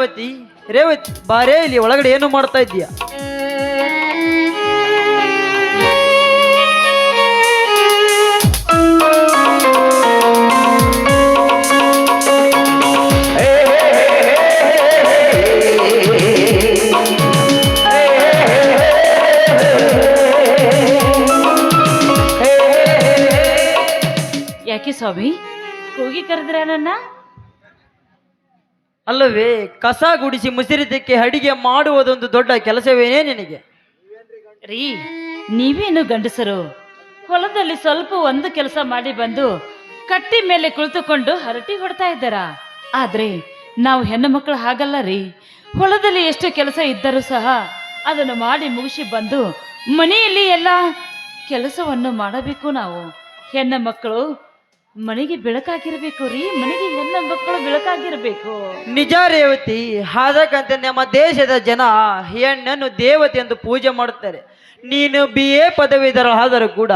ರೇವತಿ. ರೇವತಿ ಬಾರೇ ಇಲ್ಲಿ ಒಳಗಡೆ ಏನು ಮಾಡ್ತಾ ಇದ್ದೀಯಾ? ಯಾಕೆ ಸ್ವಾಮಿ ಹೋಗಿ ಕರೆದ್ರೆ ನನ್ನ? ಅಲ್ಲವೇ, ಕಸ ಗುಡಿಸಿ ಮುಸಿರಿದ್ದಕ್ಕೆ ಅಡಿಗೆ ಮಾಡುವುದೊಂದು ದೊಡ್ಡ ಕೆಲಸವೇನೇ ನಿನಗೆ? ರೀ, ನೀವೇನು ಗಂಡಸರು ಹೊಲದಲ್ಲಿ ಸ್ವಲ್ಪ ಒಂದು ಕೆಲಸ ಮಾಡಿ ಬಂದು ಕಟ್ಟಿ ಮೇಲೆ ಕುಳಿತುಕೊಂಡು ಹರಟಿ ಹೊಡ್ತಾ ಇದ್ದಾರ. ಆದ್ರೆ ನಾವು ಹೆಣ್ಣು ಮಕ್ಕಳು ಹಾಗಲ್ಲ ರೀ. ಹೊಲದಲ್ಲಿ ಎಷ್ಟು ಕೆಲಸ ಇದ್ದರೂ ಸಹ ಅದನ್ನು ಮಾಡಿ ಮುಗಿಸಿ ಬಂದು ಮನೆಯಲ್ಲಿ ಎಲ್ಲ ಕೆಲಸವನ್ನು ಮಾಡಬೇಕು. ನಾವು ಹೆಣ್ಣು ಮಕ್ಕಳು ಮನೆಗೆ ಬೆಳಕಾಗಿರ್ಬೇಕು ರೀ. ಮನೆಗೆ ಹೆಣ್ಣು ಮಕ್ಕಳು ಬೆಳಕಾಗಿರ್ಬೇಕು. ನಿಜ ರೇವತಿ. ಅದಕ್ಕಂತೆ ನಮ್ಮ ದೇಶದ ಜನ ಹೆಣ್ಣನ್ನು ದೇವತೆ ಎಂದು ಪೂಜೆ ಮಾಡುತ್ತಾರೆ. ನೀನು BA ಪದವೀಧರ ಆದರೂ ಕೂಡ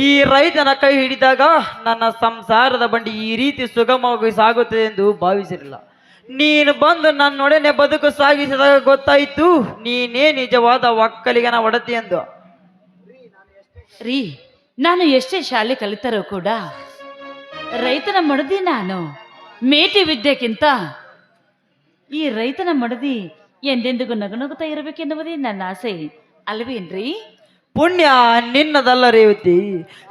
ಈ ರೈತನ ಕೈ ಹಿಡಿದಾಗ ನನ್ನ ಸಂಸಾರದ ಬಂಡಿ ಈ ರೀತಿ ಸುಗಮವಾಗಿ ಸಾಗುತ್ತದೆ ಎಂದು ಭಾವಿಸಿರಲಿಲ್ಲ. ನೀನು ಬಂದು ನನ್ನೊಡನೆ ಬದುಕು ಸಾಗಿಸಿದಾಗ ಗೊತ್ತಾಯಿತು ನೀನೇ ನಿಜವಾದ ಒಕ್ಕಲಿಗನ ಒಡತಿ ಎಂದು. ರೀ, ನಾನು ಎಷ್ಟೇ ಶಾಲೆ ಕಲಿತರೂ ಕೂಡ ರೈತನ ಮಡದಿ ನಾನು. ಮೇಟಿ ವಿದ್ಯೆಕ್ಕಿಂತ ಈ ರೈತನ ಮಡದಿ ಎಂದೆಂದಿಗೂ ನಗುನಗುತ್ತಾ ಇರಬೇಕೆನ್ನುವುದೇ ನನ್ನ ಆಸೆ ಅಲ್ವೇನ್ರಿ? ಪುಣ್ಯ ನಿನ್ನದಲ್ಲ ರೇವತಿ.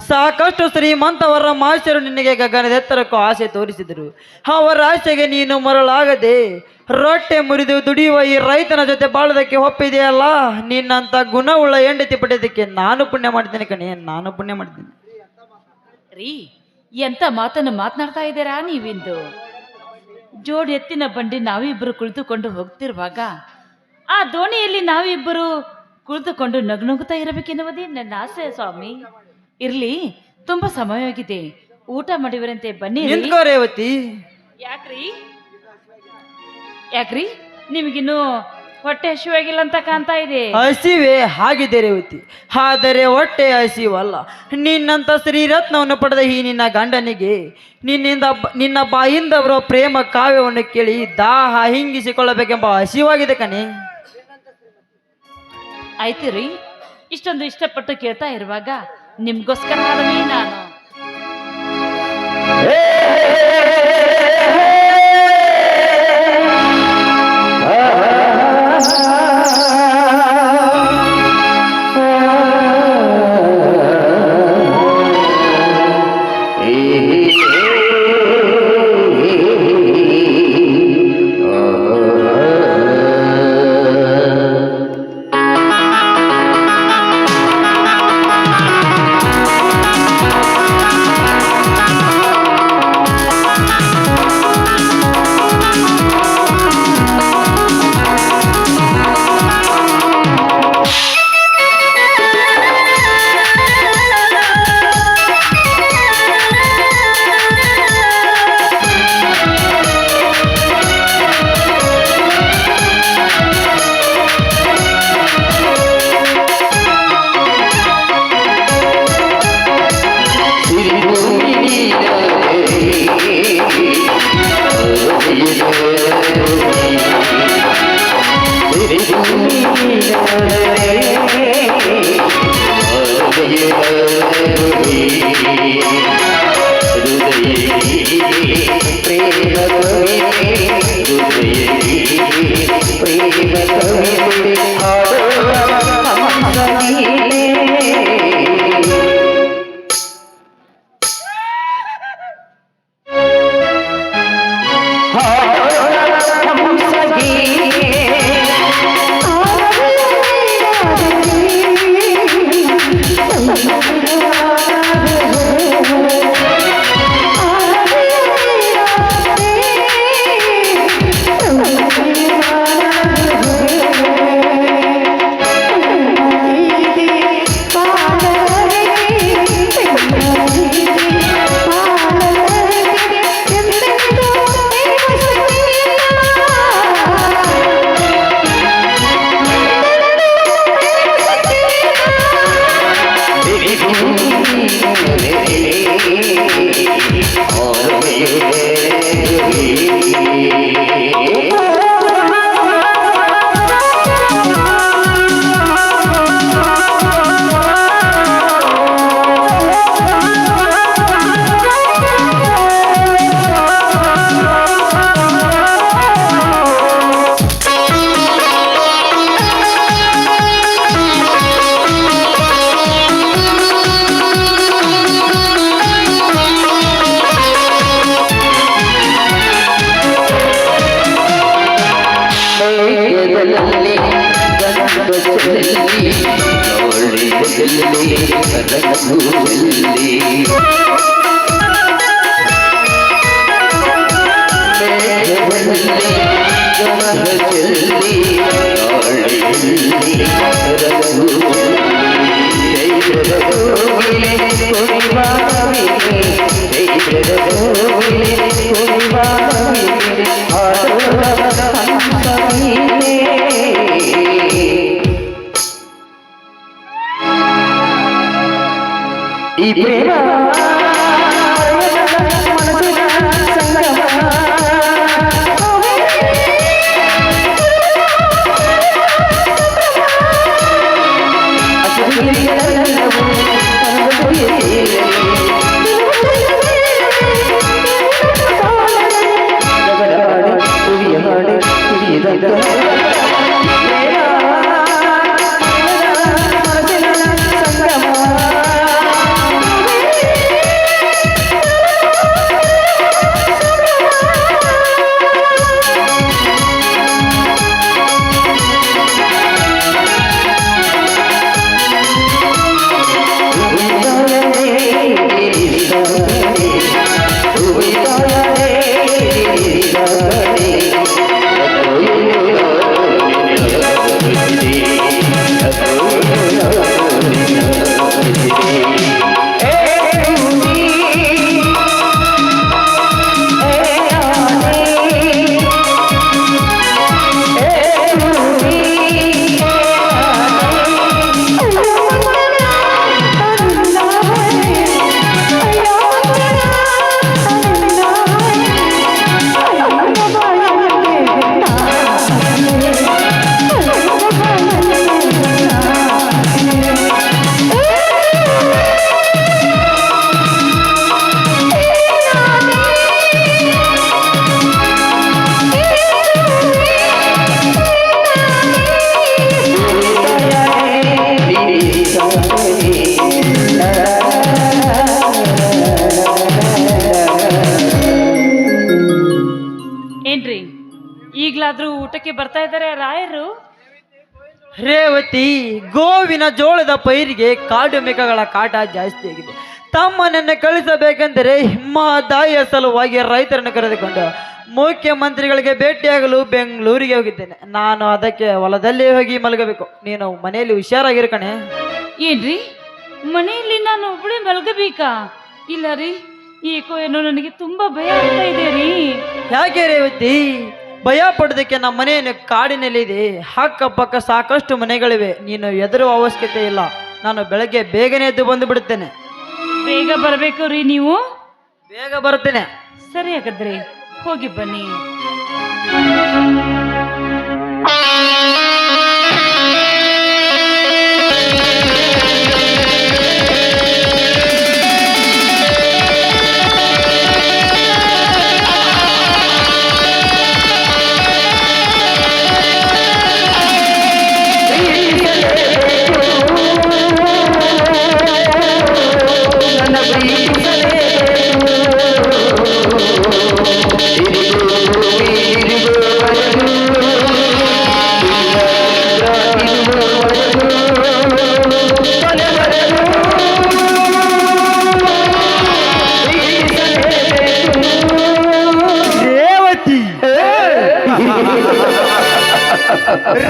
ಸಾಕಷ್ಟು ಶ್ರೀಮಂತವರ ಮಾಸ್ಟರು ನಿನಗೆ ಗಗನದೆತ್ತರಕ್ಕೂ ಆಸೆ ತೋರಿಸಿದರು. ಅವರ ಆಸೆಗೆ ನೀನು ಮರಳಾಗದೆ ರೊಟ್ಟೆ ಮುರಿದು ದುಡಿಯುವ ಈ ರೈತನ ಜೊತೆ ಬಾಳೋದಕ್ಕೆ ಒಪ್ಪಿದೆಯಲ್ಲ. ನಿನ್ನಂತ ಗುಣವುಳ್ಳ ಹೆಂಡತಿ ಪಡೆಯೋದಕ್ಕೆ ನಾನು ಪುಣ್ಯ ಮಾಡ್ತೀನಿ ಕಣೆ, ನಾನು ಪುಣ್ಯ ಮಾಡ್ತೀನಿ. ರೀ, ಎಂತ ಮಾತನ್ನು ಮಾತನಾಡ್ತಾ ಇದ್ದೀರಾ ನೀವಿಂದು? ಜೋಡಿ ಎತ್ತಿನ ಬಂಡಿ ನಾವಿಬ್ಬರು ಕುಳಿತುಕೊಂಡು ಹೋಗ್ತಿರುವಾಗ ಆ ದೋಣಿಯಲ್ಲಿ ನಾವಿಬ್ಬರು ಕುಳಿತುಕೊಂಡು ನಗುನಗುತ್ತಾ ಇರಬೇಕೆನ್ನುವುದೇ ನನ್ನ ಆಸೆ ಸ್ವಾಮಿ. ಇರ್ಲಿ, ತುಂಬಾ ಸಮಯವಾಗಿದೆ, ಊಟ ಮಾಡಿವರಂತೆ ಬನ್ನಿ. ನಿಂತ್ಕೋ ರೇವತಿ. ಯಾಕ್ರಿ ನಿಮಗಿನ್ನು ಹೊಟ್ಟೆ ಹಸಿವಾಗಿಲ್ಲ ಅಂತ ಕಾಣ್ತಾ ಇದೆ. ಹಸಿವೆ ಆಗಿದೆ ರೇವತಿ, ಆದರೆ ಹೊಟ್ಟೆ ಹಸಿವಲ್ಲ. ನಿನ್ನಂತ ಶ್ರೀರತ್ನವನ್ನು ಪಡೆದ ಈ ನಿನ್ನ ಗಂಡನಿಗೆ ನಿನ್ನ ಬಾಯಿಂದ ಬರುವ ಪ್ರೇಮ ಕಾವ್ಯವನ್ನು ಕೇಳಿ ದಾಹ ಹಿಂಗಿಸಿಕೊಳ್ಳಬೇಕೆಂಬ ಹಸಿವಾಗಿದೆ ಕಣೆ. ಆಯ್ತು ರೀ, ಇಷ್ಟೊಂದು ಇಷ್ಟಪಟ್ಟು ಕೇಳ್ತಾ ಇರುವಾಗ ನಿಮ್ಗೋಸ್ಕರ ಹಾಡುವೆ ನಾನು. ಬರಲಿ ಗಂಡು ಚೆಲ್ಲಿ ಅವಳಿ ಚೆಲ್ಲಿ ಕರಗು ಚೆಲ್ಲಿ ಗಮನ ಚೆಲ್ಲಿ ಅವಳಿ ಚೆಲ್ಲಿ ಕರಗು ಜೈ ಕೋಗಿಲೆ ಕುಣಿವಾವಿನಿ ಜೈ ಕೋಗಿಲೆ ಕುಣಿವಾವಿನಿ ಈ ಪ್ರೇಮ ಏನ್ರಿ ಈಗ್ಲಾದ್ರೂ ಊಟಕ್ಕೆ ಬರ್ತಾ ಇದ್ದಾರೆ ರಾಯರು? ರೇವತಿ, ಗೋವಿನ ಜೋಳದ ಪೈರಿಗೆ ಕಾಡು ಮೇಘಗಳ ಕಾಟ ಜಾಸ್ತಿ ಆಗಿದೆ. ತಮ್ಮನನ್ನು ಕಳಿಸಬೇಕೆಂದರೆ ಮಹದಾಯಿಯ ಸಲುವಾಗಿ ರೈತರನ್ನು ಕರೆದುಕೊಂಡು ಮುಖ್ಯಮಂತ್ರಿಗಳಿಗೆ ಭೇಟಿಯಾಗಲು ಬೆಂಗಳೂರಿಗೆ ಹೋಗಿದ್ದೇನೆ. ನಾನು ಅದಕ್ಕೆ ಹೊಲದಲ್ಲಿ ಹೋಗಿ ಮಲಗಬೇಕು. ನೀನು ಮನೆಯಲ್ಲಿ ಹುಷಾರಾಗಿರು ಕಣೆ. ಏನ್ರಿ ಮನೆಯಲ್ಲಿ ನಾನು ಒಬ್ಬಳೇ ಮಲಗಬೇಕಾ? ಇಲ್ಲ ರೀ, ಏಕೋ ಏನೋ ನನಗೆ ತುಂಬಾ ಭಯ ಆಗ್ತಾ ಇದೆ ರೀ. ಯಾಕೆ ರೇವತಿ? ಭಯ ಪಡೋದಕ್ಕೆ ನಮ್ಮ ಮನೆಯನ್ನು ಕಾಡಿನಲ್ಲಿದೆ. ಅಕ್ಕಪಕ್ಕ ಸಾಕಷ್ಟು ಮನೆಗಳಿವೆ. ನೀನು ಹೆದರುವ ಅವಶ್ಯಕತೆ ಇಲ್ಲ. ನಾನು ಬೆಳಗ್ಗೆ ಬೇಗನೆ ಎದ್ದು ಬಂದು ಬಿಡುತ್ತೇನೆ. ಬೇಗ ಬರಬೇಕು ರೀ ನೀವು. ಬೇಗ ಬರುತ್ತೇನೆ. ಸರಿ ಹಾಗಾದ್ರೆ ಹೋಗಿ ಬನ್ನಿ.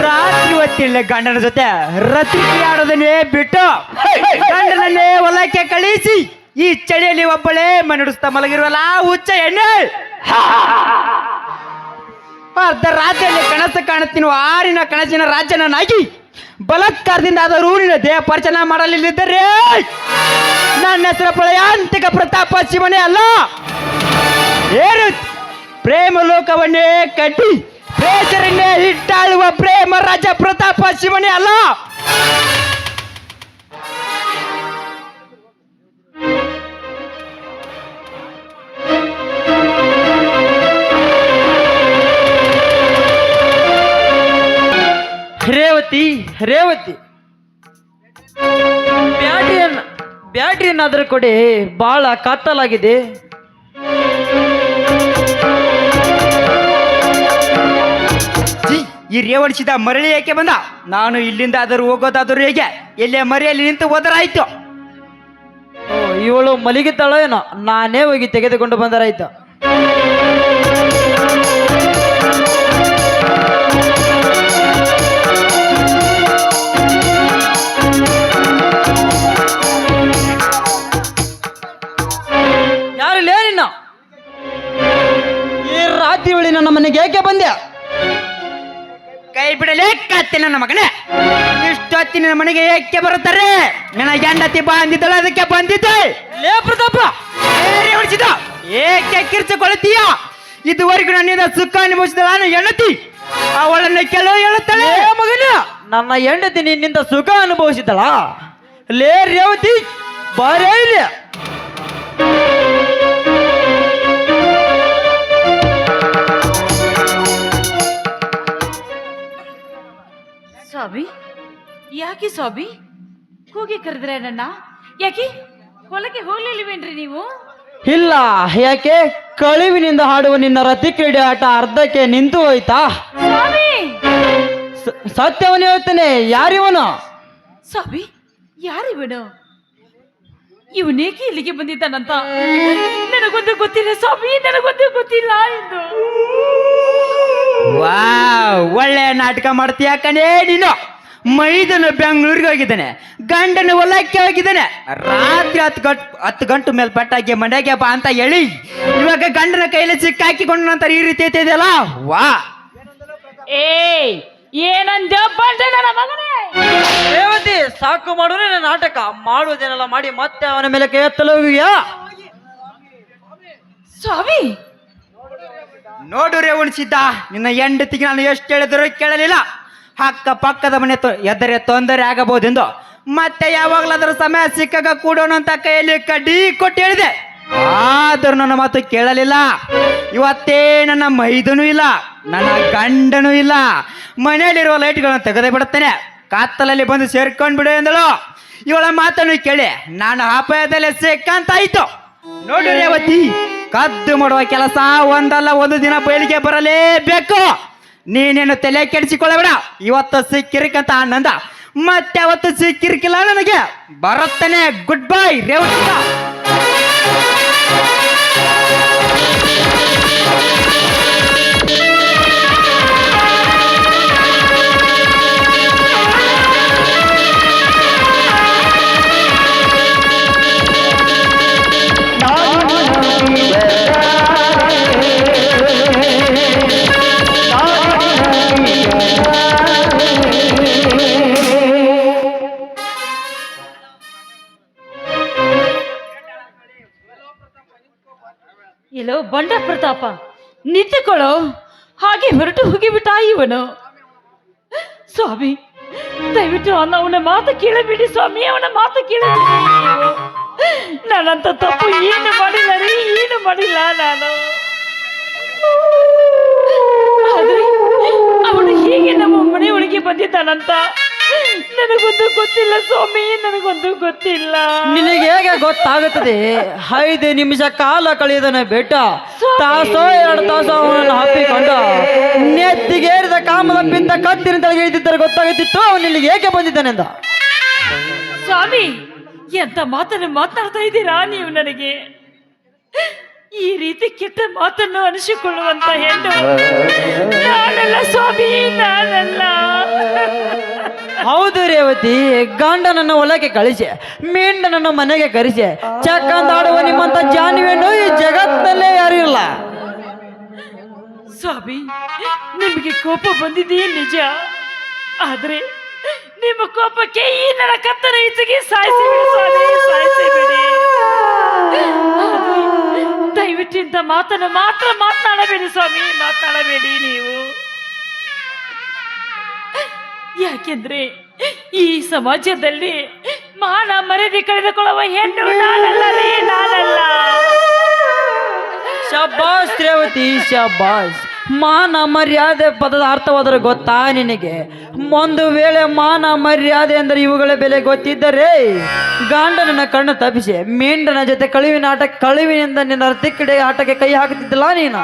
ರಾತ್ರಿ ಹೊತ್ತಿಲ್ಲ ಗಂಡನ ಜೊತೆ ರತಿ ಆಡೋದನ್ನೇ ಬಿಟ್ಟು ಗಂಡನನ್ನೇ ಹೊಲಕ್ಕೆ ಕಳಿಸಿ ಈ ಚಳಿಯಲ್ಲಿ ಒಬ್ಬಳೇ ಮನಡಿಸ್ತಾ ಮಲಗಿರುವಲ್ಲ ಹುಚ್ಚ ಎಣ್ಣೆ. ಅರ್ಧ ರಾತ್ರಿಯಲ್ಲಿ ಕನಸು ಕಾಣುತ್ತೀನಿ. ಆರಿನ ಕನಸಿನ ರಾಜನಾಗಿ ಬಲಾತ್ಕಾರದಿಂದ ಆದರೂ ನಿನ್ನ ದೇಹ ಪರಿಚಯ ಮಾಡಲಿದ್ದರೆ ನನ್ನ ಹೆಸರು ಪ್ರಳಯಾಂತಿಕ ಪ್ರತಾಪ ಶಿವನೇ ಅಲ್ಲ. ಏನು ಪ್ರೇಮ ಲೋಕವನ್ನೇ ಕಟ್ಟಿ ಬೇಸರನ್ನೇ ಇಟ್ಟಾಳುವ ಪ್ರೇಮ ರಾಜ ಪ್ರತಾಪ ಶಿವನೇ ಅಲ್ಲ. ರೇವತಿ, ರೇವತಿ, ಬ್ಯಾಟ್ರಿಯನ್ನಾದರೂ ಕೊಡಿ, ಬಹಳ ಕತ್ತಲಾಗಿದೆ. ಈ ರೇವಣಿಸಿದ ಮರಳಿ ಏಕೆ ಬಂದ? ನಾನು ಇಲ್ಲಿಂದ ಆದರೂ ಹೋಗೋದಾದರೂ ಹೇಗೆ? ಎಲ್ಲೇ ಮರೆಯಲ್ಲಿ ನಿಂತು ಹೋದರಾಯ್ತು. ಓ, ಇವಳು ಮಲಗಿದ್ದಾಳೋ ಏನೋ, ನಾನೇ ಹೋಗಿ ತೆಗೆದುಕೊಂಡು ಬಂದರಾಯ್ತು. ಯಾರಿಲ್ಲ ನಿನ್ನ? ಈ ರಾತ್ರಿ ವೇಳೆ ನನ್ನ ಮನೆಗೆ ಏಕೆ ಬಂದ್ಯ? ಕೈ ಬಿಡಲೇ ಕತ್ತೆ ನನ್ನ ಮಗನೇ. ಇಷ್ಟೊತ್ತಿನ ಮನೆಗೆ ಏಕೆ ಬರುತ್ತಾರೆ? ನನ್ನ ಹೆಂಡತಿ ಬಾ ಅಂದಿದ್ದಳು, ಅದಕ್ಕೆ ಬಂದಿದ್ದೆ. ಲೇ ಪ್ರತಾಪ, ರೇವಣಿಸಿದ ಏಕೆ ಕಿರ್ಚಿಕೊಳ್ಳುತ್ತೀಯ? ಇದುವರೆಗೂ ನನ್ನಿಂದ ಸುಖ ಅನುಭವಿಸಿದ ನಾನು ಹೆಂಡತಿ, ಅವಳನ್ನು ಕೆಲವು ಹೇಳುತ್ತಾಳೆ. ಲೇ ಮಗನ, ನನ್ನ ಹೆಂಡತಿ ನಿನ್ನಿಂದ ಸುಖ ಅನುಭವಿಸಿದಳ? ಲೇ ರೇವತಿ, ಬಾರೇ ಇಲ್ಲಿ. ಸ್ವಾಮಿ, ಯಾಕೆ ಸ್ವಾಮಿ ಕೂಗಿ ಕರೆದ್ರೆ ನನ್ನ? ಯಾಕೆ ಹೊಲಕ್ಕೆ ಹೋಗ್ಲಿಲ್ವೇನ್ರಿ ನೀವು? ಇಲ್ಲ, ಯಾಕೆ? ಕಳುವಿನಿಂದ ಹಾಡುವ ನಿನ್ನ ರತಿ ಕ್ರೀಡೆ ಆಟ ಅರ್ಧಕ್ಕೆ ನಿಂತು ಹೋಯ್ತಾ? ಸ್ವಾಮಿ, ಸತ್ಯವನ್ನ ಹೇಳ್ತೇನೆ. ಯಾರಿವನು? ಸ್ವಾಮಿ, ಯಾರಿವನು? ಇವನೇಕೆ ಇಲ್ಲಿಗೆ ಬಂದಿದ್ದಾನಂತ ನನಗೊಂದು ಗೊತ್ತಿಲ್ಲ ಸ್ವಾಮಿ, ನನಗೊಂದು ಗೊತ್ತಿಲ್ಲ ಎಂದು. ವಾ, ಒಳ್ಳೆ ನಾಟಕ ಮಾಡ್ತೀಯ ಕಣೇ ನೀನು. ಮೈದನ ಬೆಂಗಳೂರಿಗೆ ಹೋಗಿದ್ದಾನೆ, ಗಂಡನ ಹೊಲಕ್ಕೆ ಹೋಗಿದ್ದಾನೆ. ರಾತ್ರಿ 10 ಗಂಟೆ ಮೇಲೆ ಪಟ್ಟಾಗಿ ಮನೆಗೆ ಬಾ ಅಂತ ಹೇಳಿ ಇವಾಗ ಗಂಡನ ಕೈಯಲ್ಲಿ ಸಿಕ್ಕಾಕಿಕೊಂಡು ನಂತರ ಈ ರೀತಿ ಇದೆಯಲ್ಲ. ವಾ, ಏನಂದ ಬಂದೆ ನನ್ನ ಮಗನೇ? ರೇವತಿ, ಸಾಕು ಮಾಡುವ ನನ್ನ ನಾಟಕ. ಮಾಡುವುದೇನೆಲ್ಲ ಮಾಡಿ ಮತ್ತೆ ಅವನ ಮೇಲೆ ಕೈ ಎತ್ತಲು ಹೋಗಿಯಾ? ಸ್ವಾಮಿ, ನೋಡು ರೇವಣಿಸಿದ್ದ, ನಿನ್ನ ಹೆಂಡತಿಗೆ ನಾನು ಎಷ್ಟು ಹೇಳಿದರೂ ಕೇಳಲಿಲ್ಲ. ಅಕ್ಕ ಪಕ್ಕದ ಮನೆ ಎದರೆ ತೊಂದರೆ ಆಗಬಹುದೆಂದು ಮತ್ತೆ ಯಾವಾಗಲಾದ್ರೂ ಸಮಯ ಸಿಕ್ಕಾಗ ಕೂಡೋಣ ಅಂತ ಕೈಯಲ್ಲಿ ಕಡ್ಡಿ ಕೊಟ್ಟು ಹೇಳಿದೆ. ಆದರೂ ನನ್ನ ಮಾತು ಕೇಳಲಿಲ್ಲ. ಇವತ್ತೇ ನನ್ನ ಮೈದನೂ ಇಲ್ಲ, ನನ್ನ ಗಂಡನೂ ಇಲ್ಲ. ಮನೆಯಲ್ಲಿರುವ ಲೈಟ್ಗಳನ್ನು ತೆಗೆದೇ ಬಿಡುತ್ತೇನೆ, ಕಾತ್ತಲಲ್ಲಿ ಬಂದು ಸೇರ್ಕೊಂಡು ಬಿಡು ಎಂದಳು. ಇವಳ ಮಾತನ್ನು ಕೇಳಿ ನಾನು ಅಪಾಯದಲ್ಲಿ ಸಿಕ್ಕಂತಾಯ್ತು. ನೋಡು ರೇವತಿ, ಕದ್ದು ಮಾಡುವ ಕೆಲಸ ಒಂದಲ್ಲ ಒಂದು ದಿನ ಬಯಲಿಗೆ ಬರಲೇಬೇಕು. ನೀನೇನು ತಲೆ ಕೆಡಿಸಿಕೊಳ್ಳಬೇಡ. ಇವತ್ತು ಸಿಕ್ಕಿರಿಕಂತ ಆನಂದ, ಮತ್ತೆ ಅವತ್ತು ಸಿಕ್ಕಿರಿಕಿಲ್ಲ ನನಗೆ. ಬರುತ್ತೇನೆ. Good bye Revathi. ಎಲ್ಲೋ ಬಂಡ ಪ್ರತಾಪ, ನಿಂತುಕೊಳ್ಳೋ. ಹಾಗೆ ಹೊರಟು ಹೋಗಿಬಿಟ್ಟ ಇವನು. ಸ್ವಾಮಿ, ದಯವಿಟ್ಟು ಅವನ ಮಾತು ಕೇಳಬೇಡಿ ಸ್ವಾಮಿ, ಅವನ ಮಾತು ಕೇಳಬೇಡಿ. ನಾನಂತ ತಪ್ಪು ಏನು ಮಾಡಿಲ್ಲ ರೀ, ಏನು ಮಾಡಿಲ್ಲ ನಾನು. ಆದ್ರೆ ಅವನು ಹೀಗೆ ನಮ್ಮ ಮನೆಯೊಳಗೆ ಬಂದಿದ್ದಾನಂತ ನನಗೊಂದು ಗೊತ್ತಿಲ್ಲ ಸ್ವಾಮಿ, ನನಗೊಂದು ಗೊತ್ತಿಲ್ಲ. ನಿನಗೆ ಹೇಗೆ ಗೊತ್ತಾಗುತ್ತದೆ? 5 ನಿಮಿಷ ಕಾಲ ಕಳೆಯದನ ಬೆಟ್ಟ ತಾಸೋ 2 ತಾಸೋ ಅವನನ್ನು ಹಪ್ಪಿಕೊಂಡು ನೆತ್ತಿಗೇರಿದ ಕಾಮದ ಪಿಂತ ಕತ್ತಿನ ತಲೆಗೆ ಇದ್ದಿದ್ದರೆ ಗೊತ್ತಾಗುತ್ತಿತ್ತು ಅವನು ಇಲ್ಲಿಗೆ ಏಕೆ ಬಂದಿದ್ದಾನೆಂದ. ಸ್ವಾಮಿ, ಎಂತ ಮಾತನ್ನು ಮಾತನಾಡ್ತಾ ಇದ್ದೀರಾ ನೀವು? ನನಗೆ ಈ ರೀತಿ ಕೆಟ್ಟ ಮಾತನ್ನು ಅನಿಸಿಕೊಳ್ಳುವಂತ ಹೆಣ್ಣು ನಾನಲ್ಲ ಸ್ವಾಮಿ, ನಾನಲ್ಲ. ಹೌದು ರೇವತಿ, ಗಂಡನನ್ನು ಹೊಲಕ್ಕೆ ಕಳಿಸಿ ಮೀಂಡನನ್ನು ಮನೆಗೆ ಕರೆಸಿ ಚಕ್ಕಂದಾಡುವ ನಿಮ್ಮಂತ ಜಾನ್ವೇನು ಈ ಜಗತ್ತಿನಲ್ಲೇ ಯಾರು ಇಲ್ಲ. ಸ್ವಾಮಿ, ನಿಮಗೆ ಕೋಪ ಬಂದಿದೆಯೇ ನಿಜ. ಆದ್ರೆ ನಿಮ್ಮ ಕೋಪಕ್ಕೆ ಈ ನನ್ನ ಕತ್ತನ ಇಚ್ಛೆಗೆ ಸಾಯಿಸಿಬಿಡಿ ಸ್ವಾಮಿ, ಸಾಯಿಸಿಬಿಡಿ. ದಯವಿಟ್ಟು ಇಂಥ ಮಾತನ್ನು ಮಾತ್ರ ಮಾತನಾಡಬೇಡಿ ಸ್ವಾಮಿ, ಮಾತನಾಡಬೇಡಿ ನೀವು. ಯಾಕೆಂದ್ರೆ ಈ ಸಮಾಜದಲ್ಲಿ ಮಾನ ಮರ್ಯಾದೆ ಕಳೆದುಕೊಳ್ಳುವ ಹೆಣ್ಣು ನಾನಲ್ಲ ರೀ, ನಾನಲ್ಲ. ಶಬ್ಬಾಸ್ ರೇವತಿ, ಶಬ್ಬಾಸ್. ಮಾನ ಮರ್ಯಾದೆ ಪದದ ಅರ್ಥವಾದರೆ ಗೊತ್ತಾ ನಿನಗೆ? ಒಂದು ವೇಳೆ ಮಾನ ಮರ್ಯಾದೆ ಅಂದರೆ ಇವುಗಳ ಬೆಲೆ ಗೊತ್ತಿದ್ದರೆ ಗಂಡನನ್ನ ಕಣ್ಣು ತಪ್ಪಿಸಿ ಮೀಂಡನ ಜೊತೆ ಕಳುವಿನಿಂದ ನಿನ್ನ ತಿಕ್ಕಡೆ ಆಟಕ್ಕೆ ಕೈ ಹಾಕುತ್ತಿದ್ದಲ್ಲ ನೀನು.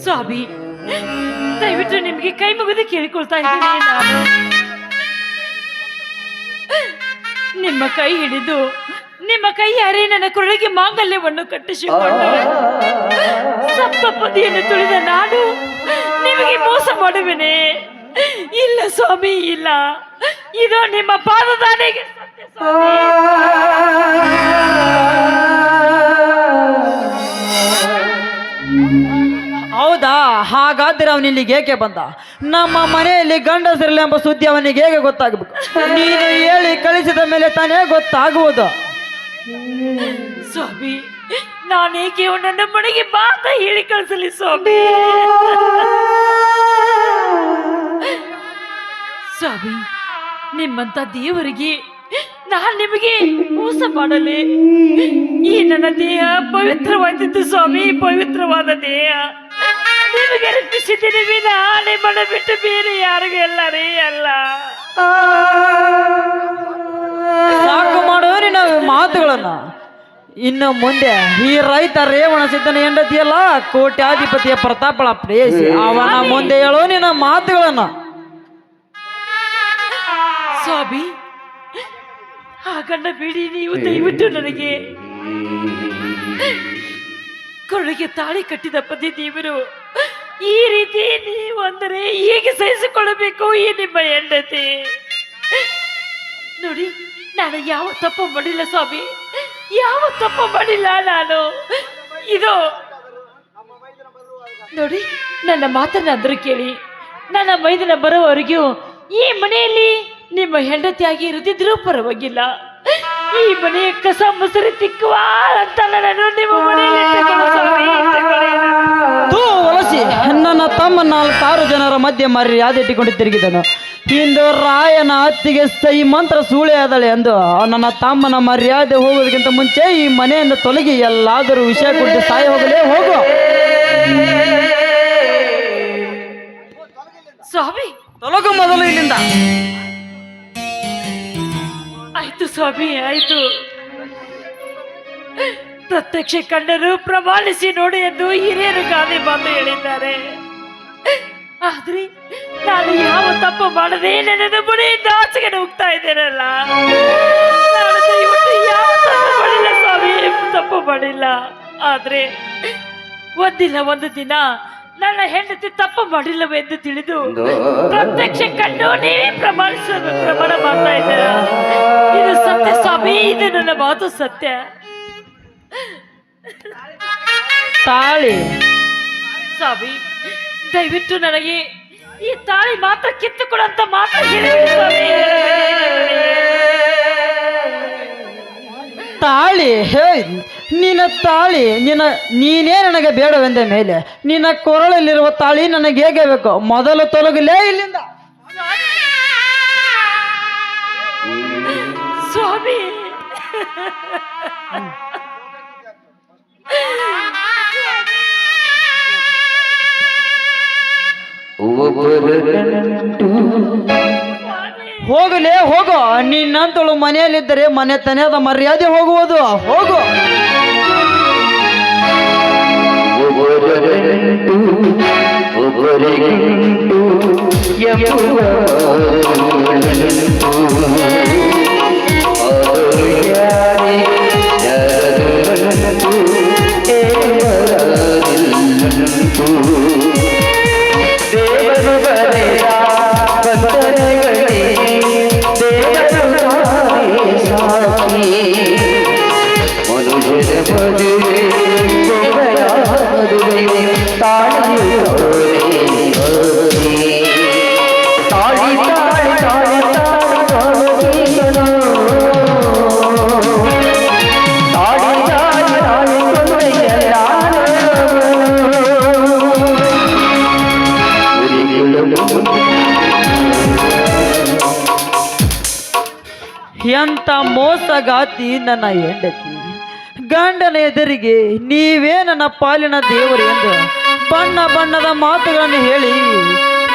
ಸ್ವಾಮಿ, ದಯವಿಟ್ಟು ನಿಮ್ಗೆ ಕೈ ಮುಗಿದು ಕೇಳಿಕೊಳ್ತಾ ಇದ್ದೀನಿ ನಾನು. ನಿಮ್ಮ ಕೈ ಹಿಡಿದು ನಿಮ್ಮ ಕೈಯಾರೆ ನನ್ನ ಕೊರಳಿಗೆ ಮಾಂಗಲ್ಯವನ್ನು ಕಟ್ಟಿಸಿಕೊಂಡು ಸಪ್ತಪದಿಯನ್ನು ತುಳಿದ ನಾನು ನಿಮಗೆ ಮೋಸ ಮಾಡುವೆನೆ? ಇಲ್ಲ ಸ್ವಾಮಿ, ಇಲ್ಲ. ಇದು ನಿಮ್ಮ ಪಾದದಾನೆಗೆ ಸತ್ಯ ಸ್ವಾಮಿ. ಹೌದಾ? ಹಾಗಾದ್ರೆ ಅವನಿಲ್ಲಿಗೆ ಏಕೆ ಬಂದ? ನಮ್ಮ ಮನೆಯಲ್ಲಿ ಗಂಡಸರಿಲ್ಲ ಎಂಬ ಸುದ್ದಿ ಅವನಿಗೆ ಹೇಗೆ ಗೊತ್ತಾಗಬೇಕು? ನೀನು ಹೇಳಿ ಕಳಿಸಿದ ಮೇಲೆ ತಾನೇ ಗೊತ್ತಾಗುವುದು. ಸ್ವಾಮಿ, ನಾನೇಕೆ ನನ್ನ ಮನೆಗೆ ಬಾ ಅಂತ ಹೇಳಿ ಕಳಿಸಲಿ ಸ್ವಾಮಿ? ಸ್ವಾಮಿ, ನಿಮ್ಮಂತ ದೇವರಿಗೆ ನಾನು ನಿಮಗೆ ಮೋಸ ಮಾಡಲಿ? ಈ ನನ್ನ ದೇಹ ಪವಿತ್ರವಾದದ್ದು ಸ್ವಾಮಿ, ಪವಿತ್ರವಾದ ದೇಹ ನಿಮಗೆ ಅರ್ಪಿಸಿದ್ದೀನಿ ವಿನ ನಿಮ್ಮನ್ನ ಬಿಟ್ಟು ಬೇರೆ ಯಾರಿಗೂ ಎಲ್ಲ ರೀ ಅಲ್ಲ. ಸಾಕು ಮಾಡೋ ನಿನ್ನ ಮಾತುಗಳನ್ನ. ಇನ್ನು ಮುಂದೆ ಈ ರೈತ ರೇವಣ ಸಿದ್ದನ ಹೆಂಡತಿಯಲ್ಲ, ಕೋಟ್ಯಾಧಿಪತಿಯ ಪ್ರತಾಪಳ ಪ್ರೇಯಸಿ, ಅವನ ಮುಂದೆ ಹೇಳೋ ನಿನ್ನ ಮಾತುಗಳನ್ನ. ಸ್ವಾಮಿ, ಹಾಗನ್ನ ಬಿಡಿ. ನೀವು ದಯವಿಟ್ಟು ನನಗೆ ಕೊರಳಿಗೆ ತಾಳಿ ಕಟ್ಟಿದ ಪತಿ ದೇವರು ಈ ರೀತಿ ನೀವು ಅಂದರೆ ಹೇಗೆ ಸಹಿಸಿಕೊಳ್ಳಬೇಕು ಈ ನಿಮ್ಮ ಹೆಂಡತಿ? ನೋಡಿ, ನಾನು ಯಾವ ತಪ್ಪು ಮಾಡಿಲ್ಲ ಸ್ವಾಮಿ, ಯಾವ ತಪ್ಪು ಮಾಡಿಲ್ಲ ನಾನು. ಇದು ನೋಡಿ, ನನ್ನ ಮಾತನ್ನಾದ್ರೂ ಕೇಳಿ. ನನ್ನ ಮೈದನ ಬರೋವರೆಗೂ ಈ ಮನೆಯಲ್ಲಿ ನಿಮ್ಮ ಹೆಂಡತಿಯಾಗಿ ಇರುತ್ತಿದ್ರೂ ಪರವಾಗಿಲ್ಲ. ಈ ಮನೆಯ ಕಸ ಮುಸರಿ ತಿಕ್ಕುವ ಅಂತ ನಾನು ನಿಮ್ಮ ಮನೆಯಲ್ಲಿ ಒಲಸಿ ನನ್ನ ತಮ್ಮ 4-6 ಜನರ ಮಧ್ಯೆ ಮರ್ಯಾದೆ ಇಟ್ಟುಕೊಂಡು ತಿರುಗಿದನು. ಇಂದು ರಾಯನ ಹತ್ತಿಗೆ ಸೈ ಮಂತ್ರ ಸೂಳೆ ಆದಳೆ ಎಂದು ನನ್ನ ತಮ್ಮನ ಮರ್ಯಾದೆ ಹೋಗೋದಕ್ಕಿಂತ ಮುಂಚೆ ಈ ಮನೆಯಿಂದ ತೊಲಗಿ ಎಲ್ಲಾದರೂ ವಿಷಯ ಕೊಟ್ಟು ಸಾಯಿ ಹೋಗಲೇ ಹೋಗು. ಸ್ವಾಮಿ, ತೊಲಗು ಮೊದಲು ಇಲ್ಲಿಂದ. ಆಯ್ತು ಸ್ವಾಮಿ, ಆಯ್ತು. ಪ್ರತ್ಯಕ್ಷ ಕಂಡರು ಪ್ರಮಾಣಿಸಿ ನೋಡಿ ಎಂದು ಹಿರಿಯರು ಗಾದೆ ಮಾತು ಹೇಳಿದ್ದಾರೆ. ಆದ್ರೆ ನಾನು ಯಾವ ತಪ್ಪು ಮಾಡದೆ ನನ್ನ ಮನೆಯಿಂದ ಆಚೆಗೆ ಹೋಗ್ತಾ ಇದ್ದೇನಲ್ಲ. ನಾನು ದಯವಿಟ್ಟು ಯಾವ ತಪ್ಪು ಮಾಡಿಲ್ಲ ಸ್ವಾಮಿ, ತಪ್ಪು ಮಾಡಿಲ್ಲ. ಆದ್ರೆ ಒಂದಿಲ್ಲ ಒಂದು ದಿನ ನನ್ನ ಹೆಂಡತಿ ತಪ್ಪು ಮಾಡಿಲ್ಲವೆಂದು ತಿಳಿದು ಪ್ರತ್ಯಕ್ಷ ಕಂಡು ನೀವೇ ಪ್ರಮಾಣ ಮಾಡ್ತಾ ಇದ್ದೀರ. ಇದು ಸತ್ಯ ಸ್ವಾಮಿ, ಇದು ನನ್ನ ಮಾತು ಸತ್ಯ. ತಾಳಿ ಸ್ವಾಮಿ, ದಯವಿಟ್ಟು ನನಗೆ ಈ ತಾಳಿ ಮಾತ್ರ ಕಿತ್ತುಕೊಡಂತ ಮಾತ್ರ ಹೇಳಿಬಿಡಿ ಸ್ವಾಮಿ. ತಾಳಿ ಹೇ ನಿನ್ನ ತಾಳಿ ನೀನೇ ನನಗೆ ಬೇಡವೆಂದ ಮೇಲೆ ನಿನ್ನ ಕೊರಳಲ್ಲಿರುವ ತಾಳಿ ನನಗೆ ಹೇಗೆ ಬೇಕು? ಮೊದಲು ತೊಲಗಲೇ ಇಲ್ಲಿಂದ. ಸ್ವಾಮಿ, ಹೋಗಲೇ ಹೋಗು. ನಿನ್ನಂತಳು ಮನೆಯಲ್ಲಿದ್ದರೆ ಮನೆ ತನೆಯಾದ ಮರ್ಯಾದೆ ಹೋಗುವುದು. ಹೋಗು. ಎಂತ ಮೋಸಗಾತಿ ನನ್ನ ಹೆಂಡತಿ. ಗಂಡನ ಎದುರಿಗೆ ನೀವೇ ನನ್ನ ಪಾಲಿನ ದೇವರು ಎಂದು ಬಣ್ಣ ಬಣ್ಣದ ಮಾತುಗಳನ್ನು ಹೇಳಿ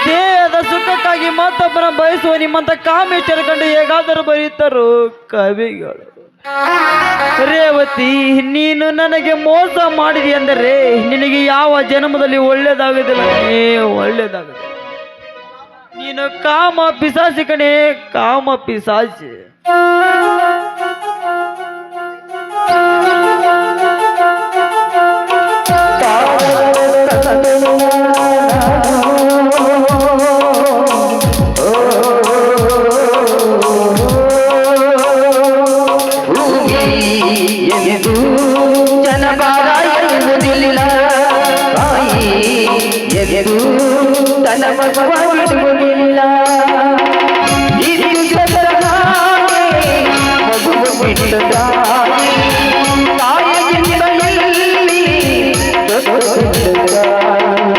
ದೇಹದ ಸುಖಕ್ಕಾಗಿ ಮತ್ತೊಬ್ಬರ ಬಯಸುವ ನಿಮ್ಮಂತ ಕಾಮೇಶ್ವರ ಕಂಡು ಹೇಗಾದರೂ ಬರೀತಾರೋ ಕವಿಗಳು. ರೇವತಿ, ನೀನು ನನಗೆ ಮೋಸ ಮಾಡಿದಿ ಅಂದರೆ ನಿನಗೆ ಯಾವ ಜನ್ಮದಲ್ಲಿ ಒಳ್ಳೇದಾಗುದಿಲ್ಲ, ಒಳ್ಳೇದಾಗುದಿಲ್ಲ. ನೀನು ಕಾಮ ಪಿಸಾಸಿ ಕಣೆ, ಕಾಮ ಪಿಸಾಸಿ. ಎಂದು ಜನಪಾದ ಎನ್ನುವುದಿಲ್ಲ, ತಾಯಿ ಎಂದು ತನ್ನ ಮಗುವಾಗಿಡುವುದಿಲ್ಲ. ಇದು ಜಗದ ಮಗು ಬಿಟ್ಟ ತಾಯಿಯಿಂದ ಎಲ್ಲಿ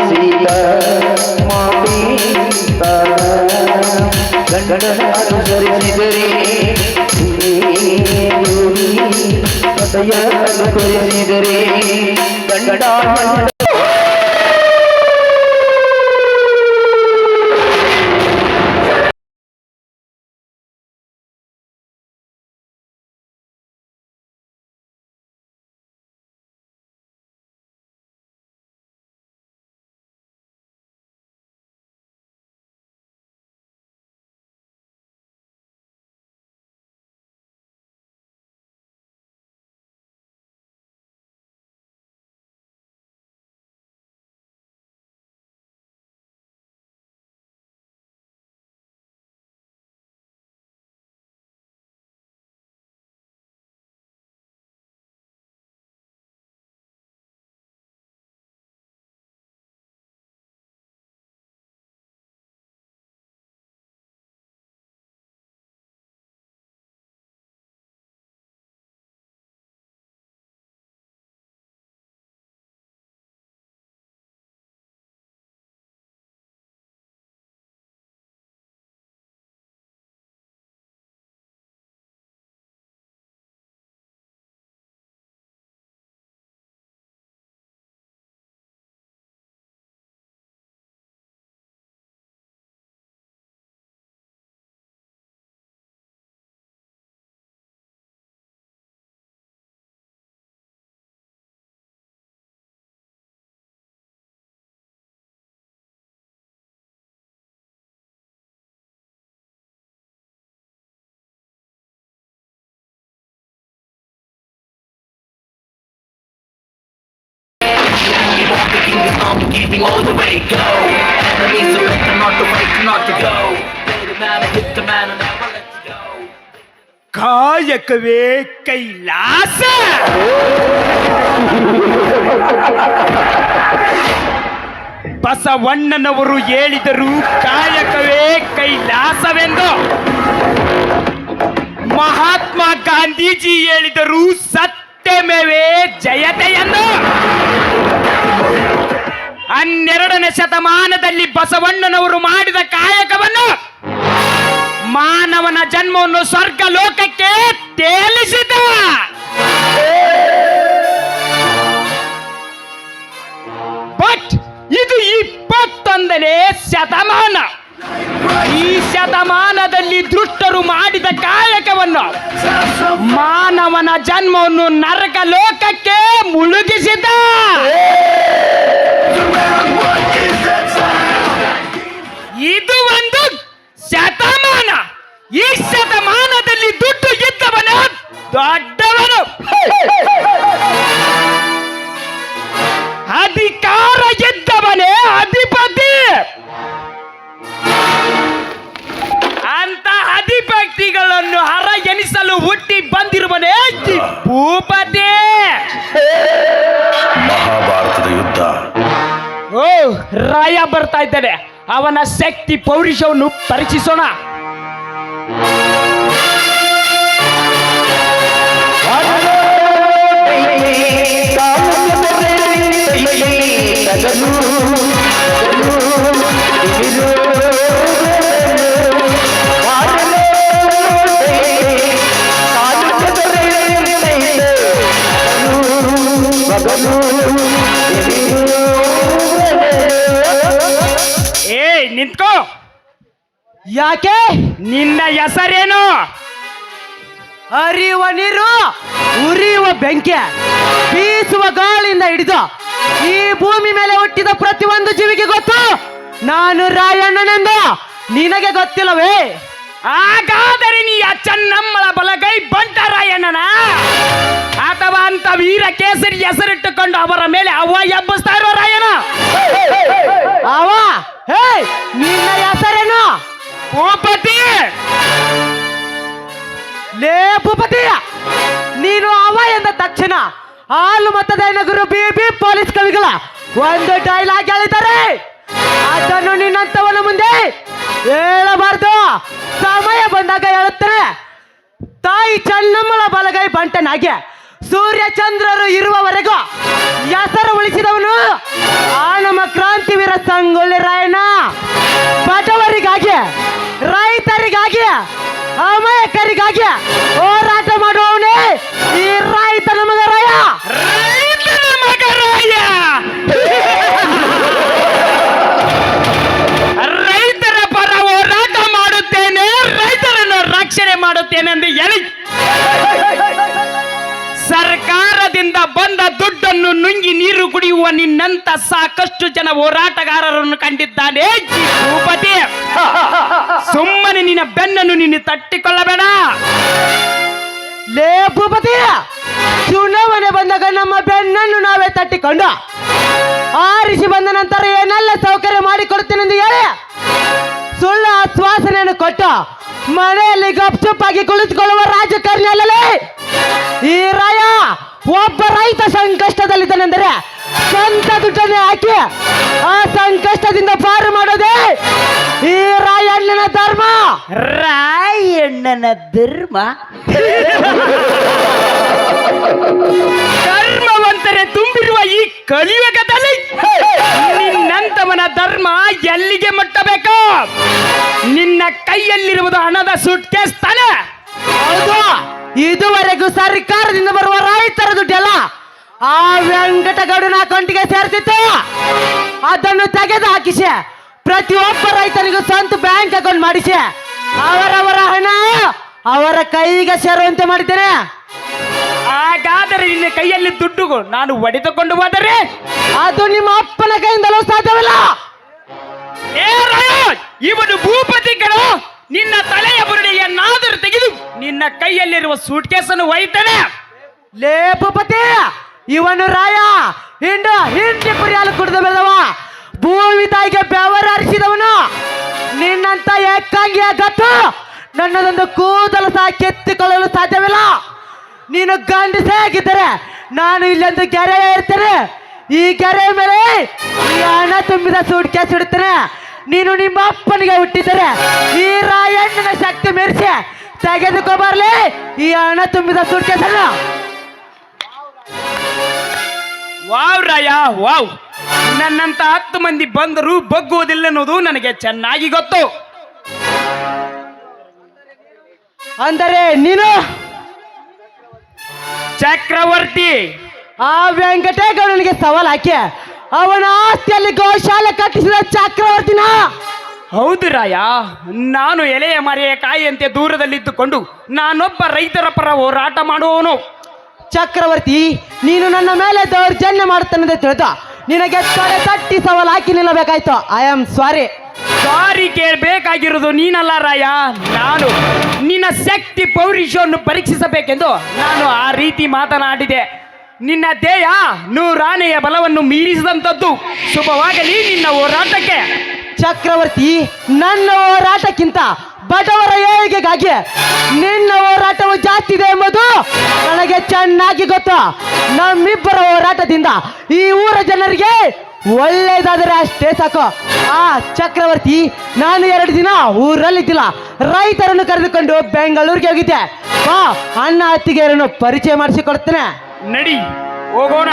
ಸೀತಾ ಮಾತೆ ಗಂಡನ ಅನುಸರಿಸಿದರೆ ತೋರಿಸಿದರೆ ಗಂಡ I'm giving all the way, go. Enemies are better not to wait, not to go. Play the man, hit the man, and never let you go. ಕಾಯಕವೇ ಕೈಲಾಸ. ಬಸವಣ್ಣನವರು ಹೇಳಿದರು ಕಾಯಕವೇ ಕೈಲಾಸವೆಂದು. ಮಹಾತ್ಮ ಗಾಂಧೀಜಿ ಹೇಳಿದರು ಸತ್ಯಮೇವೇ ಜಯತೆ ಎಂದು. 12ನೇ ಶತಮಾನದಲ್ಲಿ ಬಸವಣ್ಣನವರು ಮಾಡಿದ ಕಾಯಕವನ್ನು ಮಾನವನ ಜನ್ಮವನ್ನು ಸ್ವರ್ಗ ಲೋಕಕ್ಕೆ ತೇಲಿಸಿದ. ಬಟ್ ಇದು 21ನೇ ಶತಮಾನ. ಈ ಶತಮಾನದಲ್ಲಿ ದುಷ್ಟರು ಮಾಡಿದ ಕಾಯಕವನ್ನು ಮಾನವನ ಜನ್ಮವನ್ನು ನರಕ ಲೋಕಕ್ಕೆ ಮುಳುಗಿಸಿದ. ಇದು ಒಂದು ಶತಮಾನ. ಈ ಶತಮಾನದಲ್ಲಿ ದುಡ್ಡು ಇದ್ದವನು ದೊಡ್ಡವನು, ಅಧಿಕಾರ ಇದ್ದವನೇ ಅಧಿಪತಿ. ಅಂತ ಅಧಿಪತಿಗಳನ್ನು ಹರ ಎನಿಸಲು ಹುಟ್ಟಿ ಬಂದಿರುವನೇ ಭೂಪತಿ. ಮಹಾಭಾರತದ ಯುದ್ಧ. ಓ, ರಾಯ ಬರ್ತಾ ಇದ್ದಾನೆ. ಅವನ ಶಕ್ತಿ ಪೌರುಷವನ್ನು ಪರೀಕ್ಷಿಸೋಣ. ಏ ನಿಂತ್ಕೋ. ಯಾಕೆ? ನಿನ್ನ ಹೆಸರೇನು? ಹರಿಯುವ ನೀರು, ಉರಿಯುವ ಬೆಂಕಿ, ಬೀಸುವ ಗಾಳಿಯಿಂದ ಹಿಡಿದು ಈ ಭೂಮಿ ಮೇಲೆ ಹುಟ್ಟಿದ ಪ್ರತಿಯೊಂದು ಜೀವಿಗೆ ಗೊತ್ತು ನಾನು ರಾಯಣ್ಣನೆಂದು. ನಿನಗೆ ಗೊತ್ತಿಲ್ಲವೇ? ಹಾಗಾದರೆ ನೀ ಚೆನ್ನಮ್ಮಳ ಬಲಗೈ ಬಂಟ ರಾಯಣ್ಣನ ಅಥವಾ ಅಂತ ವೀರ ಕೇಸರಿ ಹೆಸರಿಟ್ಟುಕೊಂಡು ಅವರ ಮೇಲೆ ಅವ್ವ ಎಬ್ಬಿಸ್ತಾ ಇರುವ ರಾಯಣ್ಣ? ಅವ ಹೇ, ನಿನ್ನ ಹೆಸರೇನು? ಭೂಪತಿ. ಲೇ ಭೂಪತಿ, ನೀನು ಅವ ಎಂದ ತಕ್ಷಣ ಹಾಲು ಮತದಾನ ಗುರು ಬಿ ಪೊಲೀಸ್ ಕವಿಗಳ ಒಂದು ಡೈಲಾಗ್ ಹೇಳಿದ್ದಾರೆ. ಅದನ್ನು ನಿನ್ನಂತವನ ಮುಂದೆ ಹೇಳಬಾರ್ದು. ಸಮಯ ಬಂದಾಗ ಹೇಳುತ್ತೇನೆ. ತಾಯಿ ಚೆನ್ನಮ್ಮಳ ಬಲಗೈ ಬಂಟನಾಗಿ ಸೂರ್ಯ ಚಂದ್ರರು ಇರುವವರೆಗೂ ಹೆಸರು ಉಳಿಸಿದವನು ಆ ನಮ್ಮ ಕ್ರಾಂತಿವೀರ ಸಂಗೊಳ್ಳಿ ರಾಯಣ್ಣ. ಬಡವರಿಗಾಗಿ, ರೈತರಿಗಾಗಿ, ಅಮಾಯಕರಿಗಾಗಿ ಹೋರಾಟ ಮಾಡುವವನೇ ಈ ರೈತನ ಮಗ ರಾಯ. ರೈತನ ಮಗ ರಾಯ. ರೈತರ ಪರ ಹೋರಾಟ ಮಾಡುತ್ತೇನೆ, ರೈತರನ್ನು ರಕ್ಷಣೆ ಮಾಡುತ್ತೇನೆ ಎಂದು ಹೇಳಿ ಸರ್ಕಾರದಿಂದ ಬಂದ ದುಡ್ಡನ್ನು ನುಂಗಿ ನೀರು ಕುಡಿಯುವ ನಿನ್ನಂತ ಸಾಕಷ್ಟು ಜನ ಹೋರಾಟಗಾರರನ್ನು ಕಂಡಿದ್ದಾನೆ ಈ ಭೂಪತಿ. ಸುಮ್ಮನೆ ನಿನ್ನ ಬೆನ್ನನ್ನು ನಿನ್ನ ತಟ್ಟಿಕೊಳ್ಳಬೇಡ. ಲೇ ಭೂಪತಿ, ಚುನಾವಣೆ ಬಂದಾಗ ನಮ್ಮ ಬೆನ್ನನ್ನು ನಾವೇ ತಟ್ಟಿಕೊಂಡು ಆರಿಸಿ ಬಂದ ನಂತರ ಏನೆಲ್ಲ ಸೌಕರ್ಯ ಮಾಡಿಕೊಡ್ತೇನೆಂದು ಹೇಳಿ ಸುಳ್ಳು ಆಶ್ವಾಸನೆಯನ್ನು ಕೊಟ್ಟು ಮನೆಯಲ್ಲಿ ಗಪ್ಚುಪ್ಪಾಗಿ ಕುಳಿತುಕೊಳ್ಳುವ ರಾಜಕಾರಣಿ ಅಲ್ಲಲೇ ಈ ರಾಯ. ಒಬ್ಬ ರೈತ ಸಂಕಷ್ಟದಲ್ಲಿದ್ದಾನೆಂದರೆ ಸ್ವಂತ ದುಡ್ಡನ್ನೇ ಹಾಕಿ ಆ ಸಂಕಷ್ಟದಿಂದ ಪಾರು ಮಾಡೋದೇ ಈ ರಾಯಣ್ಣನ ಧರ್ಮ. ರಾಯಣ್ಣನ ಧರ್ಮ. ಧರ್ಮವಂತರೇ ತುಂಬಿರುವ ಈ ಕಲಿಯುಗದಲ್ಲಿ ನಿನ್ನಂತವನ ಧರ್ಮ ಎಲ್ಲಿಗೆ ಮುಟ್ಟಬೇಕು? ನಿನ್ನ ಕೈಯಲ್ಲಿರುವುದು ಹಣದ ಸೂಟ್ಕೇಸ್ ತಾನೆ? ಹೌದು, ಇದುವರೆಗೂ ಸರ್ಕಾರದಿಂದ ಬರುವ ರೈತರ ದುಡ್ಡೆಲ್ಲ ಆ ವೆಂಕಟಗೌಡನ ಅಕೌಂಟ್ಗೆ ಸೇರ್ತಿತ್ತು. ಅದನ್ನು ತೆಗೆದು ಹಾಕಿಸಿ ಪ್ರತಿಯೊಬ್ಬ ರೈತನಿಗೂ ಸ್ವಂತ ಬ್ಯಾಂಕ್ ಅಕೌಂಟ್ ಮಾಡಿಸಿ ಅವರವರ ಹಣ ಅವರ ಕೈಗೆ ಸೇರುವಂತೆ ಮಾಡಿದ್ದೇನೆ. ಹಾಗಾದರೆ ನಿನ್ನ ಕೈಯಲ್ಲಿ ದುಡ್ಡು ನಾನು ಒಡೆದುಕೊಂಡು ಹೋದರೆ ಅದು ನಿಮ್ಮ ಅಪ್ಪನ ಕೈಯಿಂದಲೂ ಸಾಧ್ಯವಿಲ್ಲ. ಏ ರಾಯ, ಇವನು ಭೂಪತಿ ಕಣ. ನಿನ್ನ ತಲೆಯ ಬುರುಡೆಯನ್ನಾದರೂ ತೆಗೆದು ನಿನ್ನ ಕೈಯಲ್ಲಿರುವ ಸೂಟ್ ಕೇಸನ್ನು ಒಯ್ತಾನೆ. ಲೇ ಭೂಪತಿ, ಇವನು ರಾಯ ಹಿಂಡಿ ಕುರಿಯಾಲು ಕುಡಿದು ಬೆಳೆದವ, ಭೂಮಿ ತಾಯಿಗೆ ಬೆವರು ಹರಿಸಿದವನು. ನಿನ್ನಂತ ಏಕಾಂಗಿಯ ಗತ್ತು ನನ್ನದೊಂದು ಕೂದಲು ಸಹ ಕೆತ್ತಿಕೊಳ್ಳಲು ಸಾಧ್ಯವಿಲ್ಲ. ನೀನು ಗಂಡಸೇ ಆಗಿದ್ದರೆ ನಾನು ಇಲ್ಲೊಂದು ಗೆರೆ ಇರ್ತೇನೆ. ಈ ಗೆರೆ ಮೇಲೆ ಈ ಹಣ ತುಂಬಿದ ಸೂಟ್ ಕೇಸ್ ಇಡುತ್ತೇನೆ. ನೀನು ನಿಮ್ಮ ಅಪ್ಪನಿಗೆ ಹುಟ್ಟಿದರೆ ಈ ರಾಯಣ್ಣನ ಶಕ್ತಿ ಮೀರಿಸಿ ತೆಗೆದುಕೊಬರ್ಲಿ ಈ ಹಣ ತುಂಬಿದ ಸೂಟ್ ಕೇಸನ್ನು. ವಾವ್ ರಾಯ ವಾವ್. ನನ್ನಂತ 10 ಮಂದಿ ಬಂದರೂ ಬಗ್ಗುವುದಿಲ್ಲ ಅನ್ನೋದು ನನಗೆ ಚೆನ್ನಾಗಿ ಗೊತ್ತು. ಅಂದರೆ ನೀನು ಚಕ್ರವರ್ತಿ. ಆ ವೆಂಕಟೇಗೌಡನಿಗೆ ಸವಾಲ್ ಹಾಕಿ ಅವನ ಆಸ್ತಿಯಲ್ಲಿ ಗೋಶಾಲೆ ಕಟ್ಟಿಸಿದ ಚಕ್ರವರ್ತಿನ? ಹೌದು ರಾಯ, ನಾನು ಎಲೆಯ ಮರೆಯ ಕಾಯಿಯಂತೆ ದೂರದಲ್ಲಿದ್ದುಕೊಂಡು ನಾನೊಬ್ಬ ರೈತರ ಪರ ಹೋರಾಟ ಮಾಡುವವನು. ಚಕ್ರವರ್ತಿ, ನೀನು ನನ್ನ ಮೇಲೆ ದೌರ್ಜನ್ಯ ಮಾಡುತ್ತಾನೆ ತಿಳಿದು ನಿನಗೆ ತೊಡೆ ತಟ್ಟಿ ಸವಾಲ್ ಹಾಕಿ ನಿಲ್ಲಬೇಕಾಯ್ತು. I am sorry. ಸಾರಿ ಕೇಳಬೇಕಾಗಿರೋದು ನೀನಲ್ಲ ರಾಯ, ನಾನು. ನಿನ್ನ ಶಕ್ತಿ ಪೌರುಷವನ್ನು ಪರೀಕ್ಷಿಸಬೇಕೆಂದು ನಾನು ಆ ರೀತಿ ಮಾತನಾಡಿದೆ. ನಿನ್ನ ದೇಹ ನೂರಾನೆಯ ಬಲವನ್ನು ಮೀರಿಸಿದಂಥದ್ದು. ಶುಭವಾಗಲಿ ನಿನ್ನ ಹೋರಾಟಕ್ಕೆ. ಚಕ್ರವರ್ತಿ, ನನ್ನ ಹೋರಾಟಕ್ಕಿಂತ ಬಡವರ ಏಳಿಗೆಗಾಗಿ ನಿನ್ನ ಹೋರಾಟವು ಜಾಸ್ತಿ ಇದೆ ಎಂಬುದು ನನಗೆ ಚೆನ್ನಾಗಿ ಗೊತ್ತು. ನಮ್ಮಿಬ್ಬರ ಹೋರಾಟದಿಂದ ಈ ಊರ ಜನರಿಗೆ ಒಳ್ಳೇದಾದರೆ ಅಷ್ಟೇ ಸಾಕು. ಆ ಚಕ್ರವರ್ತಿ, ನಾನು 2 ದಿನ ಊರಲ್ಲಿದ್ದಿಲ್ಲ, ರೈತರನ್ನು ಕರೆದುಕೊಂಡು ಬೆಂಗಳೂರಿಗೆ ಹೋಗಿದ್ದೆ. ಬಾ, ಅಣ್ಣ ಅತ್ತಿಗೆಯರನ್ನು ಪರಿಚಯ ಮಾಡಿಸಿಕೊಡ್ತೇನೆ. ನಡಿ ಹೋಗೋಣ.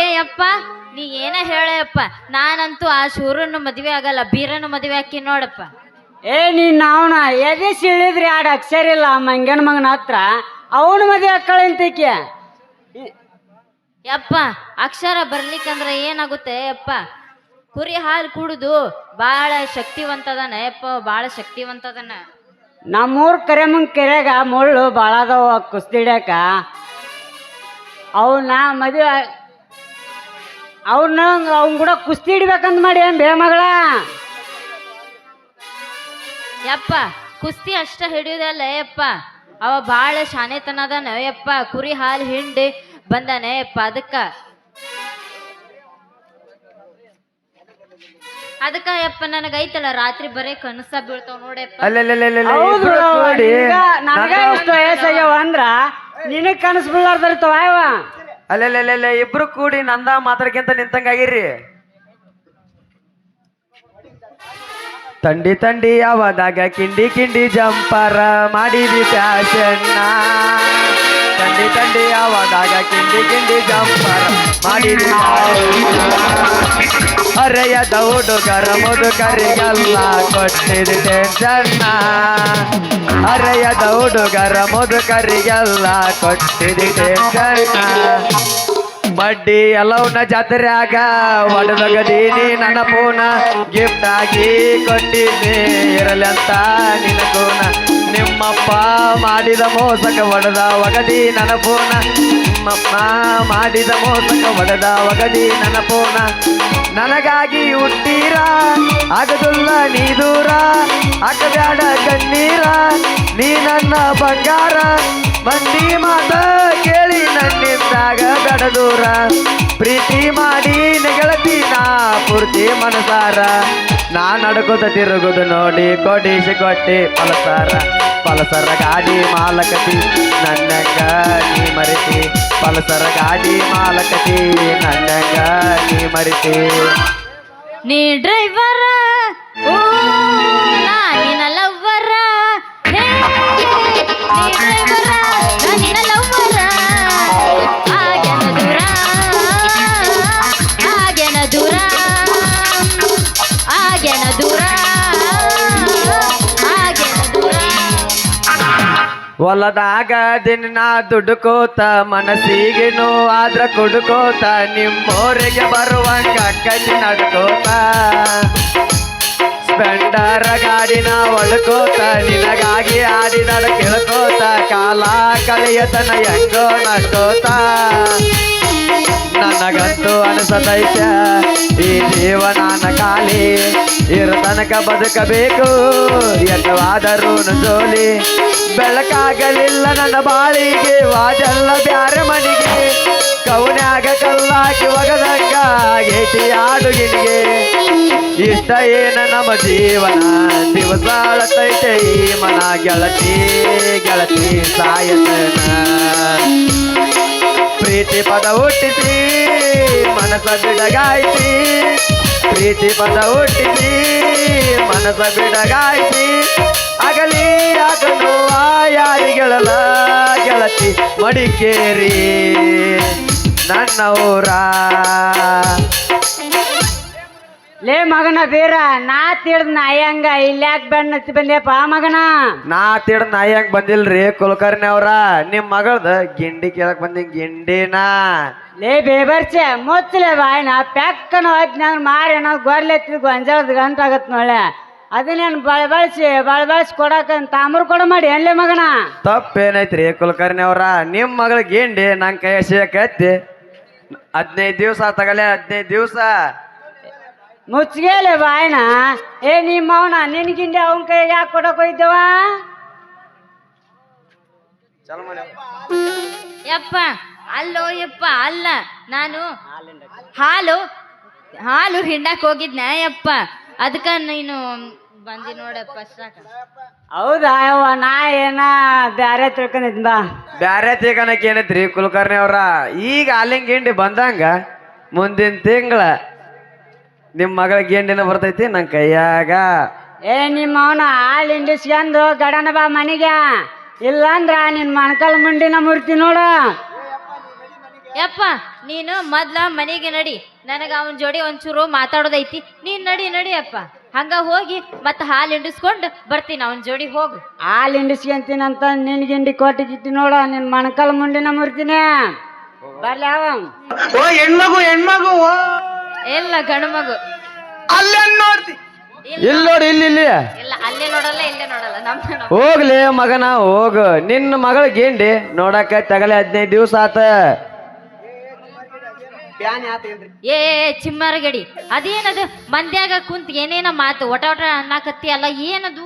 ಏ ಯಪ್ಪ ನೀ ಏನ ಹೇಳಪ್ಪ, ನಾನಂತೂ ಆ ಶೂರನ್ನು ಮದುವೆ ಆಗಲ್ಲ, ಬೀರನ್ನು ಮದುವೆ ಹಾಕಿ ನೋಡಪ್ಪ. ಏ ನೀನ್ ಅವನ ಎದೆ ಸಿಳಿದ್ರಿ ಆಡ ಅಕ್ಷರ ಇಲ್ಲ ಮಂಗನ ಮಗನ ಹತ್ರ ಅವನ ಮದುವೆ ಅಕ್ಕಳಂತಕ್ಕೆ. ಯಪ್ಪ ಅಕ್ಷರ ಬರ್ಲಿಕ್ಕಂದ್ರೆ ಏನಾಗುತ್ತೆ ಯಪ್ಪ, ಕುರಿ ಹಾಲು ಕುಡಿದು ಬಾಳ ಶಕ್ತಿವಂತದನ ಯಪ್ಪ, ಬಾಳ ಶಕ್ತಿವಂತದನ. ನಮ್ಮೂರ್ ಕರೆಮಂಗ್ ಕೆರೆಗ ಮುಳ್ಳು ಭಾಳ ಅದಾವ ಕುಸ್ತಿ ಹಿಡ್ಯಾಕ. ಅವನ್ನ ಮದುವೆ ಅವ್ನ ಕೂಡ ಕುಸ್ತಿ ಹಿಡಿಬೇಕಂತ ಮಾಡಿ ಏನ್ ಬೇ ಮಗಳ. ಯಪ್ಪ ಕುಸ್ತಿ ಅಷ್ಟ ಹಿಡಿಯೋದಲ್ಲ ಯಪ್ಪ, ಅವ ಬಾಳ ಶಾನೆತನದನ ಯಪ್ಪ, ಕುರಿ ಹಾಲು ಹಿಂಡಿ ಬಂದಾನೆ ಯಪ್ಪ. ಅದಕ್ಕ ಯಪ್ಪ ನನಗೈತಲ್ಲ ರಾತ್ರಿ ಬರೇ ಕನಸ ಬೀಳ್ತಾವ ನೋಡಪ್ಪ. ಹೌದು ನನಗ ಎಷ್ಟು ವಯಸ್ಸಾಗ್ಯಾವ ಅಂದ್ರ ನಿನಗ್ ಕನಸು ಬೀಳಾರ್ದರ್ತವ ಅವ. ಅಲ್ಲೆಲ್ಲೆಲ್ಲೆಲ್ಲ ಇಬ್ರು ಕೂಡಿ ನಂದ ಮಾತಾಡ್ಕೊಂತ ನಿಂತಂಗಾಗಿರ್ರಿ. ತಂಡಿ ತಂಡಿ ಯಾವದಾಗ ಕಿಂಡಿ ಕಿಂಡಿ ಜಂಪರ ಮಾಡಿದಿ ಫ್ಯಾಷನ್ನ. ತಂಡಿ ತಂಡಿ ಯಾವದಾಗ ಕಿಂಡಿ ಕಿಂಡಿ ಜಂಪರ ಮಾಡಿದಿ ಅರೆಯದ ಹುಡುಗರ ಮುದುಕರಿಗೆಲ್ಲ ಕೊಟ್ಟಿದಿ ಟೆನ್ಷನ್ನ. ಅರೆಯದ ಹುಡುಗರ ಮುದುಕರಿಗೆಲ್ಲ ಕೊಟ್ಟಿದಿ ಟೆನ್ಷನ್ನ. ಬಡ್ಡಿ ಎಲ್ಲವನ್ನ ಜಾತ್ರೆಯಾಗ ಒಡದಗದೀನಿ ನನ್ನ ಪೂನ ಗಿಫ್ಟ್ ಆಗಿ ಕೊಟ್ಟಿದ್ದೆ ಇರಲಿ ಅಂತ ನಿನಗೂನ. ನಿಮ್ಮಪ್ಪ ಮಾಡಿದ ಮೋಸಕ ಒಡೆದ ಒಗದಿ ನನ್ನ ಪೂನ. ನಿಮ್ಮಪ್ಪ ಮಾಡಿದ ಮೋಸಕ ಒಡೆದ ಒಗದಿ ನನ್ನ ಪೂನ. ನನಗಾಗಿ ಹುಟ್ಟೀರ ಆಗದುಲ್ಲ ನೀ ದೂರ, ಹಾಕಬ್ಯಾಡ ಕಣ್ಣೀರ ನೀ ನನ್ನ ಬಂಗಾರ. ಮಂದಿ ಮಾತ ಕೇಳಿ ನನ್ನಿಂದಾಗ ಗಡದೂರ, ಪ್ರೀತಿ ಮಾಡಿ ನೆಗಳತಿ ನಾ ಪೂರ್ತಿ ಮನಸಾರ. ನಾ ನಡ್ಕೋತ ತಿರುಗುದು ನೋಡಿ ಕೊಡಿಸಿ ಕೊಟ್ಟಿ ಪಲಸಾರ. ಪಲಸರ ಗಾಡಿ ಮಾಲಕತಿ ನನ್ನಂಗ ನೀ ಮರಿತಿ. ಪಲಸರ ಗಾಡಿ ಮಾಲಕತಿ ನನ್ನಂಗ ನೀ ಮರಿತಿ. ನೀ ಡ್ರೈವರ ಓ ನಾ ನಿನ್ನ ಲವ್ವರ, ಹೇ ನೀ ಡ್ರೈವರ ನಾ ನಿನ್ನ ಲವ್ವರ. ಆಗ್ಯಾನ ದೂರ ಆಗ್ಯಾನ ದೂರ ಆಗ್ಯಾನ ದೂರ ಆಗ್ಯಾನ ದೂರ. ಹೊಲದಾಗ ದಿನ ದುಡ್ಕೋತ ಮನಸ್ಸಿಗೆ ನೋವಾದ್ರ ಕುಡ್ಕೋತ ನಿಮ್ಮೋರಿಗೆ ಬರುವಂಗ ಕೈ ನಡ್ಕೋತ. ಸ್ಪೆಂಡರ ಗಾಡಿನ ಒಳ್ಕೋತ ನಿನಗಾಗಿ ಆಡಿದಾಡ ಕೇಳ್ಕೋತ ಕಾಲ ಕಳೆಯತನ ಹೆಂಗೋ ನಡ್ಕೋತ. ನನಗಂತೂ ಅನಿಸತೈತ ಈ ಜೀವನಾನ ಖಾಲಿ ಇರ ತನಕ ಬದುಕಬೇಕು ಎನ್ನವಾದರೂ ಜೋಲಿ. ಬೆಳಕಾಗಲಿಲ್ಲ ನನ್ನ ಬಾಳಿಗೆ ವಾಜಲ್ಲ ಬ್ಯಾರ ಮನಿಗೆ, ಕೌನ್ಯಾಗ ಕಲ್ಲಾಕಿ ಒಗದಂಗ ಆಗೇತಿ ಆಡುಗಿನಿಗೆ. ಇಷ್ಟ ಏನ ನಮ್ಮ ಜೀವನ ದಿವಸ ಅಳತೈತೆ ಈ ಮನ, ಗೆಳತಿ ಗೆಳತಿ ಸಾಯತನ. ಪ್ರೀತಿ ಪದ ಹುಟ್ಟಿಸಿ ಮನಸ ಬಿಡಗಾಯಿಸಿ, ಪ್ರೀತಿ ಪದ ಹುಟ್ಟಿಸಿ ಮನಸ ಬಿಡಗಾಯಿಸಿ. ಆಗಲಿ ಆಗಲು ಯಾರಿಗೆಳಲ ಗೆಳತಿ ಮಡಿಕೇರಿ ನನ್ನ ಊರ. ಲೇ ಮಗನ ಬೀರ ನಾ ತಿಳಿದ್ ನಾಯಂಗ ಇಲ್ಯಾಕ ಬೆನ್ನತ್ತಿ ಬಂದ್ಯಪ್ಪ ಮಗನ. ನಾ ತಿಡ್ ನಾಯಿ ಹಂಗ ಬಂದಿಲ್ರಿ ಕುಲಕರ್ಣಿ ಅವ್ರ, ನಿಮ್ ಮಗಳದ ಗಿಂಡಿ ಕೇಳಕ್ ಬಂದಿ ಗಿಂಡಿನ. ಲೇ ಬೇಬರ್ಚೆ ಮುಚ್ಚಲೆ ಬಾಯ್ನ ಪ್ಯಾಕ್ಕನ ಹೋಯ್ತು ನಂಗೆ ಮಾರಿ ನಾವು ಗೊರ್ಲೆತ್ತಿದ್ ಗೊಂಜಾಳದ ಗಂಟು ಆಗತ್ ನೋಳೆ. ಅದನ್ನೇನು ಬಳಬಳಿಸಿ ಕೊಡಕಂತ ತಾಮ್ರ ಕೊಡ ಮಾಡಿ ಎನ್ಲೆ ಮಗನ. ತಪ್ಪೇನೈತ್ರಿ ಕುಲಕರ್ಣಿ ಅವ್ರ, ನಿಮ್ ಮಗಳ ಗಿಂಡಿ ನಂಗೆ ಕೈ ಸಿಗಕತ್ತಿ 15 ದಿವಸ ತಗಲೆ 15 ದಿವಸ. ಮುಚ್ಚಿಗೆಲೆ ಬಾಯ್ನ. ಏ ನಿಮ್ಮ ಅವನ ನಿನ್ಗಿಂಡಿ ಅವನ ಕೈಗೆ ಯಾಕೆ ಕೊಡಕ್ ಹೋಯ್ತವ? ಯಪ್ಪ ಅಲ್ಲೋ ಯಪ್ಪ ಅಲ್ಲ, ನಾನು ಹಾಲು ಹಿಂಡಕ್ ಹೋಗಿದ್ನ ಯಪ್ಪ, ಅದಕ್ಕ ನೀನು ಬಂದಿ ನೋಡಪ್ಪ ಸಾಕ. ಹೌದಾ ಯವ್ವ, ನಾ ಏನ ಬ್ಯಾರೆ ತಿಳ್ಕೊಂಡಿದ್ ಬಾ. ಬ್ಯಾರೆ ತೇಗನಕ್ ಏನೈತ್ರಿ ಕುಲಕರ್ಣಿ ಅವ್ರ, ಈಗ ಹಾಲಿನ ಗಿಂಡಿ ಬಂದಂಗ ಮುಂದಿನ ತಿಂಗಳ ನಿಮ್ ಮಗಳ ಗಿಂಡಿನ ಬರ್ತೈತಿ ನನ್ ಕೈಯಾಗ. ಏ ನಿಮ್ಮ ಅವನ ಹಾಲು ಹಿಂಡಿಸ್ಕೊಂಡು ಗಡನ ಬಾ ಮನೆಗೆ, ಇಲ್ಲಂದ್ರ ನಿನ್ ಮಣಕಲ್ ಮುಂಡಿನ ಮುರ್ತಿ ನೋಡ. ಯಪ್ಪ ನೀನು ಮೊದ್ಲ ಮನೆಗೆ ನಡಿ, ನನಗ ಅವನ ಜೋಡಿ ಒಂಚೂರು ಮಾತಾಡೋದೈತಿ. ನೀನ್ ನಡಿ ನಡಿಯಪ್ಪ. ಹಂಗ ಹೋಗಿ ಮತ್ತ ಹಾಲು ಹಿಂಡಿಸ್ಕೊಂಡು ಬರ್ತೀನಿ ಅವನ ಜೋಡಿ. ಹೋಗು. ಹಾಲು ಹಿಂಡಿಸ್ಕೊಂತೀನಂತ ನಿನ್ ಗಿಂಡಿ ಕೋಟಿ ಗಿಟ್ಟಿ ನೋಡ, ನಿನ್ ಮಣಕಾಲ ಮುಂಡಿನ ಮುರ್ತೀನಿ. ಬರ್ಲಿ ಅವ ಓ ಹೆಣ್ಮಗು ಹೆಣ್ಮಗು ಎಲ್ಲ ಗಂಡು ಮಗು. ಅಲ್ಲೇ ನೋಡ್ತಿ. ಇಲ್ಲಿ ನೋಡಿ, ಇಲ್ಲಿ ಇಲ್ಲ ಅಲ್ಲೇ ನೋಡಲ್ಲ ಇಲ್ಲೇ ನೋಡಲ್ಲ. ನಮ್ಮ ಹೋಗ್ಲಿ ಮಗನ ಹೋಗು. ನಿನ್ನ ಮಗಳ ಗೇಂಡಿ ನೋಡಕ ತಗಲೆ 15 ದಿವಸ ಆತ. ಏ ಚಿಮ್ಮರಗಡಿ, ಅದೇನದು ಮಂದ್ಯಾಗ ಕುಂತ್ ಏನೇನ ಮಾತು ಒಟ ಒಟ ಅನ್ನಕತ್ತಿ ಅಲ್ಲ, ಏನದು?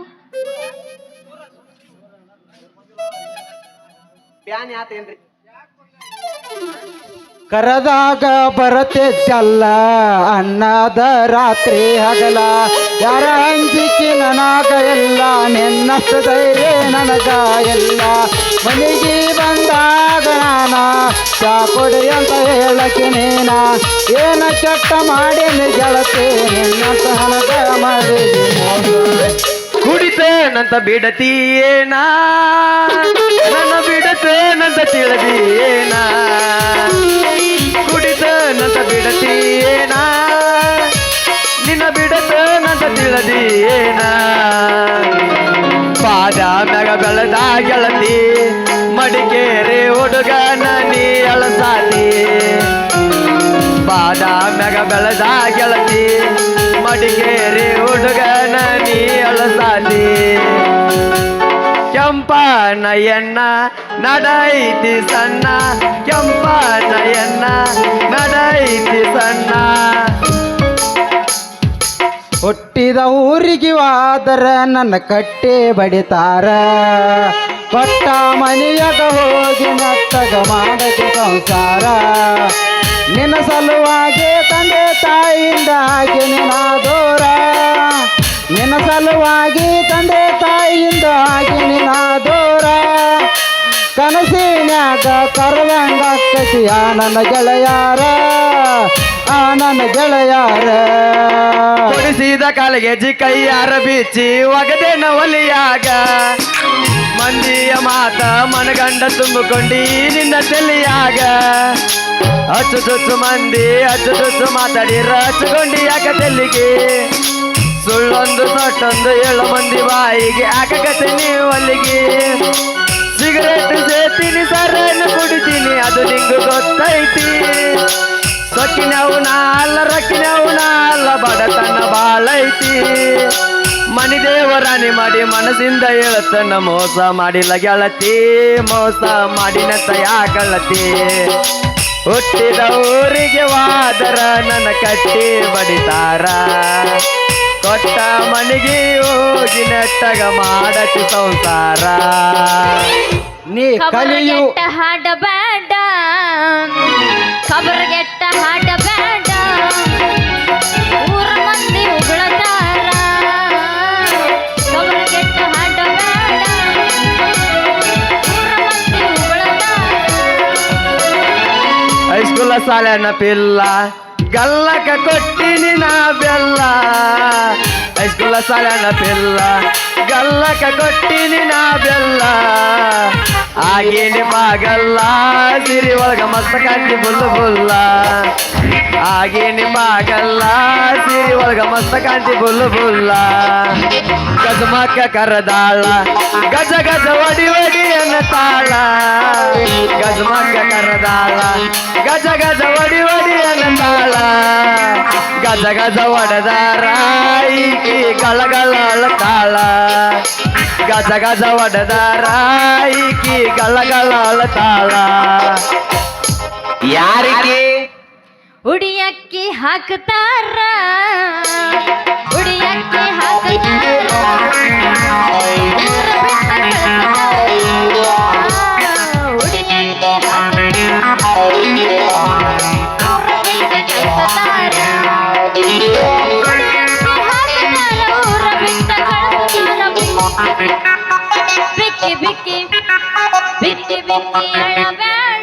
ಕರದಾಗ ಬರತೆದ್ದಲ್ಲ ಅನ್ನದ ರಾತ್ರಿ ಹಗಲ, ಯಾರ ಅಂಜಿಕೆ ನನಗ ಎಲ್ಲ, ನಿನ್ನಷ್ಟು ಧೈರ್ಯ ನನಗ ಎಲ್ಲ. ಮನೆಗೆ ಬಂದಾಗ ನಾನ ಚಾ ಕೊಡಿ ಅಂತ ಹೇಳಕ್ಕೆ ನೀನ, ಏನ ಕೆಟ್ಟ ಮಾಡೇನಿ ಗೆಳತಿ ನಿನ್ನಂತ ನನಗ ಮಾಡಿದಿ ಮೋಸ. ಕುಡಿತೇನಂತ ಬಿಡತೀಯೇನ, ನನ್ನ ಬಿಡತೇನಂತ ತಿಳಿದೀಯೇನ, ಕುಡಿತೇನಂತ ಬಿಡತೀಯೇನ, ನಿನ್ನ ಬಿಡತೇನಂತ ತಿಳಿದೀಯೇನ. ಪಾದ ಮ್ಯಾಗ ಬೆಳೆದ ಗೆಳತಿ, ಮಡಿಕೇರಿ ಹುಡುಗನ ನೀ ಅಳಸಾತಿ. ಪಾದ ಮ್ಯಾಗ ಬೆಳೆದ ಗೆಳತಿ, ಮಡಿಕೇರಿ ಹುಡುಗನ ನೀ ಅಳಸಾತಿ. ಕೆಂಪನಯನ್ನ ನಡೈತಿ ಸಣ್ಣ, ಕೆಂಪನಯನ್ನ ನಡೈತಿ ಸಣ್ಣ. ಹುಟ್ಟಿದ ಊರಿಗೆ ವಾದರ ನನ್ನ ಕಟ್ಟೆ ಬಡಿತಾರ, ಕೊಟ್ಟ ಮನೆಯಾಗ ಹೋಗಿ ನತ್ತಗ ಮಾಡಕ್ಕೆ ಸಂಸಾರ. ನಿನ್ನ ಸಲುವಾಗಿ ತಂದೆ ತಾಯಿಯಿಂದ ಹಾಗೆ ನಿನ್ನ ದೂರ, ನಿನ್ನ ಸಲುವಾಗಿ ತಂದೆ ತಾಯಿಯಿಂದ ಹಾಗೆ ನಿನ್ನ ದೂರ. ಕನಸಿನ್ಯಾಗ ಕರದಂಗ ಕಸಿಯ ನನ್ನ ಗೆಳೆಯಾರ, ನನ್ನ ಗೆಳೆಯಾರ. ಕೊಡಿಸಿದ ಕಾಲಿಗೆ ಕೈಯಾರ ಬಿಚ್ಚಿ ಒಗದೇನ ಒಲಿಯಾಗ, ಮಂದಿಯ ಮಾತ ಮನಗಂಡ ತುಂಬಿಕೊಂಡಿ ನಿನ್ನ ತಲೆಯಾಗ. ಹಚ್ಚು ಚುಚ್ಚು ಮಂದಿ ಹಚ್ಚು ಚುಚ್ಚು ಮಾತಾಡಿ ಹಚ್ಚಿಕೊಂಡಿ ಯಾಕ ತೆಲ್ಲಿಗೆ, ಸುಳ್ಳೊಂದು ಸೊಟ್ಟೊಂದು 7 ಮಂದಿ ಬಾಯಿಗೆ ಹಾಕಕತ್ತೆ ನೀವು ಅಲ್ಲಿಗೆ. ಸಿಗರೇಟ್ ಸೇತೀನಿ ಸರನ್ನು ಕುಡಿತೀನಿ ಅದು ನಿಂಗು ಗೊತ್ತೈತಿ, ಸೊಕ್ಕಿನವನ ಅಲ್ಲ ರಕ್ಕಿನವನ ಅಲ್ಲ ಬಡತನ ಬಾಳೈತಿ. ಮನಿ ದೇವರಾಣಿ ಮಾಡಿ ಮನಸ್ಸಿಂದ ಹೇಳತ್ತನ, ಮೋಸ ಮಾಡಿಲ್ಲ ಗೆಳತಿ, ಮೋಸ ಮಾಡಿನಂತ ಯಾಕಳತಿ. ಹುಟ್ಟಿದ ಊರಿಗೆ ವಾದರ ನನ್ನ ಕಟ್ಟಿ ಬಡಿತಾರ, ಕೊಟ್ಟ ಮನೆಗೆ ಹೋಗಿ ನೆಟ್ಟಗ ಮಾಡತಿ ಸಂಸಾರ. ನೀ ಕಲಿಯು ಖಬರ್ಗೆಟ್ಟ ಹಾಡ ಬೇಡ, ಖಬರ್ಗೆಟ್ಟ ಹಾಡ ಬೇಡ, ಊರ ಮಂದಿ ಉಗುಳತಾರ. ಖಬರ್ಗೆಟ್ಟ ಹಾಡ ಬೇಡ, ಊರ ಮಂದಿ ಉಗುಳತಾರ. ಹೈಸ್ಕೂಲ ಸಾಲನ ಪಿಲ್ಲ ಗಲ್ಲಕ ಕೊಟ್ಟಿನಿ ನಾ ಬೆಲ್ಲ, ಹೈಸ್ಕೂಲ ಸಾಲನ ಪಿಲ್ಲ ಗಲ್ಲಕ ಕೊಟ್ಟಿನಿ ನಾ ಬೆಲ್ಲ. ಆಗೇನಿ ಮಗಲ್ಲ ಸಿರಿ ಒಳಗ ಮಸ್ತ ಕಾಂತಿ ಬುಲ್ಲ ಬುಲ್ಲ, ಆಗೇನಿ ಮಗಲ್ಲ ಸಿರಿ ಒಳಗ ಮಸ್ತ ಕಾಂತಿ ಬುಲ್ಲ ಬುಲ್ಲ. ಗಜಮಕ್ಕ ಕರದಾಳ ಗಜ ಗಜ ಒಡಿ ಒಡಿ ಅನ್ನ ತಾಳ, ಗಜಮಕ್ಕ ಕರದಾಳ ಗಜ ಗಜ ಒಡಿ ಒಡಿ ಅನ್ನ ತಾಳ. ಗಜ ಗಜ ಒಡೆದಾರ ಈಕಿ ಗಳಗಳ ತಾಳ, ಗಜ ಗಜ ಒಡೆದಾರ ಈಕಿ ಗಳಗಳ ತಾಳ. ಯಾರಿಗೆ ಉಡಿಯಕ್ಕಿ ಹಾಕ್ತಾರ, ಉಡಿಯಕ್ಕಿ ಹಾಕ್ತಾರ, ಊರ ಬಿಟ್ಟ ಕಳ್ಸ್ತಾರ. ಉಡಿಯಕ್ಕಿ ಹಾಕ್ತಾರ, ಊರ ಬಿಟ್ಟ ಕಳ್ಸ್ತಾರ. ಉಡಿಯಕ್ಕಿ ಹಾಕ್ತಾರ, ಊರ ಬಿಟ್ಟ ಕಳ್ಸ್ತಾರ. ಬಿಕ್ಕಿ ಬಿಕ್ಕಿ ಬಿಕ್ಕಿ ಬಿಕ್ಕಿ ಅಳಬೇಡ,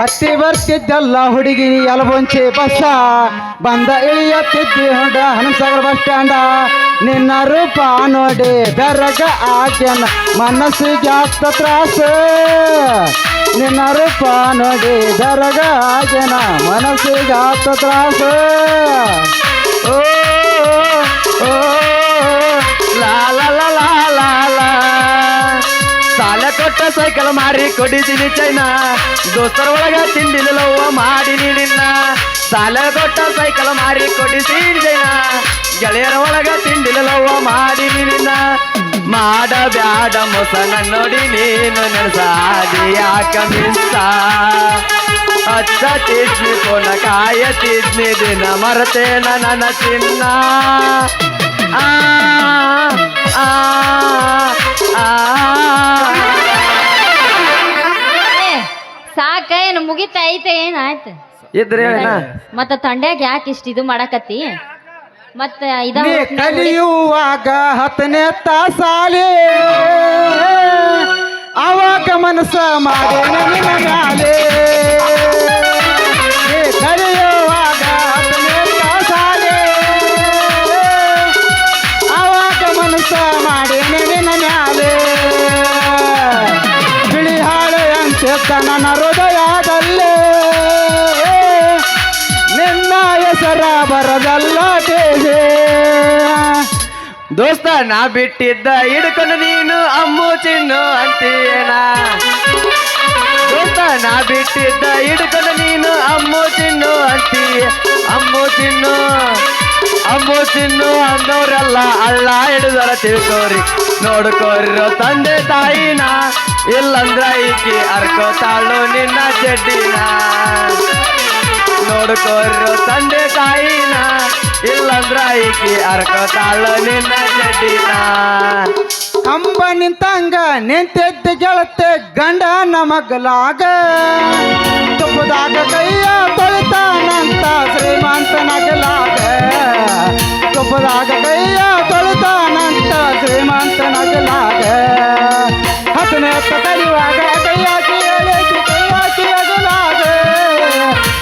ಹತ್ತಿ ಬರ್ತಿದ್ದಲ್ಲ ಹುಡುಗಿ ಯಲಬುಂಚಿ ಬಸ್ಸ ಬಂದ ಇಳಿಯತ್ತಿದ್ದಿ ಹೊಂಡ ಹನುಮಸಾಗರ ಬಸ್ ಸ್ಟ್ಯಾಂಡ ನಿನ್ನ ರೂಪ ನೋಡಿ ಬೆರಗ ಆಕೆನ ಮನಸ್ಸಿಗೆ ಆಗ್ತ ತ್ರಾಸ ನಿನ್ನ ರೂಪ ನೋಡಿ ಬೆರಗ ಆಕೆನ ಮನಸ್ಸಿಗೆ ಆಗ್ತ ತ್ರಾಸ ಓ ಓ ಲಾ ಲಾ ಲಾ ಲಾ ಲಾ ಲಾ ಸಾಲ ಕೊಟ್ಟ ಸೈಕಲ್ ಮಾರಿ ಕೊಡಿದೀನಿ ಚೈನಾ ದೋಸ್ತರ ಒಳಗ ತಿಂಡಿಲ್ಲವ್ವ ಮಾಡಿ ನಿನ್ನ ಸಾಲ ಕೊಟ್ಟ ಸೈಕಲ್ ಮಾರಿ ಕೊಡಿದೀನಿ ಚೈನಾ ಗೆಳೆಯರ ಒಳಗ ತಿಂಡಿಲ್ಲವ್ವ ಮಾಡಿ ನಿನ್ನ ಮಾಡಬ್ಯಾಡ ಮೋಸ ನನ್ನೋಡಿ ನೀನು ನೆನಸಾದಿ ಯಾಕ ಮಿಸ್ಸ ಹಚ್ಚತಿದ್ನಿ ಪುನ ಕಾಯತಿದ್ನಿ ದಿನ ಮರತೇನ ನನ್ನ ಚಿನ್ನ ಆ ಆ ಆ ಸಾಕ ಏನು ಮುಗಿತ ಐತೆ ಏನಾಯ್ತು ಇದ್ರೆ ಹೇಳಣ್ಣ ಮತ್ತ ತಂಡ್ಯಾಗ ಯಾಕೆ ಇಷ್ಟ ಇದು ಮಾಡಕತ್ತಿ ಮತ್ತ ಇದ ನೀ ಕಲಿಯುವಾಗ 10ನೇ ತಾಸಾಲೆ ಅವಾಗ ಮನಸ್ಸ ಮಾಡೇ ನಿನ್ನ ಮ್ಯಾಲೆ ನೀ ಕಲಿಯುವಾಗ 10ನೇ ತಾಸಾಲೆ ಅವಾಗ ಮನಸ್ಸ ಮಾಡೇ ನಿನ್ನ ಮ್ಯಾಲೆ ಬಿಳಿ ಹಾಳೆ ಅಂಚೆತ್ತ ನನ್ನ ಹೃದಯದಲ್ಲೇ ನಿನ್ನ ಹೆಸರ ಬರದಲ್ಲ ಟೇಜೆ ದೋಸ್ತ ನಾ ಬಿಟ್ಟಿದ್ದ ಹಿಡ್ಕೊಂಡು ನೀನು ಅಮ್ಮು ಚಿನ್ನು ಅಂತೀಯನ ದೋಸ್ತ ನಾ ಬಿಟ್ಟಿದ್ದ ಹಿಡ್ಕೊಂಡು ನೀನು ಅಮ್ಮು ಚಿನ್ನು ಅಂತೀಯ ಅಮ್ಮು ಚಿನ್ನು ಅನ್ನೋರೆಲ್ಲ ಹಳ್ಳ ಹಿಡಿದರ ತಿಳ್ಕೋರಿ ನೋಡ್ಕೋರಿರೋ ತಂದೆ ತಾಯಿನ ಇಲ್ಲಂದ್ರ ಈಕಿ ಅರ್ಕೋತಾಳು ನಿನ್ನ ಚೆಡ್ಡಿನ ನೋಡ್ಕೋರಿರೋ ತಂದೆ ತಾಯಿನ ಇಲ್ಲಂದ್ರ ಈಕಿ ಅರ್ಕೋತಾಳ ನಿನ್ನ ಚೆಡ್ಡಿನ ಕಂಬ ನಿಂತಂಗ ನಿಂತಿದ್ದ ಗೆಳತೆ ಗಂಡ ನಮಗಲಾಗ ತುಪ್ಪದಾಗ ಕೈಯ ತೊಳಿತಾನಂತ ಶ್ರೀಮಂತನಗಲಾಗ ತುಪ್ಪದಾಗ ಕೈಯ ತೊಳಿತಾನಂತ ಶ್ರೀಮಂತನಗಲಾಗ 10ನೇ ಕಲಿಯುವಾಗ ಕೈಯಾಕಿ ಎಳೆಸಿ ಕೈಯಾಕಿ ಅಗಲಾಗ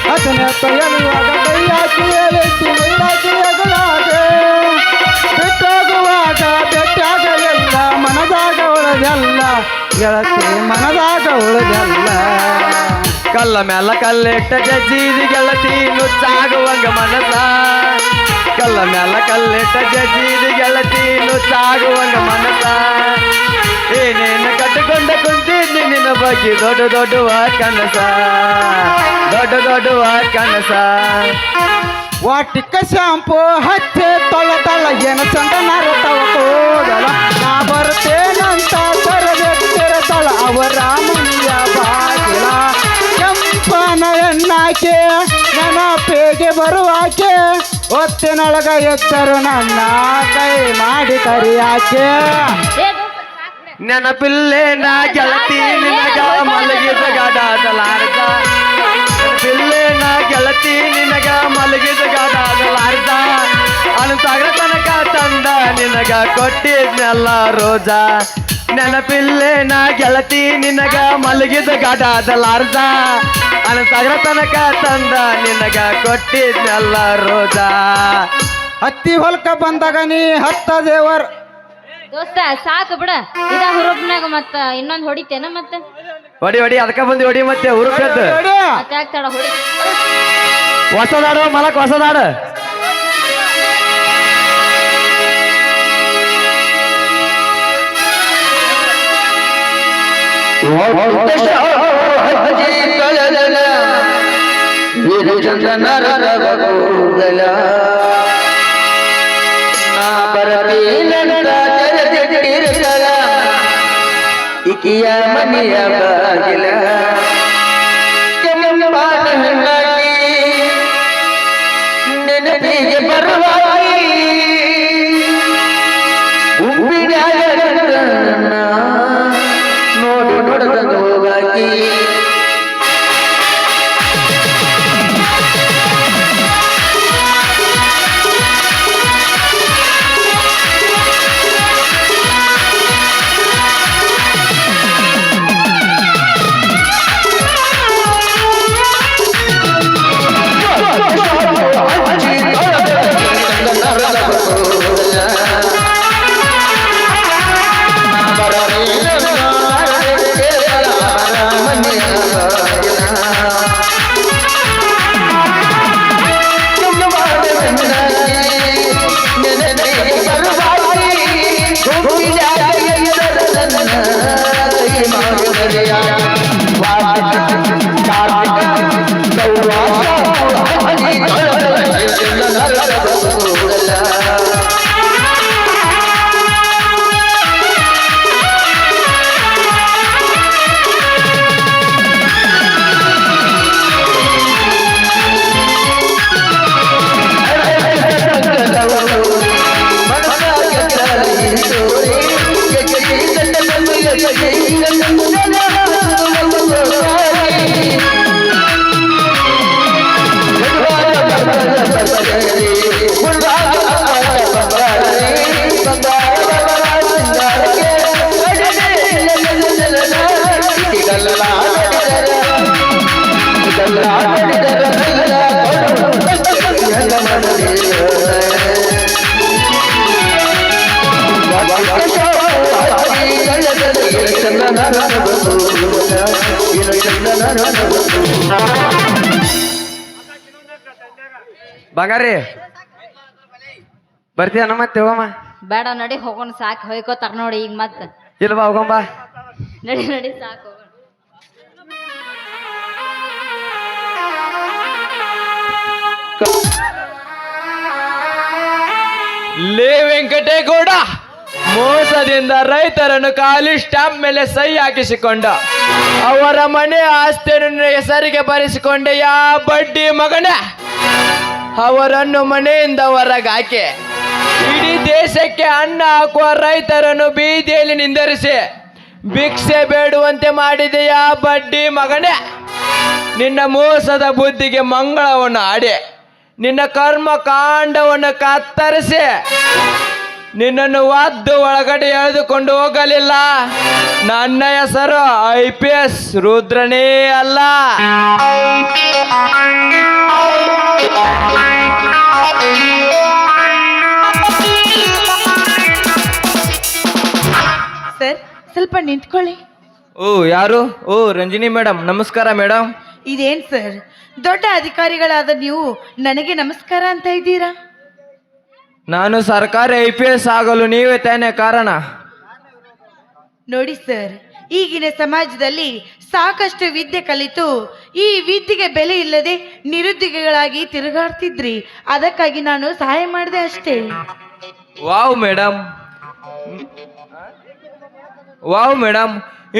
10ನೇ ಎಳುವಾಗ ಕೈಯಾಕಿ ಎಳೆಸಿ ಕೈಯಾಕಿ ಅಗಲಾಗ ಬಿಟ್ಟೋಗುವಾಗ ಬೆಟ್ಟಾಗಲಿಲ್ಲ ಮನದಾಗ ಉಳದಲ್ಲ ಗೆಳತಿ ಮನದಾಗ ಉಳದಲ್ಲ ಕಲ್ಲ ಮ್ಯಾಲ ಕಲ್ಲಿಟ್ಟ ಜಜ್ಜಿದಿ ಗೆಳತಿ ನುಚ್ಚಾಗುವಂಗ ಮನಸ ಕಲ್ಲ ಮ್ಯಾಲ ಕಲ್ಲಿಟ್ಟ ಜಜ್ಜಿದಿ ಗೆಳತಿ ನುಚ್ಚಾಗುವಂಗ ಮನಸ ಏನೇನು ಕಟ್ಟಿಕೊಂಡ ಕುಂತಿದ್ದಿ ನಿನ್ನ ಬಗ್ಗೆ ದೊಡ್ಡ ದೊಡ್ಡವ ಕನಸ ದೊಡ್ಡ ದೊಡ್ಡವ ಕನಸ ವಾಟಿಕ ಶಾಂಪು ಹಚ್ಚೆ ತೊಳೆದಲ್ಲ ಏನು ಚಂದ ನಾರತವ ಕೂದಲ ನಾ ಬರ್ತೇನಂತ ಬರಬೇಕಿರತಳ ಅವರ ಮನೆಯ ಬಾಗಿಲ ಕೆಂಪನ ಎಣ್ಣಾಕೆ ನೆನಪಿಗೆ ಬರುವಾಕೆ ಒತ್ತಿನೊಳಗ ಎತ್ತರು ನನ್ನ ಕೈ ಮಾಡಿ ಕರಿಯಾಕೆ ನೆನಪಿಲ್ಲೇ ನಾ ಗೆಳತಿ ನಿನಗ ಮಲಗಿದ ಗಡಾದಲಾರ್ದ ನೆನಪಿಲ್ಲೇ ನಾ ಗೆಳತಿ ನಿನಗ ಮಲಗಿದ ಗಡಾದಲಾರ್ದ ಅನಂತಾಗ್ರ ತನಕ ತಂದ ನಿನಗ ಕೊಟ್ಟಿದ್ನೆಲ್ಲ ರೋಜ ನೆನಪಿಲ್ಲೇ ನಾ ಗೆಳತಿ ನಿನಗ ಮಲಗಿದ ಗಡಾದಲಾರ್ದ ಅನಂತಾಗ್ರ ತನಕ ತಂದ ನಿನಗ ಕೊಟ್ಟಿದ್ನೆಲ್ಲ ರೋಜ ಹತ್ತಿ ಹೊಲ್ಕ ಬಂದಾಗ ನೀ ಹತ್ತ ದೇವರ್ ದೋಸ್ತ ಸಾಕು ಬಿಡ ಇದ ಹುರುಪ್ನಾಗ ಮತ್ತ ಇನ್ನೊಂದ್ ಹೊಡಿತೇನ ಮತ್ತೆ ಹೊಡಿ ಹೊಡಿ ಅದಕ್ಕ ಬಂದಿ ಹೊಡಿ ಮತ್ತೆ ಹುರುಪೆದ್ದು ಮತ್ತೆ ಆಗ್ತಾಳ ಹೊಡಿ ಹೊಸದಾಡು ಮಲಕ್ ಹೊಸದಾಡು ಇಕಿಯ ಮನೆಯ ಬಾಗಿಲ ಕೆಂಪಾದ ಹಣ್ಣಾಗಿ ನೆನಪಿಗೆ ಬರುವಾಗಿ ಉಪ್ಪಿನಾಗ ನೋಡು ನೋಡದ ಹೋಗಾಗಿ ಬಂಗಾರಿ ಬರ್ತೀಯನ ಮತ್ತೆ ಹೋಗಮ್ಮ ಬೇಡ ನಡಿ ಹೋಗೋಣ ಸಾಕು ಹೊಯ್ಕೋತಾರ ನೋಡಿ ಈಗ ಮತ್ತೆ ಇಲ್ವಾ ಹೋಗಂಬ ನಡಿ ನಡಿ ಸಾಕು ಹೋಗೋಣ. ಲೇ ವೆಂಕಟೇಗೌಡ, ಮೋಸದಿಂದ ರೈತರನ್ನು ಖಾಲಿ ಸ್ಟಾಂಪ್ ಮೇಲೆ ಸಹಿ ಹಾಕಿಸಿಕೊಂಡ ಅವರ ಮನೆ ಆಸ್ತಿಯನ್ನು ಹೆಸರಿಗೆ ಬರೆಸಿಕೊಂಡೆ ಯಾ ಬಡ್ಡಿ ಮಗನೇ. ಅವರನ್ನು ಮನೆಯಿಂದ ಹೊರಗಾಕಿ ಇಡೀ ದೇಶಕ್ಕೆ ಅನ್ನ ಹಾಕುವ ರೈತರನ್ನು ಬೀದಿಯಲ್ಲಿ ನಿಂದರಿಸಿ ಭಿಕ್ಷೆ ಬೇಡುವಂತೆ ಮಾಡಿದೆಯಾ ಬಡ್ಡಿ ಮಗನೇ. ನಿನ್ನ ಮೋಸದ ಬುದ್ಧಿಗೆ ಮಂಗಳವನ್ನು ಆಡಿ ನಿನ್ನ ಕರ್ಮ ಕಾಂಡವನ್ನು ಕತ್ತರಿಸಿ ನಿನ್ನನ್ನು ವಾದ್ದು ಒಳಗಡೆ ಎಳೆದುಕೊಂಡು ಹೋಗಲಿಲ್ಲ ನನ್ನ ಹೆಸರು IPS ರುದ್ರನೇ ಅಲ್ಲ. ಸರ್ ಸ್ವಲ್ಪ ನಿಂತ್ಕೊಳ್ಳಿ. ಓ ಯಾರು? ಓ ರಂಜಿನಿ ಮೇಡಮ್, ನಮಸ್ಕಾರ ಮೇಡಮ್. ಇದೇನ್ ಸರ್, ದೊಡ್ಡ ಅಧಿಕಾರಿಗಳಾದ ನೀವು ನನಗೆ ನಮಸ್ಕಾರ ಅಂತ ಇದ್ದೀರಾ? ನಾನು ಸರ್ಕಾರಿ IPS ಆಗಲು ನೀವೇ ತಾನೇ ಕಾರಣ. ನೋಡಿ ಸರ್, ಈಗಿನ ಸಮಾಜದಲ್ಲಿ ಸಾಕಷ್ಟು ವಿದ್ಯೆ ಕಲಿತು ಈ ವಿದ್ಯೆಗೆ ಬೆಲೆ ಇಲ್ಲದೆ ನಿರುದ್ಯೋಗಿಗಳಾಗಿ ತಿರುಗಾಡ್ತಿದ್ರಿ, ಅದಕ್ಕಾಗಿ ನಾನು ಸಹಾಯ ಮಾಡಿದೆ ಅಷ್ಟೇ. ವಾವ್ ಮೇಡಮ್,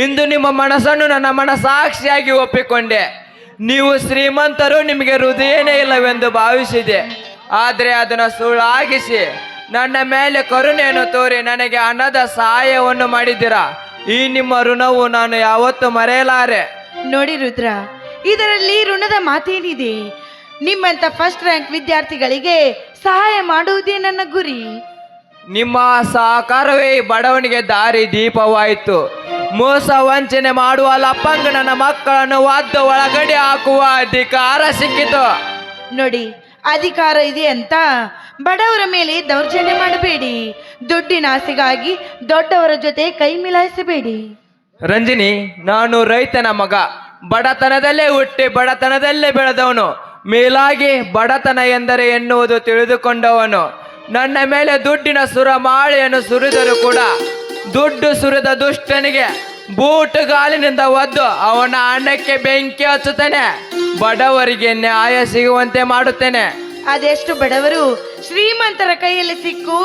ಇಂದು ನಿಮ್ಮ ಮನಸ್ಸನ್ನು ನನ್ನ ಮನಸಾಕ್ಷಿಯಾಗಿ ಒಪ್ಪಿಕೊಂಡೆ. ನೀವು ಶ್ರೀಮಂತರು, ನಿಮಗೆ ಹೃದಯನೇ ಇಲ್ಲವೆಂದು ಭಾವಿಸಿದೆ. ಆದರೆ ಅದನ್ನು ಸುಳ್ಳಾಗಿಸಿ ನನ್ನ ಮೇಲೆ ಕರುಣೆಯನ್ನು ತೋರಿ ನನಗೆ ಹಣದ ಸಹಾಯವನ್ನು ಮಾಡಿದ್ದೀರಾ. ಈ ನಿಮ್ಮ ಋಣವು ನಾನು ಯಾವತ್ತೂ ಮರೆಯಲಾರೆ. ನೋಡಿ ರುದ್ರ, ಇದರಲ್ಲಿ ಋಣದ ಮಾತೇನಿದೆ? ನಿಮ್ಮಂತ ಫಸ್ಟ್ ರ್ಯಾಂಕ್ ವಿದ್ಯಾರ್ಥಿಗಳಿಗೆ ಸಹಾಯ ಮಾಡುವುದೇ ನನ್ನ ಗುರಿ. ನಿಮ್ಮ ಸಹಕಾರವೇ ಬಡವನಿಗೆ ದಾರಿ ದೀಪವಾಯಿತು. ಮೋಸ ವಂಚನೆ ಮಾಡುವ ಲಪ್ಪಂಗನ ಮಕ್ಕಳನ್ನು ವಾದ್ಯ ಒಳಗಡೆ ಹಾಕುವ ಅಧಿಕಾರ ಸಿಕ್ಕಿತು. ನೋಡಿ, ಅಧಿಕಾರ ಇದೆ ಅಂತ ಬಡವರ ಮೇಲೆ ದೌರ್ಜನ್ಯ ಮಾಡಬೇಡಿ. ದುಡ್ಡಿನ ಆಸೆಗಾಗಿ ದೊಡ್ಡವರ ಜೊತೆ ಕೈ ಮಿಲಾಯಿಸಬೇಡಿ. ರಂಜಿನಿ, ನಾನು ರೈತನ ಮಗ, ಬಡತನದಲ್ಲೇ ಹುಟ್ಟಿ ಬಡತನದಲ್ಲೇ ಬೆಳೆದವನು. ಮೇಲಾಗಿ ಬಡತನ ಎಂದರೆ ಎನ್ನುವುದು ತಿಳಿದುಕೊಂಡವನು. ನನ್ನ ಮೇಲೆ ದುಡ್ಡಿನ ಸುರಮಾಳೆಯನ್ನು ಸುರಿದರೂ ಕೂಡ ದುಡ್ಡು ಸುರಿದ ದುಷ್ಟನಿಗೆ ಬೂಟುಗಾಲಿನಿಂದ ಒದ್ದು ಅವನ ಹಣಕ್ಕೆ ಬೆಂಕಿ ಹಚ್ಚುತ್ತೇನೆ. ಬಡವರಿಗೆ ನ್ಯಾಯ ಸಿಗುವಂತೆ ಮಾಡುತ್ತೇನೆ. ಅದೆಷ್ಟು ಬಡವರು ಶ್ರೀಮಂತರ ಕೈಯಲ್ಲಿ ಸಿಕ್ಕು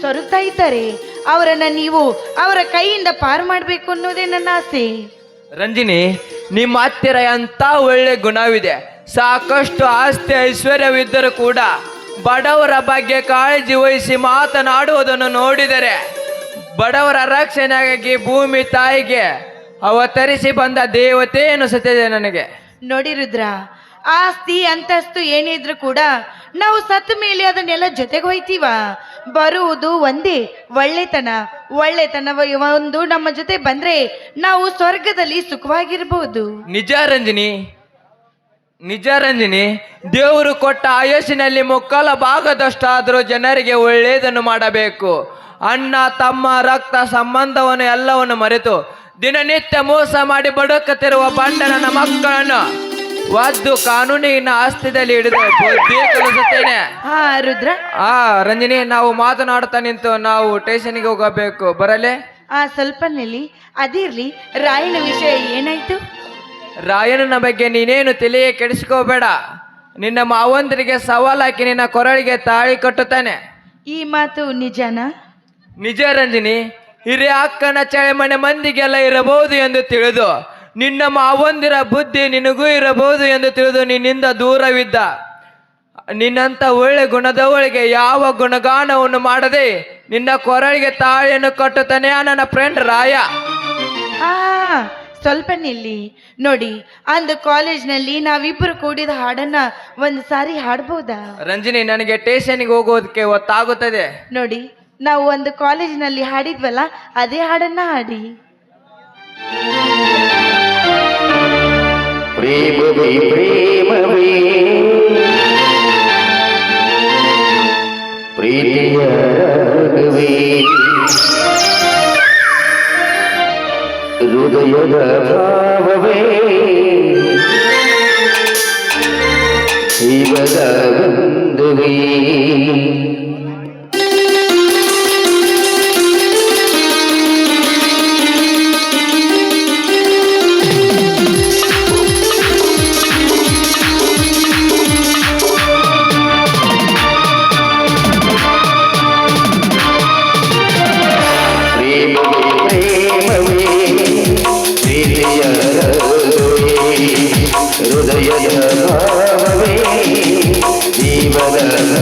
ಸೊರುತ್ತಾ ಇದ್ದಾರೆ, ಅವರನ್ನ ನೀವು ಅವರ ಕೈಯಿಂದ ಪಾರು ಮಾಡಬೇಕು ಅನ್ನೋದೇ ನನ್ನ ಆಸೆ. ರಂಜಿನಿ, ನಿಮ್ಮ ಹತ್ತಿರ ಎಂಥ ಒಳ್ಳೆ ಗುಣವಿದೆ. ಸಾಕಷ್ಟು ಆಸ್ತಿ ಐಶ್ವರ್ಯವಿದ್ದರೂ ಕೂಡ ಬಡವರ ಬಗ್ಗೆ ಕಾಳಜಿ ವಹಿಸಿ ಮಾತನಾಡುವುದನ್ನು ನೋಡಿದರೆ ಬಡವರ ರಕ್ಷಣೆಗಾಗಿ ಭೂಮಿ ತಾಯಿಗೆ ಅವತರಿಸಿ ಬಂದ ದೇವತೆ ಎನಿಸುತ್ತದೆ ನನಗೆ. ನೋಡಿ ರುದ್ರ, ಆಸ್ತಿ ಅಂತಸ್ತು ಏನಿದ್ರು ಕೂಡ ನಾವು ಸತ್ತ ಮೇಲೆ ಅದನ್ನೆಲ್ಲ ಜೊತೆಗೆ ಹೋಯ್ತೀವ. ಬರುವುದು ಒಂದೇ ಒಳ್ಳೆತನ ಒಂದು ನಮ್ಮ ಜೊತೆ ಬಂದ್ರೆ ನಾವು ಸ್ವರ್ಗದಲ್ಲಿ ಸುಖವಾಗಿರ್ಬಹುದು. ನಿಜ ರಂಜಿನಿ, ದೇವರು ಕೊಟ್ಟ ಆಯಸ್ಸಿನಲ್ಲಿ ಮುಕ್ಕಾಲ ಭಾಗದಷ್ಟಾದರೂ ಜನರಿಗೆ ಒಳ್ಳೆಯದನ್ನು ಮಾಡಬೇಕು. ಅಣ್ಣ ತಮ್ಮ ರಕ್ತ ಸಂಬಂಧವನ್ನು ಎಲ್ಲವನ್ನು ಮರೆತು ದಿನನಿತ್ಯ ಮೋಸ ಮಾಡಿ ಬದುಕುತ್ತಿರುವ ಬಂಡ ನನ್ನ ಮಕ್ಕಳನ್ನು ಒದ್ದು ಕಾನೂನಿನ ಆಸ್ತಿಯಲ್ಲಿ ಹಿಡಿದು ಬುದ್ಧಿ ಕಲಿಸುತ್ತೇನೆ. ರುದ್ರ, ರಂಜಿನಿ, ನಾವು ಮಾತನಾಡ್ತಾ ನಿಂತು ನಾವು ಸ್ಟೇಷನ್ಗೆ ಹೋಗಬೇಕು, ಬರಲೇ? ಸ್ವಲ್ಪ ನಿಲ್ಲಿ. ಅದಿರ್ಲಿ, ರಾಯನ ವಿಷಯ ಏನಾಯ್ತು? ರಾಯಣ್ಣನ ಬಗ್ಗೆ ನೀನೇನು ತಲೆಯೇ ಕೆಡಿಸ್ಕೋಬೇಡ. ನಿನ್ನ ಮಾವಂದರಿಗೆ ಸವಾಲಾಕಿ ನಿನ್ನ ಕೊರಳಿಗೆ ತಾಳಿ ಕಟ್ಟುತ್ತಾನೆ. ಈ ಮಾತು ನಿಜನಾ? ನಿಜ ರಂಜಿನಿ. ಹಿರಿಯ ಅಕ್ಕನ ಚಳೆಮನೆ ಮಂದಿಗೆಲ್ಲ ಇರಬಹುದು ಎಂದು ತಿಳಿದು, ನಿನ್ನ ಮಾವಂದಿರ ಬುದ್ಧಿ ನಿನಗೂ ಇರಬಹುದು ಎಂದು ತಿಳಿದು ನಿನ್ನಿಂದ ದೂರವಿದ್ದ. ನಿನ್ನಂಥ ಒಳ್ಳೆ ಗುಣದವಳಿಗೆ ಯಾವ ಗುಣಗಾನವನ್ನು ಮಾಡದೆ ನಿನ್ನ ಕೊರಳಿಗೆ ತಾಳಿಯನ್ನು ಕಟ್ಟುತ್ತಾನೆ ನನ್ನ ಫ್ರೆಂಡ್ ರಾಯ. ಸ್ವಲ್ಪ ನಿಲ್ಲಿ. ನೋಡಿ, ಅಂದು ಕಾಲೇಜ್ನಲ್ಲಿ ನಾವಿಬ್ಬರು ಕೂಡಿದ ಹಾಡನ್ನ ಒಂದು ಸಾರಿ ಹಾಡ್ಬೋದಾ? ರಂಜಿನಿ, ನನಗೆ ಸ್ಟೇಷನ್ಗೆ ಹೋಗೋದಕ್ಕೆ ಹೊತ್ತಾಗುತ್ತದೆ. ನೋಡಿ, ನಾವು ಒಂದು ಕಾಲೇಜಿನಲ್ಲಿ ಹಾಡಿದ್ವಲ್ಲ, ಅದೇ ಹಾಡನ್ನ ಹಾಡಿ. ಪ್ರೇಮವೇ ಪ್ರೇಮವೇ ಪ್ರೀತಿಯ ರಾಗವೇ ಹೃದಯದ ಭಾವವೇ ಜೀವದ ಬಂಧುವೇ ಹೃದಯದ ಭಾವವೇ ಜೀವದ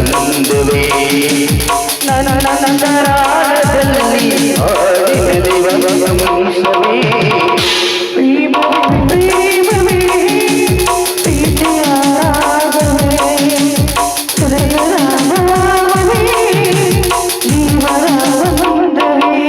ಬಂಧುವೇ ನಂತರಾಳದಲ್ಲಿ ಆಡಿನ ದಿವಂಶವೇ ಪ್ರೇಮವೇ ಪ್ರೀತಿಯ ರಾಗವೇ ಹೃದಯದ ಭಾವವೇ ಜೀವದ ಬಂಧುವೇ.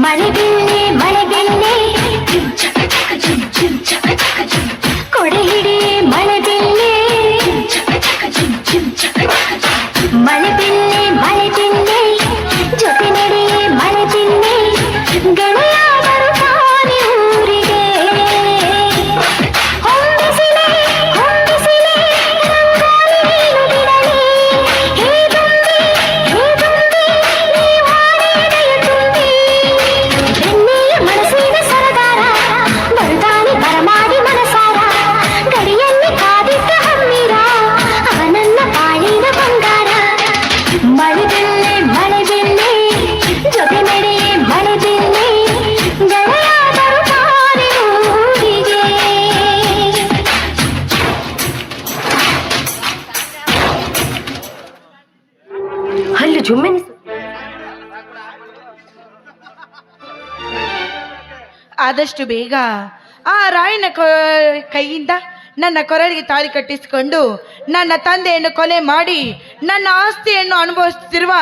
ಮಳೆ ಬಿಲ್ಲೆ ಮಳೆ ಬಿಲ್ಲೆ ಕೊಡೆ ಹಿಡಿ ಮಳೆ ಬಿಲ್ಲೆ ಮಳೆ ಬಿಲ್ಲೆ ಮಳೆ ಬಿಲ್ಲೆ ಜೊತೆ ನಡೆ ಮಳೆ ಬಿಲ್ಲೆ ಗೆಳೆಯ ಬರುತ್ತಾನೆ ಊರಿಗೆ ಹೊಂದಿಸಿಲೆ ಹೊಂದಿಸಿಲೆ ರಂಗೋಲಿ ನೀನು ಬಿಡಲಿ ಹೇ ತುಂಬಿ ನೀ ಹಾಡಿದೆಯ ತುಂಬಿ ಬೆನ್ನೆಯ ಮನಸ್ಸಿನ ಸರದಾರ ಬರ್ತಾನೆ ಬರಮಾಡಿ ಮನಸಾರ ಗಡಿಯಲ್ಲಿ ಕಾದಿದ್ದ ಹಮ್ಮಿರ ಅವನನ್ನ ಬಾಳಿನ ಬಂಗಾರ ಮಳೆ ಬಿಲ್ಲೆ ಜೊತೆ ನಡೆ ಮಳೆ ಬಿಲ್ಲೆ ಗೆಳೆಯ ಬರುತ್ತಾನೆ ಊರಿಗೆ. ಹಲ್ಲು ಜುಮ್ಮೆನಿಸು ಆದಷ್ಟು ಬೇಗ ಆ ರಾಯನ ಕೈಯಿಂದ ನನ್ನ ಕೊರಳಿಗೆ ತಾಳಿ ಕಟ್ಟಿಸಿಕೊಂಡು ನನ್ನ ತಂದೆಯನ್ನು ಕೊಲೆ ಮಾಡಿ ನನ್ನ ಆಸ್ತಿಯನ್ನು ಅನುಭವಿಸುತ್ತಿರುವ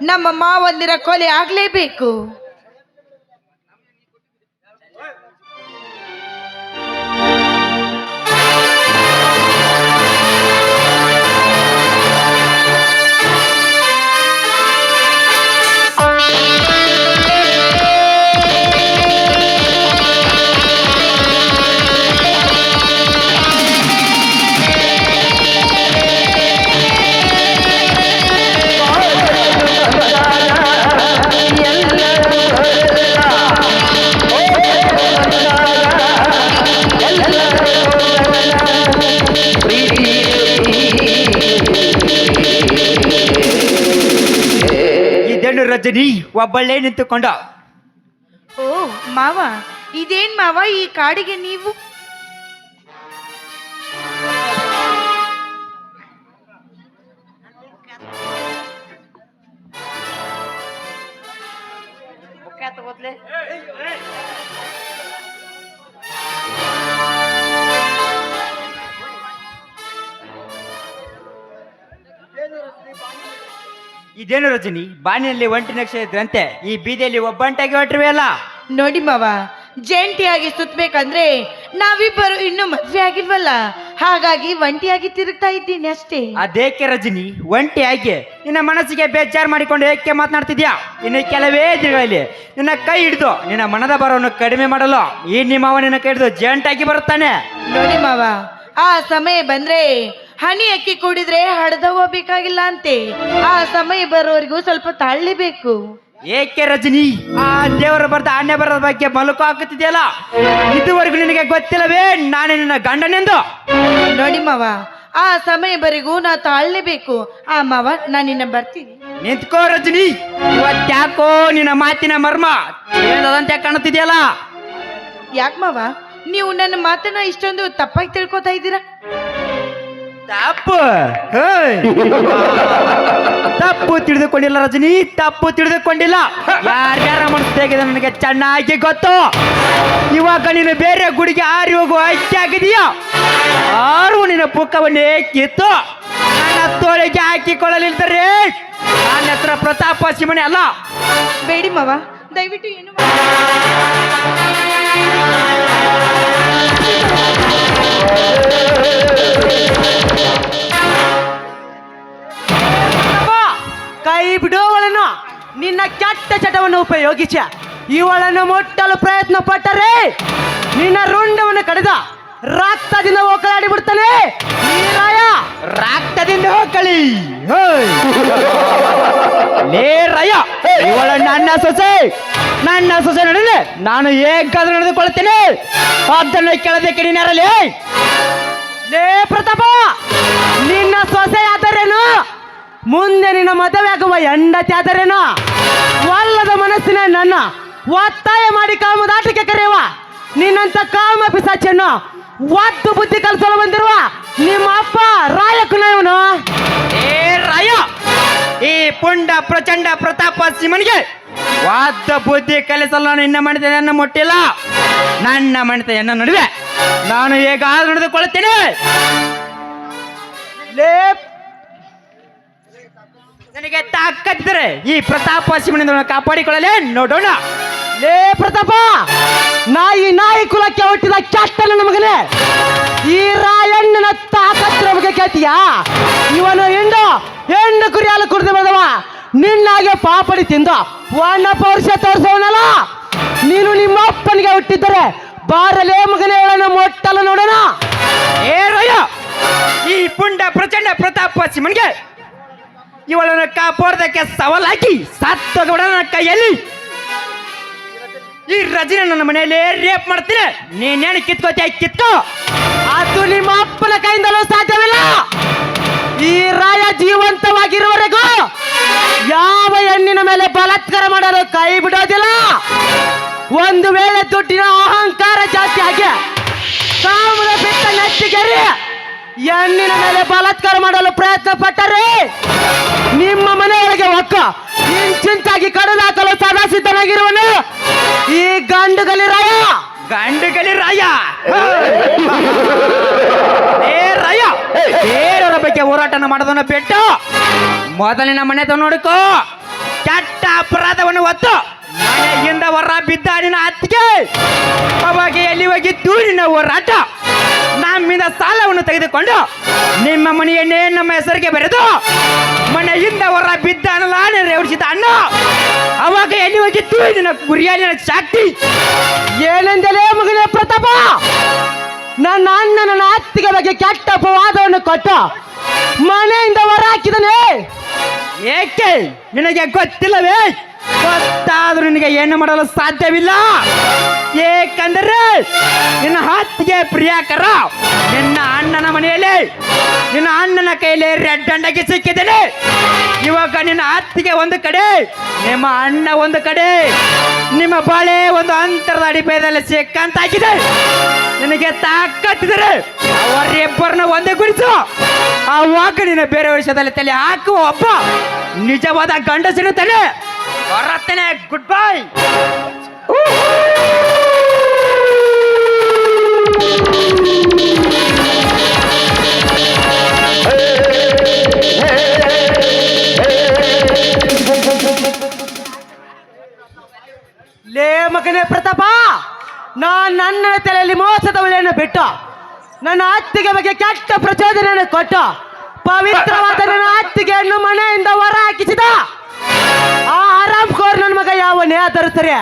ನಮ್ಮ ಮಾವಂದಿರ ಕೊಲೆ ಆಗಲೇಬೇಕು. ಇದೇನು ರಜನಿ ಒಬ್ಬಳ್ಳೇ ನಿಂತುಕೊಂಡ. ಓ ಮಾವ, ಇದೇನ್ ಮಾವ ಈ ಕಾಡಿಗೆ ನೀವು? ಇದೇನು ರಜನಿ, ಬಾನಿನಲ್ಲಿ ಒಂಟಿ ನಕ್ಷೆ ಇದ್ರಂತೆ ಈ ಬೀದಿಯಲ್ಲಿ ಒಬ್ಬಂಟಾಗಿ ಹೊರಟ್ರಿವೆ ಅಲ್ಲ? ನೋಡಿ ಮಾವ, ಜಂಟಿಯಾಗಿ ಸುತ್ತಬೇಕಂದ್ರೆ ನಾವಿಬ್ಬರು ಇನ್ನು ಮದ್ವೆ ಆಗಿಲ್ವಲ್ಲ, ಹಾಗಾಗಿ ಒಂಟಿಯಾಗಿ ತಿರುಗ್ತಾ ಇದ್ದೀನಿ ಅಷ್ಟೇ. ಅದೇಕೆ ರಜನಿ ಒಂಟಿಯಾಗಿ ನಿನ್ನ ಮನಸ್ಸಿಗೆ ಬೇಜಾರು ಮಾಡಿಕೊಂಡು ಏಕೆ ಮಾತನಾಡ್ತಿದ್ಯಾ? ಇನ್ನು ಕೆಲವೇ ದಿನಗಳಲ್ಲಿ ನಿನ್ನ ಕೈ ಹಿಡಿದು ನಿನ್ನ ಮನದ ಬರವನ್ನು ಕಡಿಮೆ ಮಾಡಲು ಈ ನಿಮ್ಮವ ನಿನ್ನ ಕೈ ಹಿಡಿದು ಜಂಟಾಗಿ ಬರುತ್ತಾನೆ. ನೋಡಿ ಮಾವ, ಆ ಸಮಯ ಬಂದ್ರೆ ಹನಿ ಅಕ್ಕಿ ಕೂಡಿದ್ರೆ ಹಡದ ಹೋಗ್ಬೇಕಾಗಿಲ್ಲ ಅಂತೆ. ಆ ಸಮಯ ಬರೋವರೆಗೂ ಸ್ವಲ್ಪ ತಾಳ್ಲೇಬೇಕು. ಏಕೆ ರಜನಿ ಆ ದೇವರ ಬರ್ದ ಆನೆ ಬರದ ಬಗ್ಗೆ ಮಲಕು ಹಾಕುತ್ತಿದೆಯಲ್ಲ, ಇದುವರೆಗೂ ನಿನಗೆ ಗೊತ್ತಿಲ್ಲವೇ ನಾನೇ ನಿನ್ನ ಗಂಡನೆಂದು? ನೋಡಿ ಮಾವ, ಆ ಸಮಯವರೆಗೂ ನಾ ತಾಳ್ಲೇಬೇಕು. ಆ ಮಾವ, ನಾನಿನ್ನ ಬರ್ತೀನಿ. ನಿಂತ್ಕೋ ರಜನಿ, ಇವತ್ತ್ಯಾಕೋ ನಿನ್ನ ಮಾತಿನ ಮರ್ಮ ಏನದಂತೆ ಕಾಣುತ್ತಿದೆಯಲ್ಲ? ಯಾಕೆ ಮಾವ, ನೀವು ನನ್ನ ಮಾತನ್ನ ಇಷ್ಟೊಂದು ತಪ್ಪಾಗಿ ತಿಳ್ಕೊತಾ ಇದ್ದೀರಾ? ತಪ್ಪು ತಪ್ಪು ತಿಳಿದುಕೊಂಡಿಲ್ಲ ರಜನಿ, ತಪ್ಪು ತಿಳಿದುಕೊಂಡಿಲ್ಲ. ಯಾರ್ಯಾರ ಮನಸ್ಸು ಹೇಗಿದೆ ನನಗೆ ಚೆನ್ನಾಗಿ ಗೊತ್ತು. ಇವಾಗ ನೀನು ಬೇರೆ ಗುಡಿಗೆ ಆರಿ ಹೋಗುವ ಐಕ್ಯ ಆಗಿದೀಯ. ಆರು ನಿನ್ನ ಪುಕ್ಕವನ್ನೇ ಕಿತ್ತು ನನ್ನ ತೋಳಿಗೆ ಹಾಕಿಕೊಳ್ಳಲಿದ್ದಾರೆ. ನನ್ನ ಹತ್ರ ಪ್ರತಾಪ ಶಿವನೇ ಅಲ್ಲ. ಬೇಡಿ ಮಾವ, ದಯವಿಟ್ಟು ಏನು ಕೈ ಬಿಡುವವಳನ್ನು ನಿನ್ನ ಕೆಟ್ಟ ಚಟವನ್ನು ಉಪಯೋಗಿಸ ಇವಳನ್ನು ಮುಟ್ಟಲು ಪ್ರಯತ್ನ ಪಟ್ಟರೆ ನಿನ್ನ ರುಂಡವನ್ನು ಕಡಿದ ರಕ್ತದಿಂದ ಹೋಗಲಾಡಿ ಬಿಡ್ತಾನೆ. ರಕ್ತದಿಂದ ಹೋಗಲಿ. ಲೇ ರಾಯ, ಇವಳ ನನ್ನ ಸೊಸೆ ನಡೀಲಿ, ನಾನು ಹೇಗಾದ್ರೂ ನಡೆದುಕೊಳ್ತೇನೆ. ಅದನ್ನು ಕೇಳೋದಕ್ಕೆ ನೀನ್ಯಾರಲ್ಲಿ? ಲೇ ಪ್ರತಾಪ, ನಿನ್ನ ಸೊಸೆ ಆದರೇನು, ಮುಂದೆ ನಿನ್ನ ಮದುವೆ ಆಗುವ ಹೆಂಡತಿ ಆದರೇನು, ಒಲ್ಲದ ಮನಸ್ಸಿನ ನನ್ನ ಒತ್ತಾಯ ಮಾಡಿ ಕಾಮದಾಟಕ್ಕೆ ಕರೆಯುವ ನಿನ್ನಂತ ಕಾಮ ಪಿಸಾಚನ್ನು ಒದ್ದು ಬುದ್ಧಿ ಕಲಿಸಲು ಬಂದಿರುವ ನಿಮ್ಮ ಅಪ್ಪ ರಾಯಕನ ಇವನು. ಏ ರಾಯ, ಈ ಪುಂಡ ಪ್ರಚಂಡ ಪ್ರತಾಪ ಸಿಂಹನಿಗೆ ವಾದ ಬುದ್ಧಿ ಕಲಿಸಲು ನಾನು ನಿನ್ನ ಮಣಿತೆಯನ್ನು ಮುಟ್ಟಿಲ್ಲ. ನನ್ನ ಮಣಿತೆಯನ್ನು ನಡುವೆ ನಾನು ಹೇಗಾದ್ರೂ ನಡೆದುಕೊಳ್ಳುತ್ತೇನೆ. ಲೇ ನನಗೆ ತಾಕತ್ತಿದ್ರೆ ಈ ಪ್ರತಾಪ ಸಿಂಹನಿಂದ ಕಾಪಾಡಿಕೊಳ್ಳಲೇ ನೋಡೋಣ. ಲೇ ಪ್ರತಾಪ, ನಾಯಿ ಕುಲಕ್ಕೆ ಹುಟ್ಟಿದ ಕೆಟ್ಟನ ಮಗನೇ, ಈ ರಾಯಣ್ಣನ ತಾಕತ್ತಿರ ಬಗ್ಗೆ ಕೇಳ್ತೀಯಾ? ಇವನು ಹೆಣ್ಣು ಕುರಿ ಹಾಲು ಕುಡಿದು ಬಂದವ, ನಿನ್ನಾಗೆ ಪಾಪಡಿ ತಿಂದ ಒಣ್ಣ ಪೌರುಷ ತೋರಿಸೋನಲ್ಲ. ನೀನು ನಿಮ್ಮ ಅಪ್ಪನಿಗೆ ಹುಟ್ಟಿದ್ದರೆ ಬಾರಲೇ ಮಗನೇ, ಇವಳನ್ನು ಮೊಟ್ಟಲು ನೋಡೋಣ. ಏ ರಾಯ, ಈ ಪುಂಡ ಪ್ರಚಂಡ ಪ್ರತಾಪ ಸಿಂಹನಿಗೆ ಇವಳನ್ನು ಕಾಪಾಡೋದಕ್ಕೆ ಸವಾಲಾಗಿ ಸತ್ತೋಗಬೇಡ ನನ್ನ ಕೈಯಲ್ಲಿ. ಈ ರಜನಿ ನನ್ನ ಮನೆಯಲ್ಲಿ ರೇಪ್ ಮಾಡ್ತೀನಿ. ನೀನೇನು ಕಿತ್ಕೋತೀಯ ಕಿತ್ಕೋ. ಅದು ನಿಮ್ಮ ಅಪ್ಪನ ಕೈಯಿಂದಲೂ ಸಾಧ್ಯವಿಲ್ಲ. ಈ ರಾಯ ಜೀವಂತವಾಗಿರುವವರೆಗೂ ಯಾವ ಹೆಣ್ಣಿನ ಮೇಲೆ ಬಲಾತ್ಕಾರ ಮಾಡಲು ಕೈ ಬಿಡೋದಿಲ್ಲ. ಒಂದು ವೇಳೆ ದುಡ್ಡಿನ ಅಹಂಕಾರ ಜಾಸ್ತಿ ಆಗಿ ಕಾಮದ ಬಿಟ್ಟ ನೆಚ್ಚಿಗೆರಿ ಹೆಣ್ಣಿನ ಮೇಲೆ ಬಲಾತ್ಕಾರ ಮಾಡಲು ಪ್ರಯತ್ನ ಪಟ್ಟರೆ ನಿಮ್ಮ ಮನೆಯೊಳಗೆ ಒಕ್ಕ ಇಂಚಿಂಚಾಗಿ ಕಡಿದಾಕಲು ಸದಾ ಸಿದ್ಧನಾಗಿರುವನು ಈ ಗಂಡುಗಲಿ ರಾಯ. ಏ ರಾಯ, ಬೇರೆಯವರ ಬಗ್ಗೆ ಹೋರಾಟನ ಮಾಡೋದನ್ನ ಬಿಟ್ಟು ಮೊದಲಿನ ಮನೆ ನೋಡಿಕೋ. ಕೆಟ್ಟ ಅಪರಾಧವನ್ನು ಹೊತ್ತು ಮನೆಯಿಂದ ಹೊರ ಬಿದ್ದ ನಿನ್ನ ಅತ್ತಿಗೆ ಅವಾಗ ಎಲ್ಲಿ ಹೋಗಿದ್ದು ನಿನ್ನ ಹೋರಾಟ. ನಮ್ಮಿಂದ ಸಾಲವನ್ನು ತೆಗೆದುಕೊಂಡು ನಿಮ್ಮ ಮನೆಯನ್ನೇ ನಮ್ಮ ಹೆಸರಿಗೆ ಬರೆದು ಮನೆಯಿಂದ ಹೊರ ಬಿದ್ದ ರೇವಡಿಸಿದ ಅಣ್ಣ ಅವಾಗ ಎಲ್ಲಿ ಹೋಗಿದ್ದು ನಿನ್ನ ಗುರಿಯಾಲಿನ ಶಕ್ತಿ. ಏನೆಂದಲೇ ಮಗನೇ ಪ್ರತಾಪ, ನನ್ನ ಅಣ್ಣ ನನ್ನ ಅತ್ತಿಗೆ ಬಗ್ಗೆ ಕೆಟ್ಟ ಅಪವಾದವನ್ನು ಕೊಟ್ಟು ಮನೆಯಿಂದ ಹೊರ ಹಾಕಿದನೆ. ಏಕೆ ನಿನಗೆ ಗೊತ್ತಿಲ್ಲವೇ? ಗೊತ್ತಾದ್ರೂ ನಿನಗೆ ಏನು ಮಾಡಲು ಸಾಧ್ಯವಿಲ್ಲ. ಏಕೆಂದರೆ ನಿನ್ನ ಹತ್ತಿಗೆ ಪ್ರಿಯಾಕರ ನಿನ್ನ ಅಣ್ಣನ ಮನೆಯಲ್ಲಿ ನಿನ್ನ ಅಣ್ಣನ ಕೈಯಲ್ಲಿ ರೆಡ್ ಹಂಡಾಗಿ ಸಿಕ್ಕಿದ್ದೇನೆ. ಇವಾಗ ನಿನ್ನ ಹತ್ತಿಗೆ ಒಂದು ಕಡೆ, ನಿಮ್ಮ ಅಣ್ಣ ಒಂದು ಕಡೆ, ನಿಮ್ಮ ಬಾಳೆ ಒಂದು ಅಂತರದ ಅಡಿಪಾಯದಲ್ಲಿ ಸಿಕ್ಕಂತಾಗಿದೆ. ನಿನಗೆ ತಾಕತ್ತಿದರೆ ಅವರಿಬ್ಬರನ್ನ ಒಂದೇ ಗುರಿಸು. ಆವಾಗ ನಿನ್ನ ಬೇರೆ ವಿಷಯದಲ್ಲಿ ತಲೆ ಹಾಕುವ ಒಬ್ಬ ನಿಜವಾದ ಗಂಡಸಿನ ತಲೆ ಹೊರತ್ತೇನೆ. Good bye. ಲೇ ಮಗನೇ ಪ್ರತಾಪ, ನನ್ನ ತಲೆಯಲ್ಲಿ ಮೋಸದ ಉಳಿಯನ್ನು ಬಿಟ್ಟು ನನ್ನ ಅತ್ತಿಗೆ ಬಗ್ಗೆ ಕೆಟ್ಟ ಪ್ರಚೋದನೆಯನ್ನು ಕೊಟ್ಟು ಪವಿತ್ರವಾದ ನನ್ನ ಅತ್ತಿಗೆಯನ್ನು ಮನೆಯಿಂದ ಹೊರ ಹಾಕಿಸಿದ ಆ ಆರಾಮ್ ಕೋರ್ ನನ್ನ ಮಗ ಯಾವನೇ ಆದರೂ ಸರಿ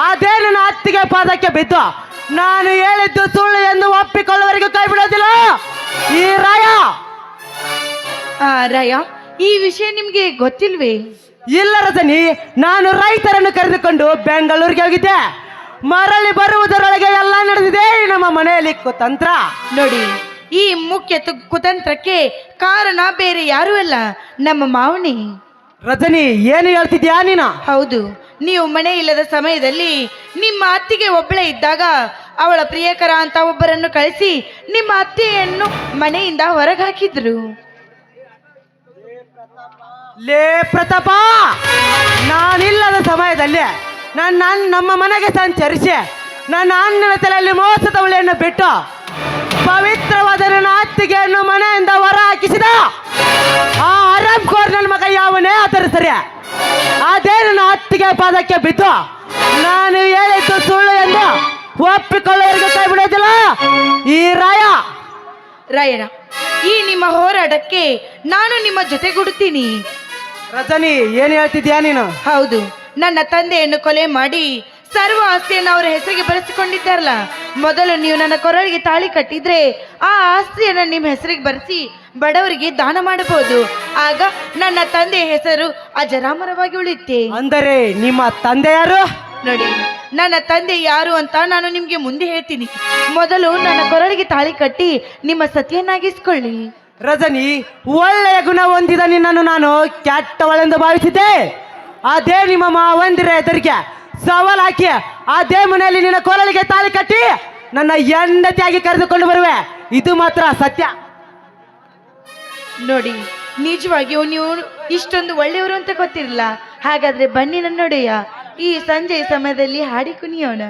ಅದೇ ನನ್ನ ಅತ್ತಿಗೆ ಪಾದಕ್ಕೆ ಬಿದ್ದು ನಾನು ಹೇಳಿದ್ದು ಸುಳ್ಳು ಎಂದು ಒಪ್ಪಿಕೊಳ್ಳುವವರೆಗೂ ಕೈ ಬಿಡೋದಿಲ್ಲ ಈ ರಾಯ. ರಾಯ, ಈ ವಿಷಯ ನಿಮ್ಗೆ ಗೊತ್ತಿಲ್ವೇ? ಇಲ್ಲ ರಜನಿ, ನಾನು ರೈತರನ್ನು ಕರೆದುಕೊಂಡು ಬೆಂಗಳೂರಿಗೆ ಹೋಗಿದ್ದೆ. ಮರಳಿ ಬರುವುದರೊಳಗೆ ಎಲ್ಲ ನಡೆದಿದೆ ಈ ನಮ್ಮ ಮನೆಯಲ್ಲಿ ಕುತಂತ್ರ. ನೋಡಿ, ಈ ಮುಖ್ಯ ಕುತಂತ್ರಕ್ಕೆ ಕಾರಣ ಬೇರೆ ಯಾರೂ ಅಲ್ಲ, ನಮ್ಮ ಮಾವನಿ. ರಜನಿ, ಏನು ಹೇಳ್ತಿದ್ಯಾ ನೀನು? ಹೌದು, ನೀವು ಮನೆ ಇಲ್ಲದ ಸಮಯದಲ್ಲಿ ನಿಮ್ಮ ಅತ್ತಿಗೆ ಒಬ್ಬಳೇ ಇದ್ದಾಗ ಅವಳ ಪ್ರಿಯಕರ ಅಂತ ಒಬ್ಬರನ್ನು ಕಳಿಸಿ ನಿಮ್ಮ ಅತ್ತೆಯನ್ನು ಮನೆಯಿಂದ ಹೊರಗೆ ಹಾಕಿದ್ರು. ಲೇ ಪ್ರತಾಪ, ನಾನಿಲ್ಲದ ಸಮಯದಲ್ಲಿ ನಮ್ಮ ಮನೆಗೆ ಸಂಚರಿಸಿ ನನ್ನ ಅಣ್ಣನ ತಲೆಯಲ್ಲಿ ಮೋಸದ ಉಳಿಯನ್ನು ಬಿಟ್ಟು ಪವಿತ್ರವಾದ ನನ್ನ ಅತ್ತಿಗೆಯನ್ನು ಮನೆಯಿಂದ ಹೊರ ಹಾಕಿಸಿದ ಆ ಆರಾಮ್ ಕೋರ್ ನನ್ನ ಮಗ ಯಾವನೇ ಆದರೂ ಸರಿ ಅದೇ ನನ್ನ ಅತ್ತಿಗೆ ಪಾದಕ್ಕೆ ಬಿದ್ದು ನಾನು ಹೇಳಿದ್ದು ಸುಳ್ಳು ಎಂದು ಒಪ್ಪಿಕೊಳ್ಳೋರಿಗೆ ಕೈ ಬಿಡೋದಿಲ್ಲ ಈ ರಾಯ. ರಾಯಣ್ಣ, ಈ ನಿಮ್ಮ ಹೋರಾಟಕ್ಕೆ ನಾನು ನಿಮ್ಮ ಜೊತೆಗೂಡುತ್ತೀನಿ. ರಜನಿ, ಏನು ಹೇಳ್ತಿದ್ಯಾ ನೀನು? ಹೌದು, ನನ್ನ ತಂದೆಯನ್ನು ಕೊಲೆ ಮಾಡಿ ಸರ್ವ ಆಸ್ತಿಯನ್ನು ಅವರ ಹೆಸರಿಗೆ ಬರೆಸಿಕೊಂಡಿದ್ದಾರಲ್ಲ, ಮೊದಲು ನೀವು ನನ್ನ ಕೊರಳಿಗೆ ತಾಳಿ ಕಟ್ಟಿದ್ರೆ ಆ ಆಸ್ತಿಯನ್ನು ನಿಮ್ಮ ಹೆಸರಿಗೆ ಬರೆಸಿ ಬಡವರಿಗೆ ದಾನ ಮಾಡಬಹುದು. ಆಗ ನನ್ನ ತಂದೆಯ ಹೆಸರು ಅಜರಾಮರವಾಗಿ ಉಳಿಯುತ್ತೆ. ಅಂದರೆ ನಿಮ್ಮ ತಂದೆ ಯಾರು? ನೋಡಿ, ನನ್ನ ತಂದೆ ಯಾರು ಅಂತ ನಾನು ನಿಮ್ಗೆ ಮುಂದೆ ಹೇಳ್ತೀನಿ. ಮೊದಲು ನನ್ನ ಕೊರಳಿಗೆ ತಾಳಿ ಕಟ್ಟಿ ನಿಮ್ಮ ಸತಿಯನ್ನಾಗಿಸ್ಕೊಳ್ಳಿ. ರಜನಿ, ಒಳ್ಳೆಯ ಗುಣ ಹೊಂದಿದ ನಿನ್ನನ್ನು ನಾನು ಕೆಟ್ಟವಳೆಂದು ಭಾವಿಸಿದ್ದೆ. ಅದೇ ನಿಮ್ಮ ಮಾವಂದಿರ ಎದುರಿಗೆ ಸವಾಲ್ ಹಾಕಿ ಅದೇ ಮನೆಯಲ್ಲಿ ನಿನ್ನ ಕೊರಳಿಗೆ ತಾಳಿ ಕಟ್ಟಿ ನನ್ನ ಹೆಂಡತಿಯಾಗಿ ಕರೆದುಕೊಂಡು ಬರುವೆ. ಇದು ಮಾತ್ರ ಸತ್ಯ. ನೋಡಿ, ನಿಜವಾಗಿಯೂ ನೀವು ಇಷ್ಟೊಂದು ಒಳ್ಳೆಯವರು ಅಂತ ಗೊತ್ತಿರಲಿಲ್ಲ. ಹಾಗಾದ್ರೆ ಬನ್ನಿ ನನ್ನೊಡೆಯ, ಈ ಸಂಜೆಯ ಸಮಯದಲ್ಲಿ ಹಾಡಿ ಕುಣಿಯೋಣ.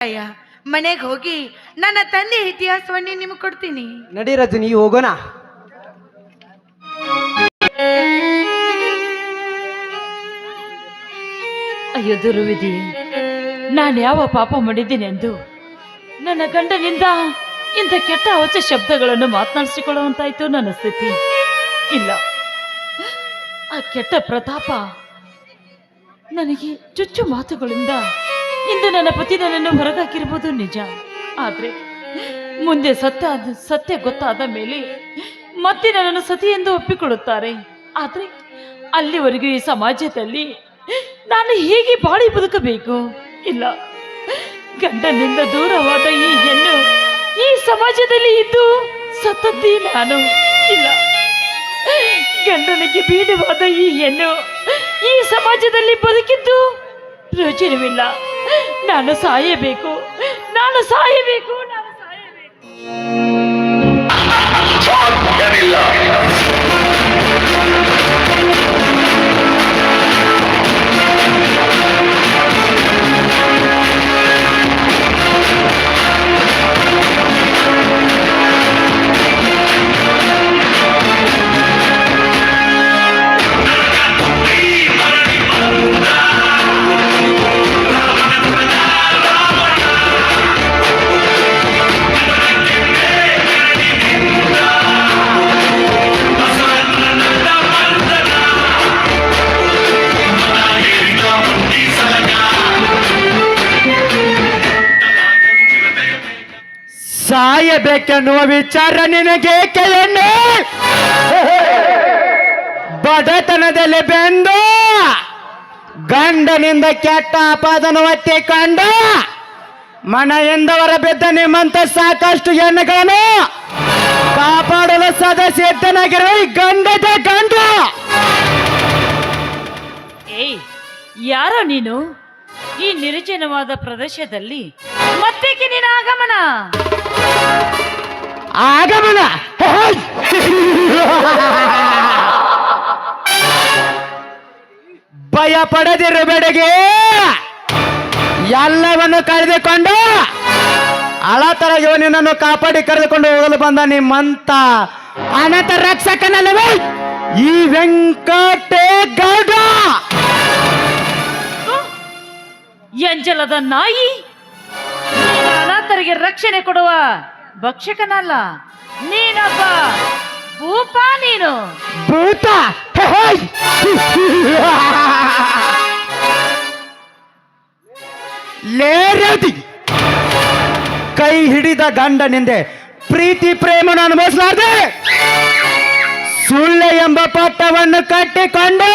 ಅಯ್ಯ ಮನೆಗೆ ಹೋಗಿ ನನ್ನ ತಂದೆ ಇತಿಹಾಸವನ್ನೇ ನಿಮಗೆ ಕೊಡ್ತೀನಿ. ನಡಿ ರಜನಿ ಹೋಗೋಣ. ಅಯ್ಯೋ ದುರ್ವಿಧಿ, ನಾನು ಯಾವ ಪಾಪ ಮಾಡಿದ್ದೀನಿ ಎಂದು ನನ್ನ ಗಂಡನಿಂದ ಇಂಥ ಕೆಟ್ಟ ಹೊಚ್ಚ ಶಬ್ದಗಳನ್ನು ಮಾತನಾಡಿಸಿಕೊಳ್ಳುವಂತಾಯ್ತು ನನ್ನ ಸ್ಥಿತಿ. ಇಲ್ಲ, ಆ ಕೆಟ್ಟ ಪ್ರತಾಪ ನನಗೆ ಚುಚ್ಚು ಮಾತುಗಳಿಂದ ಇಂದು ನನ್ನ ಪತಿ ನನ್ನನ್ನು ಹೊರಗಾಕಿರ್ಬೋದು ನಿಜ. ಆದ್ರೆ ಮುಂದೆ ಸತ್ಯ ಗೊತ್ತಾದ ಮೇಲೆ ಮತ್ತೆ ನನ್ನನ್ನು ಸತಿ ಎಂದು ಒಪ್ಪಿಕೊಳ್ಳುತ್ತಾರೆ. ಆದ್ರೆ ಅಲ್ಲಿವರೆಗೂ ಈ ಸಮಾಜದಲ್ಲಿ ನಾನು ಹೇಗೆ ಬಾಳಿ ಬದುಕಬೇಕು? ಇಲ್ಲ, ಗಂಡನಿಂದ ದೂರವಾದ ಈ ಹೆಣ್ಣು ಈ ಸಮಾಜದಲ್ಲಿ ಇದ್ದು ಸತ್ತದ್ದಿ ನಾನು. ಇಲ್ಲ, ಗಂಡನಿಗೆ ಬೀಡುವಾದ ಈ ಹೆಣ್ಣು ಈ ಸಮಾಜದಲ್ಲಿ ಬದುಕಿದ್ದು ಪ್ರಯೋಜನವಿಲ್ಲ. ನಾನು ಸಾಯಬೇಕು, ನಾನು ಸಾಯಬೇಕು, ನಾನು ಸಾಯಬೇಕು. ಸಾಯಬೇಕೆನ್ನುವ ವಿಚಾರ ನಿನಗೆ ಹೆಣ್ಣೆ? ಬಡತನದಲ್ಲಿ ಬೆಂದು ಗಂಡನಿಂದ ಕೆಟ್ಟ ಅಪಾದನ ಒತ್ತಿಕೊಂಡು ಮನೆಯಿಂದ ಹೊರಬಿದ್ದ ನಿಮ್ಮಂತ ಸಾಕಷ್ಟು ಹೆಣ್ಣುಗಳನ್ನು ಕಾಪಾಡಲು ಸದಾ ಸಿದ್ಧನಾಗಿರುವ ಈ ಗಂಡದ ಗಂಡ. ಏಯ್, ಯಾರೋ ನೀನು? ಈ ನಿರ್ಜನವಾದ ಪ್ರದೇಶದಲ್ಲಿ ಮತ್ತೇಕೆ ನಿನ್ನ ಆಗಮನ? ಆಗಮನ ಭಯ ಪಡೆದಿರಬೇಡಿಗೆ. ಎಲ್ಲವನ್ನು ಕಳೆದುಕೊಂಡು ಅಳತರಗೆ ನಿನ್ನನ್ನು ಕಾಪಾಡಿ ಕರೆದುಕೊಂಡು ಹೋಗಲು ಬಂದ ನಿಮ್ಮಂತ ಅನಾಥ ರಕ್ಷಕನಲ್ಲವೇ ಈ ವೆಂಕಟೇಗೌಡ. ಎಂಜಲದ ನಾಯಿ, ನೀನು ಅನಾಥರಿಗೆ ರಕ್ಷಣೆ ಕೊಡುವ ಭಕ್ಷಕನಲ್ಲ, ನೀನೊಬ್ಬ ಭೂಪ. ನೀನು ಭೂತ. ಲೇರದಿ ಕೈ ಹಿಡಿದ ಗಂಡನಿಂದೆ ಪ್ರೀತಿ ಪ್ರೇಮನ ಅನುಭವಿಸಲಾರ್ದೆ ಸುಳ್ಳೆ ಎಂಬ ಪಟ್ಟವನ್ನು ಕಟ್ಟಿಕೊಂಡು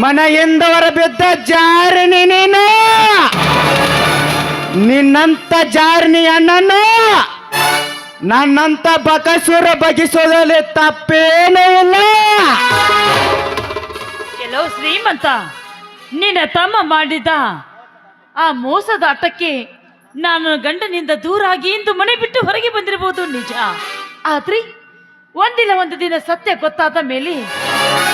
ಮನೆಯಿಂದ ಹೊರಬಿದ್ದ ಜಾರಿನಿ ನೀನು. ನಿನ್ನಂತ ಜಾರಿನಿ ಅಣ್ಣನ್ನು ನನ್ನಂತ ಬಕಸೂರ ಬಗಿಸೋದ್ರಲ್ಲಿ ತಪ್ಪೇನೂ ಇಲ್ಲ. ಕೆಲವು ಶ್ರೀಮಂತ ನಿನ್ನ ತಮ್ಮ ಮಾಡಿದ ಆ ಮೋಸದ ಆಟಕ್ಕೆ ನಾನು ಗಂಡನಿಂದ ದೂರಾಗಿ ಇಂದು ಮನೆ ಬಿಟ್ಟು ಹೊರಗೆ ಬಂದಿರಬಹುದು ನಿಜ. ಆದ್ರೆ ಒಂದಿಲ್ಲ ಒಂದು ದಿನ ಸತ್ಯ ಗೊತ್ತಾದ ಮೇಲೆ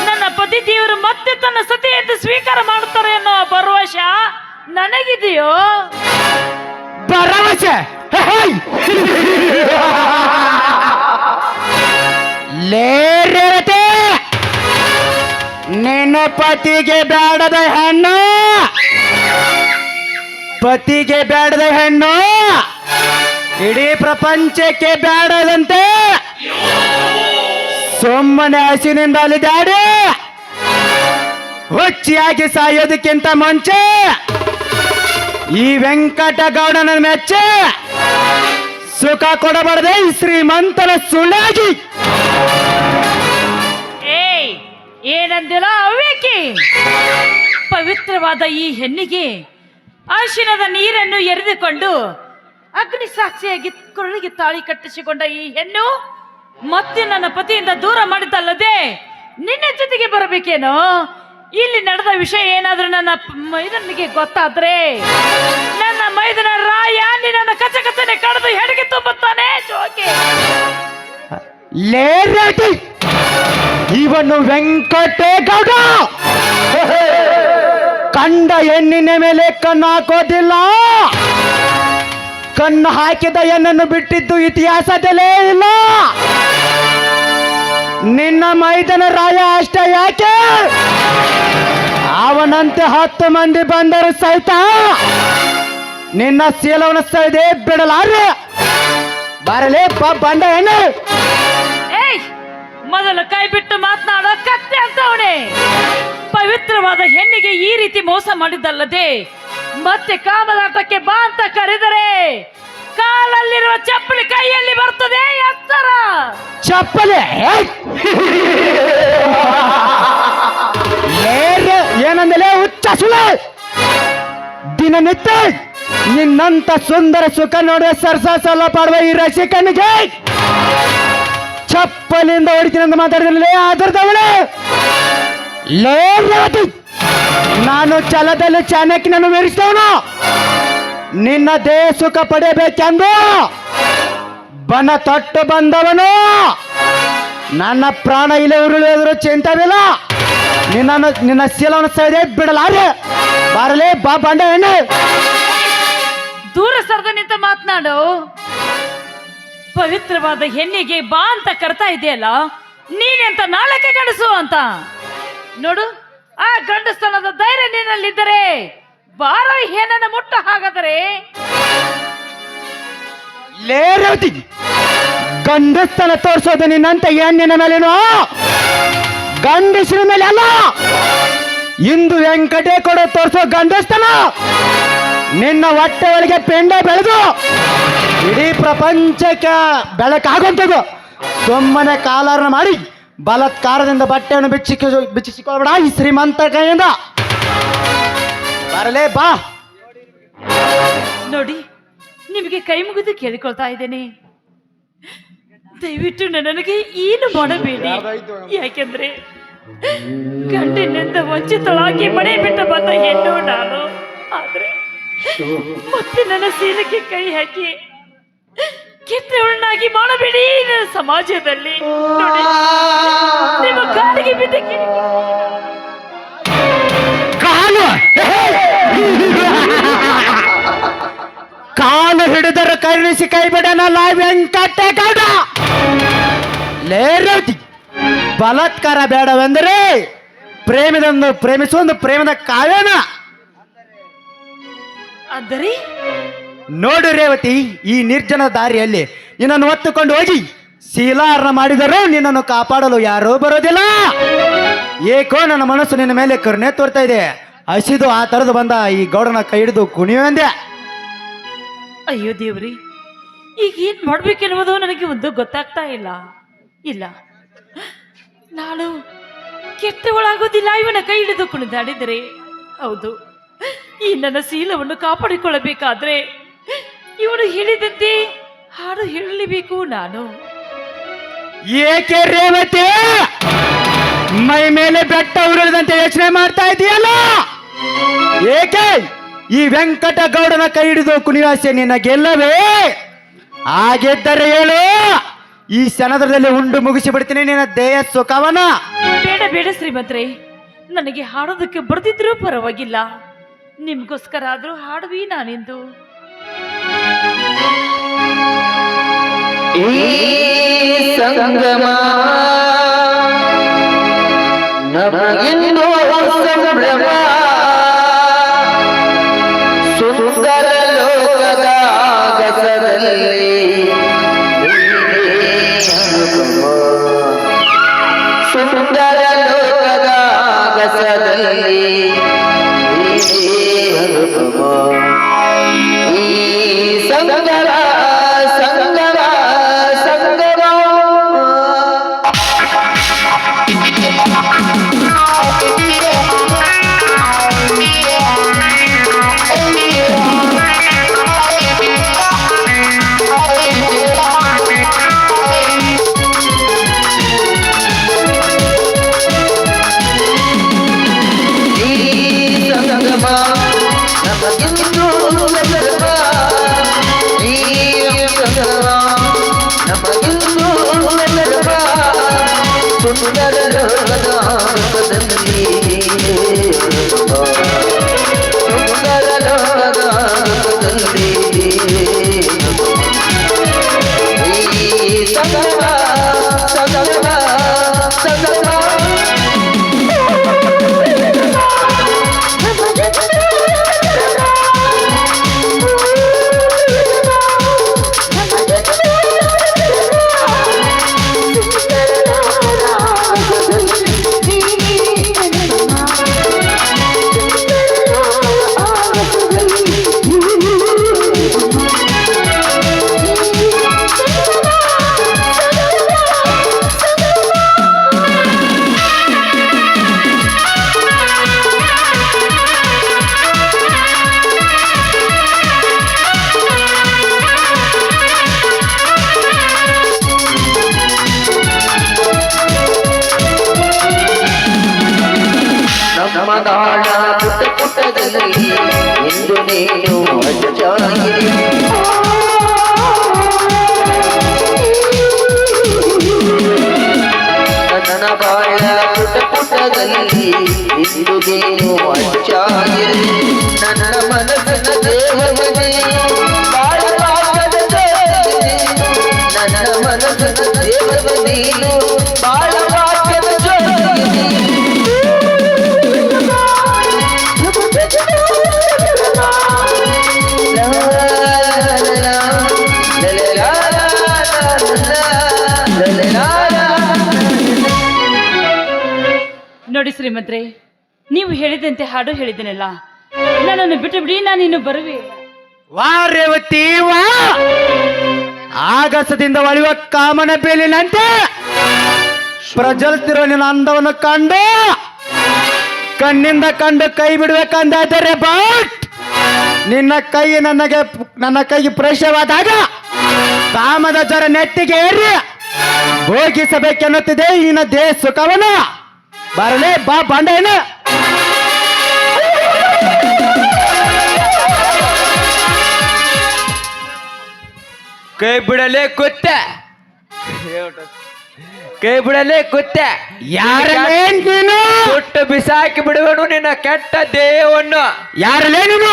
ನನ್ನ ಪತಿ ದೇವರು ಮತ್ತೆ ತನ್ನ ಸತಿ ಎಂದು ಸ್ವೀಕಾರ ಮಾಡುತ್ತಾರೆ ಅನ್ನೋ ಭರವಸೆ ನನಗಿದೆಯೋ? ಭರವಸೆ ಲೇರತೆ. ನಿನ್ನ ಪತಿಗೆ ಬೇಡದ ಹೆಣ್ಣು, ಪತಿಗೆ ಬೇಡದ ಹೆಣ್ಣು ಇಡೀ ಪ್ರಪಂಚಕ್ಕೆ ಬೇಡದಂತೆ ಸುಮ್ಮನೆ ಹಸಿನಿಂದ ಅಲಿದಾಡಿ ಹುಚ್ಚಿಯಾಗಿ ಸಾಯೋದಕ್ಕಿಂತ ಮುಂಚೆ ಈ ವೆಂಕಟಗೌಡನ ಮೆಚ್ಚೆ ಸುಖ ಕೊಡಬಾರದೆ ಈ ಶ್ರೀಮಂತನ ಸುಳ್ಳಾಗಿ. ಏಯ್, ಏನಂದಿಲ್ಲ ಅವ್ಯಾಕೆ? ಪವಿತ್ರವಾದ ಈ ಹೆಣ್ಣಿಗೆ ಅರಿಶಿಣದ ನೀರನ್ನು ಎರೆದುಕೊಂಡು ಅಗ್ನಿ ಸಾಕ್ಷಿಯಾಗಿ ಕೊರಳಿಗೆ ತಾಳಿ ಕಟ್ಟಿಸಿಕೊಂಡ ಈ ಹೆಣ್ಣು ಮತ್ತೆ ನನ್ನ ಪತಿಯಿಂದ ದೂರ ಮಾಡಿದ್ದಲ್ಲದೆ ನಿನ್ನ ಜೊತೆಗೆ ಬರಬೇಕೇನೋ? ಇಲ್ಲಿ ನಡೆದ ವಿಷಯ ಏನಾದ್ರೂ ನನ್ನ ಮೈದನಿಗೆ ಗೊತ್ತಾದ್ರೆ ನನ್ನ ಮೈದನ ರಾಯ ನಿನ್ನ ಕಚಕಚನೆ ಕಳೆದು ಹೆಡಿಗೆ ತುಂಬುತ್ತಾನೆ. ಜೋಕೆ ಇವನು ವೆಂಕಟೇಗೌಡ ಕಂಡ ಹೆಣ್ಣಿನ ಮೇಲೆ ಕಣ್ಣು ಹಾಕೋದಿಲ್ಲ. ಕಣ್ಣು ಹಾಕಿದ ಹೆಣ್ಣನ್ನು ಬಿಟ್ಟಿದ್ದು ಇತಿಹಾಸದಲ್ಲೇ ಇಲ್ಲ. ನಿನ್ನ ಮೈದನ ರಾಯ ಅಷ್ಟೇ ಯಾಕೆ, ಅವನಂತೆ 10 ಮಂದಿ ಬಂದರು ಸಹಿತ ನಿನ್ನ ಶೀಲವನ್ನು ಸೈದೆ ಬಿಡಲಾರೆ. ಬರಲೇ ಬಂಡ ಹೆಣ್ಣು. ಏಯ್, ಮೊದಲು ಕೈ ಬಿಟ್ಟು ಮಾತನಾಡೋ ಕತ್ತೆ ಅಂತವನೇ. ಪವಿತ್ರವಾದ ಹೆಣ್ಣಿಗೆ ಈ ರೀತಿ ಮೋಸ ಮಾಡಿದ್ದಲ್ಲದೆ ಮತ್ತೆ ಕಾಮದಾಟಕ್ಕೆ ಬಾ ಅಂತ ಕರೆದರೆ ಕಾಲಲ್ಲಿರುವ ಚಪ್ಪಲಿ ಕೈಯಲ್ಲಿ ಬರ್ತದೆ ಎತ್ತರ. ಚಪ್ಪಲೆ ಏನಂದಲೇ ಹುಚ್ಚ ಸುಳೆ. ದಿನನಿತ್ಯ ನಿನ್ನಂತ ಸುಂದರ ಸುಖ ನೋಡುವ ಸರ್ಸಾಸಲ ಪಾಡುವ ಈ ರಸಿಕನಿಗೆ ಚಪ್ಪಲಿಂದ ಹೊಡಿತೀನಿ ಅಂತ ಮಾತಾಡಿದ್ರೆ ಆದರ್ದವಳೆ. ನಾನು ಛಲದಲ್ಲಿ ಚಾಣಕ್ಯನನ್ನು ಮೀರಿಸಿದವನು. ನಿನ್ನ ದೇಹ ಸುಖ ಪಡೆಯಬೇಕೆಂದು ಬನ ತೊಟ್ಟು ಬಂದವನು. ನನ್ನ ಪ್ರಾಣ ಇಲ್ಲೇ ಉರುಳಿದ್ರು ಚಿಂತವಿಲ್ಲ. ನಿನ್ನ ಶೀಲವನ್ನು ಸೈದೆ ಬಿಡಲಾರೆ. ಬರಲೇ ಬಂಡ ಹೆಣ್ಣು. ದೂರ ಸರದ ನಿಂತ ಮಾತನಾಡು. ಪವಿತ್ರವಾದ ಹೆಣ್ಣಿಗೆ ಬಾ ಅಂತ ಕರ್ತಾ ಇದೆಯಲ್ಲ, ನೀನೆಂತ ನಾಳಕ್ಕೆ ಗಂಡಸು ಅಂತ ನೋಡು. ಆ ಗಂಡಸ್ತನದ ಧೈರ್ಯ ನಿನ್ನಲ್ಲಿದ್ದರೆ ಬಾರೋ ಹೆಣ್ಣನ್ನು ಮುಟ್ಟ. ಹಾಗಾದರೆ ಲೇರವತಿ ಗಂಡಸ್ತನ ತೋರಿಸೋದು ನಿನ್ನಂತ ಹೆಣ್ಣಿನ ಮೇಲೇನೋ, ಗಂಡಸಿನ ಮೇಲೆ ಅಲ್ಲ. ಇಂದು ವೆಂಕಟೇ ಕೊಡೋ ತೋರಿಸೋ ಗಂಡಸ್ತನ ನಿನ್ನ ಹೊಟ್ಟೆ ಒಳಗೆ ಪೆಂಡ ಬೆಳೆದು ಇಡೀ ಪ್ರಪಂಚಕ್ಕೆ ಬೆಳಕಾಗುವಂಥದ್ದು. ಸುಮ್ಮನೆ ಕಾಲಾರಣ ಮಾಡಿ ಬಲಾತ್ಕಾರದಿಂದ ಬಟ್ಟೆಯನ್ನು ಬಿಚ್ಚಿಸಿಕೊಳ್ಬೇಡ ಈ ಶ್ರೀಮಂತ ಕೈಯಿಂದ. ಬರಲೇ ಬಾ. ನೋಡಿ, ನಿಮಗೆ ಕೈ ಮುಗಿದು ಕೇಳಿಕೊಳ್ತಾ ಇದ್ದೇನೆ, ದಯವಿಟ್ಟು ನನಗೆ ಏನು ಮಾಡಬೇಡಿ. ಯಾಕೆಂದ್ರೆ ಗಂಡಿನಿಂದ ವಂಚಿತಳಾಗಿ ಮನೆ ಬಿಟ್ಟು ಬಂದ ಹೆಣ್ಣು ನಾನು. ಆದ್ರೆ ಮತ್ತೆ ನನ್ನ ಶೀಲಕ್ಕೆ ಕೈ ಹಾಕಿ ಕೆಟ್ಟವಳನ್ನಾಗಿ ಮಾಡಬೇಡಿ ನನ್ನ ಸಮಾಜದಲ್ಲಿ. ನೋಡಿ, ನಿಮ್ಮ ಕಾಲಿಗೆ ಬಿದ್ದಕ್ಕೆ ಕಾಲು ಹಿಡಿದರೆ ಕರುಣಿಸಿ ಕೈ ಬಿಡನಲ್ಲ ವೆಂಕಟೇಗೌಡ. ಲೇರವತಿ ಬಲಾತ್ಕಾರ ಬೇಡವೆಂದರೆ ಪ್ರೇಮಿಸುವ ಪ್ರೇಮದ ಕಾವ್ಯನ. ಅಂದರೆ ನೋಡು ರೇವತಿ, ಈ ನಿರ್ಜನ ದಾರಿಯಲ್ಲಿ ನಿನ್ನನ್ನು ಹೊತ್ತುಕೊಂಡು ಹೋಗಿ ಶೀಲಾರ್ಣ ಮಾಡಿದರೂ ನಿನ್ನನ್ನು ಕಾಪಾಡಲು ಯಾರೂ ಬರೋದಿಲ್ಲ. ಏಕೋ ನನ್ನ ಮನಸ್ಸು ನಿನ್ನ ಮೇಲೆ ಕರುಣೆ ತೋರ್ತಾ ಇದೆ. ಹಸಿದು ಆ ತರದು ಬಂದ ಈ ಗೌಡನ ಕೈ ಹಿಡಿದು ಕುಣಿಯುವಂದೆ. ಅಯ್ಯೋ ದೇವ್ರಿ, ಈಗ ಏನ್ ಮಾಡ್ಬೇಕೆನ್ನುವುದು ನನಗೆ ಒಂದು ಗೊತ್ತಾಗ್ತಾ ಇಲ್ಲ. ಇಲ್ಲ, ನಾನು ಕೆಟ್ಟವಳಾಗೋದಿಲ್ಲ ಇವನ ಕೈ ಹಿಡಿದು ಕುಣಿದಾಡಿದರೆ. ಹೌದು, ಈ ನನ್ನ ಶೀಲವನ್ನು ಕಾಪಾಡಿಕೊಳ್ಳಬೇಕಾದ್ರೆ ಇವನು ಹೇಳಿದಂತೆ ಹಾಡು ಹೇಳಲೇಬೇಕು ನಾನು. ಏಕೆ ರೇವತಿ ಮೈ ಮೇಲೆ ಬೆಟ್ಟ ಉರುಳಿದಂತೆ ಯೋಚನೆ ಮಾಡ್ತಾ ಇದೆಯಲ್ಲ? ಏಕೆ ಈ ವೆಂಕಟಗೌಡನ ಕೈ ಹಿಡಿದು ಕುಣಿಯಾಸೆ ನಿನ್ನ ಗೆಲ್ಲವೇ? ಹಾಗಿದ್ದರೆ ಹೇಳು, ಈ ಕ್ಷಣದಲ್ಲಿ ಉಂಡು ಮುಗಿಸಿ ಬಿಡ್ತೀನಿ ನಿನ್ನ ದೇಹ ಸುಖವನ. ಬೇಡ ಬೇಡ ಶ್ರೀಮಂತ್ರೆ, ನನಗೆ ಹಾಡೋದಕ್ಕೆ ಬರ್ದಿದ್ರೂ ಪರವಾಗಿಲ್ಲ. ನಿಮ್ಗೋಸ್ಕರ ಆದ್ರೂ ಹಾಡುವಿ ನಾನಿಂದು. ಈ ಸಂಗಮ ನಮಗಿನ್ನೂ ಸಂಭ್ರಮ, ಸುಂದರ ಲೋಕದ ಆಗಸದಲ್ಲಿ ಸುಂದರ ಲೋಕದ ಆಗಸದಲ್ಲಿ ಈ ಸಂಗಮ ಸಂಗಮ ಸಂಗಮ. ಪಾಠದಲ್ಲಿ ಎಂದು ನೀನು ಅಜ್ಜಾಗಿರಿ. ನನ್ನ ಬಾಳ ಪುಟ ಪುಟದಲ್ಲಿ ಇಂದು ನೀನು ಅಜ್ಜಾಗಿರಿ. ನನ್ನ ಮನಸ್ಸಿನ ದೇವರೇ ಬಾಳ ಪಾಠದ ಜೊತೆಗೆ ನನ್ನ ಮನಸ್ಸಿನ ದೇವರ ನೀನು ಬಾಳ ಪಾಠದ ಜೊತೆಗೆ. ನೋಡಿ ಶ್ರೀಮಂತ್ರೆ, ನೀವು ಹೇಳಿದಂತೆ ಹಾಡು ಹೇಳಿದನಲ್ಲ, ನನ್ನನ್ನು ಬಿಟ್ಟು ಬಿಡಿ, ನಾನು ಇನ್ನು ಬರುವೆ. ವಾ ರೇವತಿ ವಾ, ಆಗಸದಿಂದ ಒಳೆಯುವ ಕಾಮನ ಬೇಲಿನಂತೆ ಪ್ರಜ್ವಲಿಸುತ್ತಿರುವ ನಿನ್ನ ಅಂದವನ್ನು ಕಂಡು ಕಣ್ಣಿಂದ ಕಂಡು ಕೈ ಬಿಡಬೇಕಂದಾದರೆ ಬಟ್ ನಿನ್ನ ಕೈ ನನ್ನ ಕೈಗೆ ಪ್ರವೇಶವಾದಾಗ ಕಾಮದ ಜ್ವರ ನೆಟ್ಟಿಗೆ ಏರಿ ಭೋಗಿಸಬೇಕೆನ್ನುತ್ತಿದೆ ನಿನ್ನ ದೇಹ ಸುಖವನ. ಬರಲೇ ಬಾ ಬಾಂಡೇನ. ಕೈ ಬಿಡಲೇ ಕುತ್ತೆ, ಕೈ ಬಿಡಲೇ ಕುತ್ತೆ. ಯಾರಲ್ಲೇ ನೀನು? ಸುಟ್ಟು ಬಿಸಾಕಿ ಬಿಡುವನು ನಿನ್ನ ಕೆಟ್ಟ ದೇಹವನ್ನು. ಯಾರಲ್ಲೇ ನೀನು?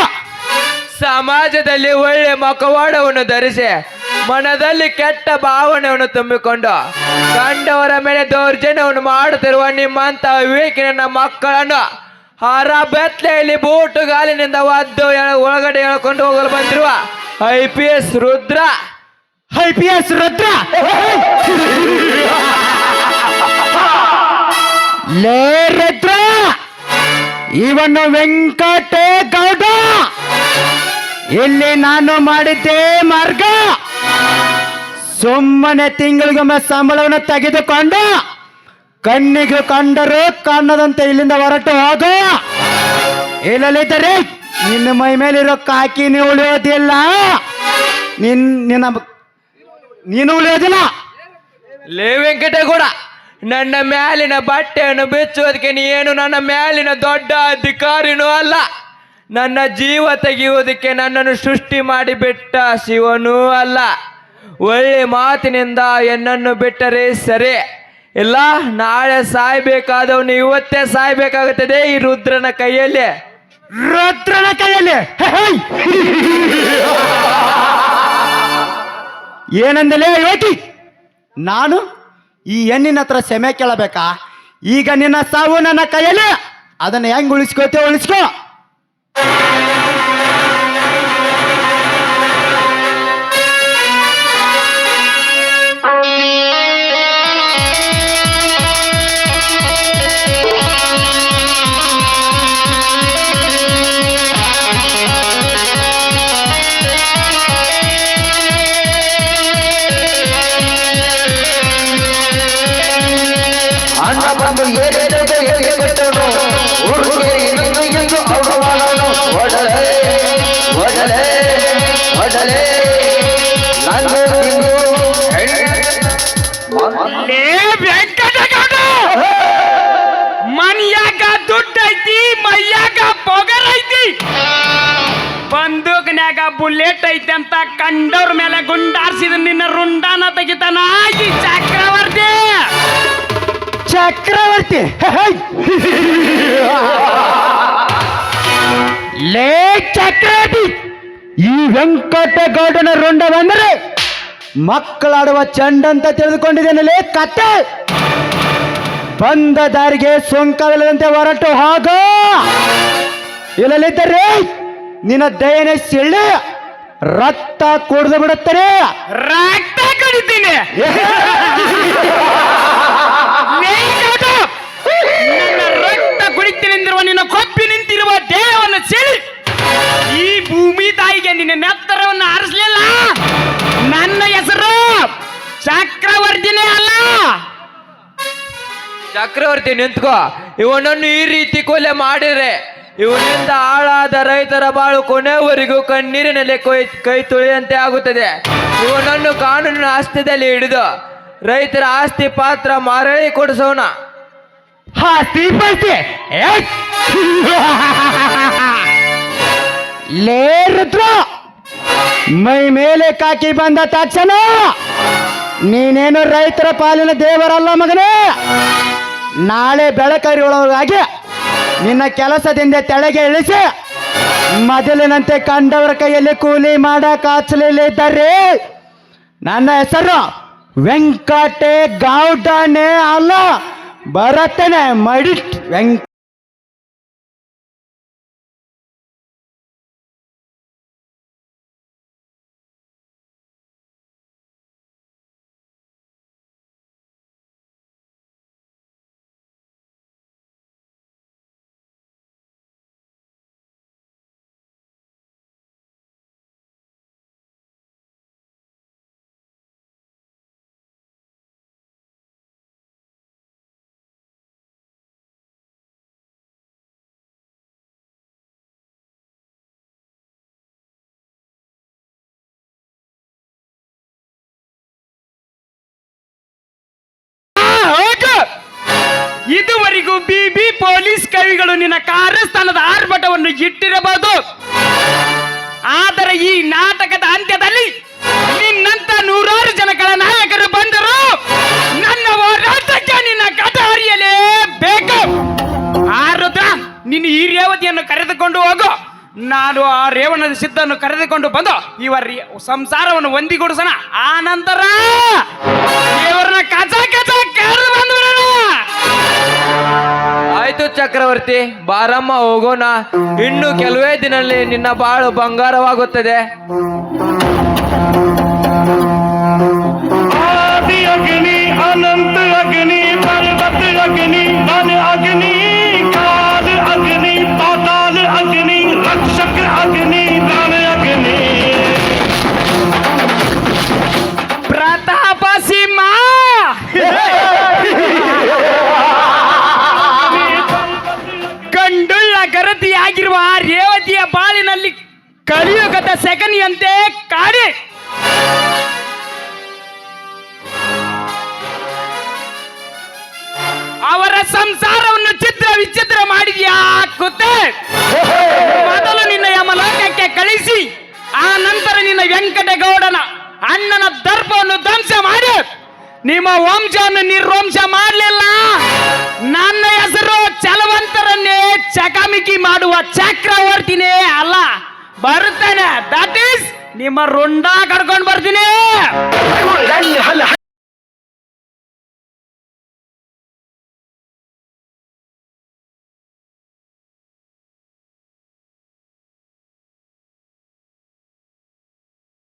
ಸಮಾಜದಲ್ಲಿ ಒಳ್ಳೆ ಮುಖವಾಡವನ್ನು ಧರಿಸಿ ಮನದಲ್ಲಿ ಕೆಟ್ಟ ಭಾವನೆಯನ್ನು ತುಂಬಿಕೊಂಡು ಕಂಡವರ ಮೇಲೆ ದೌರ್ಜನ್ಯವನ್ನು ಮಾಡುತ್ತಿರುವ ನಿಮ್ಮಂತ ವಿವೇಕಿನ ಮಕ್ಕಳನ್ನು ಹಾರ ಬೆತ್ತಲೆಯಲ್ಲಿ ಬೂಟುಗಾಲಿನಿಂದ ಒದ್ದು ಒಳಗಡೆ ಎಳ್ಕೊಂಡು ಹೋಗಲು ಬಂದಿರುವ IPS ರುದ್ರ. IPS ರುದ್ರ ಲೇ ರುದ್ರ, ಇವನು ವೆಂಕಟೇಗೌಡ. ಇಲ್ಲಿ ನಾನು ಮಾಡಿದ್ದೆ ಮಾರ್ಗ. ಸುಮ್ಮನೆ ತಿಂಗಳಿಗೊಮ್ಮೆ ಸಂಬಳವನ್ನು ತೆಗೆದುಕೊಂಡು ಕಣ್ಣಿಗೆ ಕಂಡರೂ ಕಾಣದಂತೆ ಇಲ್ಲಿಂದ ಹೊರಟು ಹೋಗು. ಇಲ್ಲಲಿದ್ದರೆ ನಿನ್ನ ಮೈ ಮೇಲಿರೋ ಕಾಕಿ ನೀವು ಉಳಿಯೋದಿಲ್ಲ. ನೀನು ಉಳಿಯೋದಿಲ್ಲ. ಲೇ ವೆಂಕಟೇಗೌಡ, ನನ್ನ ಮ್ಯಾಲಿನ ಬಟ್ಟೆಯನ್ನು ಬಿಚ್ಚುವುದಕ್ಕೆ ನೀನು ನನ್ನ ಮ್ಯಾಲಿನ ದೊಡ್ಡ ಅಧಿಕಾರಿನೂ ಅಲ್ಲ. ನನ್ನ ಜೀವ ತೆಗೆಯುವುದಕ್ಕೆ ನನ್ನನ್ನು ಸೃಷ್ಟಿ ಮಾಡಿ ಬಿಟ್ಟ ಶಿವನೂ ಅಲ್ಲ. ಒಳ್ಳೆ ಮಾತಿನಿಂದ ಎನ್ನನ್ನು ಬಿಟ್ಟರೆ ಸರಿ, ಇಲ್ಲ ನಾಳೆ ಸಾಯ್ಬೇಕಾದವನು ಇವತ್ತೇ ಸಾಯ್ಬೇಕಾಗುತ್ತದೆ ಈ ರುದ್ರನ ಕೈಯಲ್ಲಿ. ರುದ್ರನ ಕೈಯಲ್ಲಿ ಏನಂದಲೇ ಯೋಟಿ? ನಾನು ಈ ಹೆಣ್ಣಿನ ಹತ್ರ ಕ್ಷಮೆ ಕೇಳಬೇಕಾ? ಈಗ ನಿನ್ನ ಸಾವು ನನ್ನ ಕೈಯಲ್ಲಿ. ಅದನ್ನ ಹೆಂಗ್ ಉಳಿಸ್ಕೋತೇ ಉಳಿಸ್ಕೋ. ಅಣ್ಣ ಬಂದು ಏನೇನು ಹೇಳಿಬಿಟ್ಟನು, ಊರಿಗೆ ಇನ್ನೊಂದು ಎಂದು ಅವಮಾನನು. ಒಡಲೆ ಒಡಲೆ ಒಡಲೆ ನಾನು ಮನ್ಯಾಗ ದುಡ್ಡು ಐತಿ, ಮೈಯಾಗ ಪೊಗರ್ ಐತಿ, ಬಂದೂಕ್ನ್ಯಾಗ ಬುಲೆಟ್ ಐತಿ ಅಂತ ಕಂಡವ್ರ ಮೇಲೆ ಗುಂಡಾರ್ಸಿದ ನಿನ್ನ ರುಂಡಾನ ತೆಗಿತಾನ ಈ ಚಕ್ರವರ್ತಿ. ಚಕ್ರವರ್ತಿ ಲೇ ಚಕ್ರವರ್ತಿ, ಈ ವೆಂಕಟೇಗೌಡನ ರುಂಡ ಬಂದರೆ ಮಕ್ಕಳಾಡುವ ಚೆಂಡಂತ ತಿಳಿದುಕೊಂಡಿದ್ದೇನಲ್ಲೇ ಕತ್ತೆ. ಬಂದ ದಾರಿಗೆ ಸೋಂಕವಿಲ್ಲದಂತೆ ಹೊರಟು ಹೋಗೋ. ಇಲ್ಲಲಿದ್ದರೆ ನಿನ್ನ ದಯನೆ ಸಿಳ್ಳಿ ರಕ್ತ ಕುಡಿದು ಬಿಡುತ್ತಾರೆ. ರಕ್ತ ಕುಡಿತೀನಿ. ನನ್ನ ರಕ್ತ ಕುಡಿತೀನೆಂದಿರುವ ನಿನ್ನ ಕೊಪ್ಪಿ ನಿಂತಿರುವ ದೇಹವನ್ನು ಸೆಳಿ ಈ ಭೂಮಿ ತಾಯಿಗೆ ನಿನ್ನ ನೆತ್ತರವನ್ನು ಆರಿಸಲಿಲ್ಲ. ನನ್ನ ಹೆಸರು ಚಕ್ರವರ್ತಿನೇ ಅಲ್ಲ. ಚಕ್ರವರ್ತಿ ನಿಂತ್ಕೋ. ಇವನನ್ನು ಈ ರೀತಿ ಕೊಲೆ ಮಾಡಿದ್ರೆ ಇವನಿಂದ ಹಾಳಾದ ರೈತರ ಬಾಳು ಕೊನೆಯವರೆಗೂ ಕಣ್ಣೀರಿನಲ್ಲಿ ಕೈ ತುಳಿಯಂತೆ ಆಗುತ್ತದೆ. ಇವನನ್ನು ಕಾನೂನಿನ ಹಸ್ತದಲ್ಲಿ ಹಿಡಿದು ರೈತರ ಆಸ್ತಿ ಪಾತ್ರ ಮರಳಿ ಕೊಡಿಸೋಣ. ಲೇ ರುದ್ರ, ಮೈ ಮೇಲೆ ಕಾಕಿ ಬಂದ ತಕ್ಷಣ ನೀನೇನು ರೈತರ ಪಾಲಿನ ದೇವರಲ್ಲ ಮಗನೇ. ನಾಳೆ ಬೆಳಕರಿಯೊಳಗಾಗಿ ನಿನ್ನ ಕೆಲಸದಿಂದ ತೆಳಗೆ ಇಳಿಸಿ ಮೊದಲಿನಂತೆ ಕಂಡವರ ಕೈಯಲ್ಲಿ ಕೂಲಿ ಮಾಡಕ್ ಹಚ್ಚಲಿದ್ದಾರೆ. ನನ್ನ ಹೆಸರು ವೆಂಕಟೇ ಗೌಡನೇ ಅಲ್ಲ, ಬರತ್ತೇನೆ ಮಡಿಟ್ ವೆಂಕ. ಇದುವರೆಗೂ ಬಿಬಿ ಪೊಲೀಸ್ ಕವಿಗಳು ನಿನ್ನ ಕಾರ್ಯಸ್ಥಾನದ ಆರ್ಭಟವನ್ನು ಇಟ್ಟಿರಬಹುದು. ಆದರೆ ಈ ನಾಟಕದ ಅಂತ್ಯದಲ್ಲಿ ನಿನ್ನಂತ ನೂರಾರು ಜನಗಳ ನಾಯಕರು ಬಂದರು. ನನ್ನ ಹೋರಾಟಕ್ಕೆ ನಿನ್ನ ಕಥ ಹರಿಯಲೇಬೇಕು. ಆರುದ್ರ, ನಿನ್ನ ಈ ರೇವತಿಯನ್ನು ಕರೆದುಕೊಂಡು ಹೋಗು. ನಾನು ಆ ರೇವಣದ ಸಿದ್ಧನ್ನು ಕರೆದುಕೊಂಡು ಬಂದು ಇವರ ಸಂಸಾರವನ್ನು ಒಂದಿಗೂಡಿಸೋಣ. ಆ ನಂತರ ಇವರನ್ನ ಕಚ ಕಚ ಕರೆದು ಬಂದ್ಬಿಡೋಣ. ಆಯ್ತು ಚಕ್ರವರ್ತಿ, ಬಾರಮ್ಮ ಹೋಗೋಣ. ಇನ್ನು ಕೆಲವೇ ದಿನದಲ್ಲಿ ನಿನ್ನ ಬಾಳು ಬಂಗಾರವಾಗುತ್ತದೆ. ಆದಿ ಅಗ್ನಿ, ಅನಂತ ಅಗ್ನಿ, ಪರ್ವತ ಅಗ್ನಿ, ವನ ಅಗ್ನಿ, ಕಾಲ ಅಗ್ನಿ, ಪಾತಾಳ ಅಗ್ನಿ, ರಕ್ಷಕ ಅಗ್ನಿ, ಪ್ರಾಣ ಅಗ್ನಿ. ಪ್ರತಾಪ ಸಿಂಹ ಕಂಡುಳ್ಳ ಗರತಿಯಾಗಿರುವ ಆ ರೇವತಿಯ ಬಾಳಿನಲ್ಲಿ ಕಲಿಯುಗದ ಸೆಗಣಿಯಂತೆ ಕಾಡಿ ಅವರ ಸಂಸಾರವನ್ನು ಚಿತ್ರ ವಿಚಿತ್ರ ಮಾಡಿದ್ಯಾ ಕುತ್ತೆ. ಮೊದಲು ನಿನ್ನ ಯಮಲೋಕಕ್ಕೆ ಕಳಿಸಿ ಆ ನಂತರ ನಿನ್ನ ವೆಂಕಟಗೌಡನ ಅಣ್ಣನ ದರ್ಪವನ್ನು ಧ್ವಂಸ ಮಾಡಿ ನಿಮ್ಮ ವಂಶವನ್ನು ನಿರ್ವಂಶ ಮಾಡಲಿಲ್ಲ. ನನ್ನ ಹೆಸರು ಚಲವಂತರನ್ನೇ ಚಕಾಮಿಕಿ ಮಾಡುವ ಚಕ್ರವರ್ತಿನೇ ಅಲ್ಲ. ಬರುತ್ತೇನೆ. ದಟ್ ಈಸ್ ನಿಮ್ಮ ರುಂಡ ಕರ್ಕೊಂಡು ಬರ್ತೀನಿ.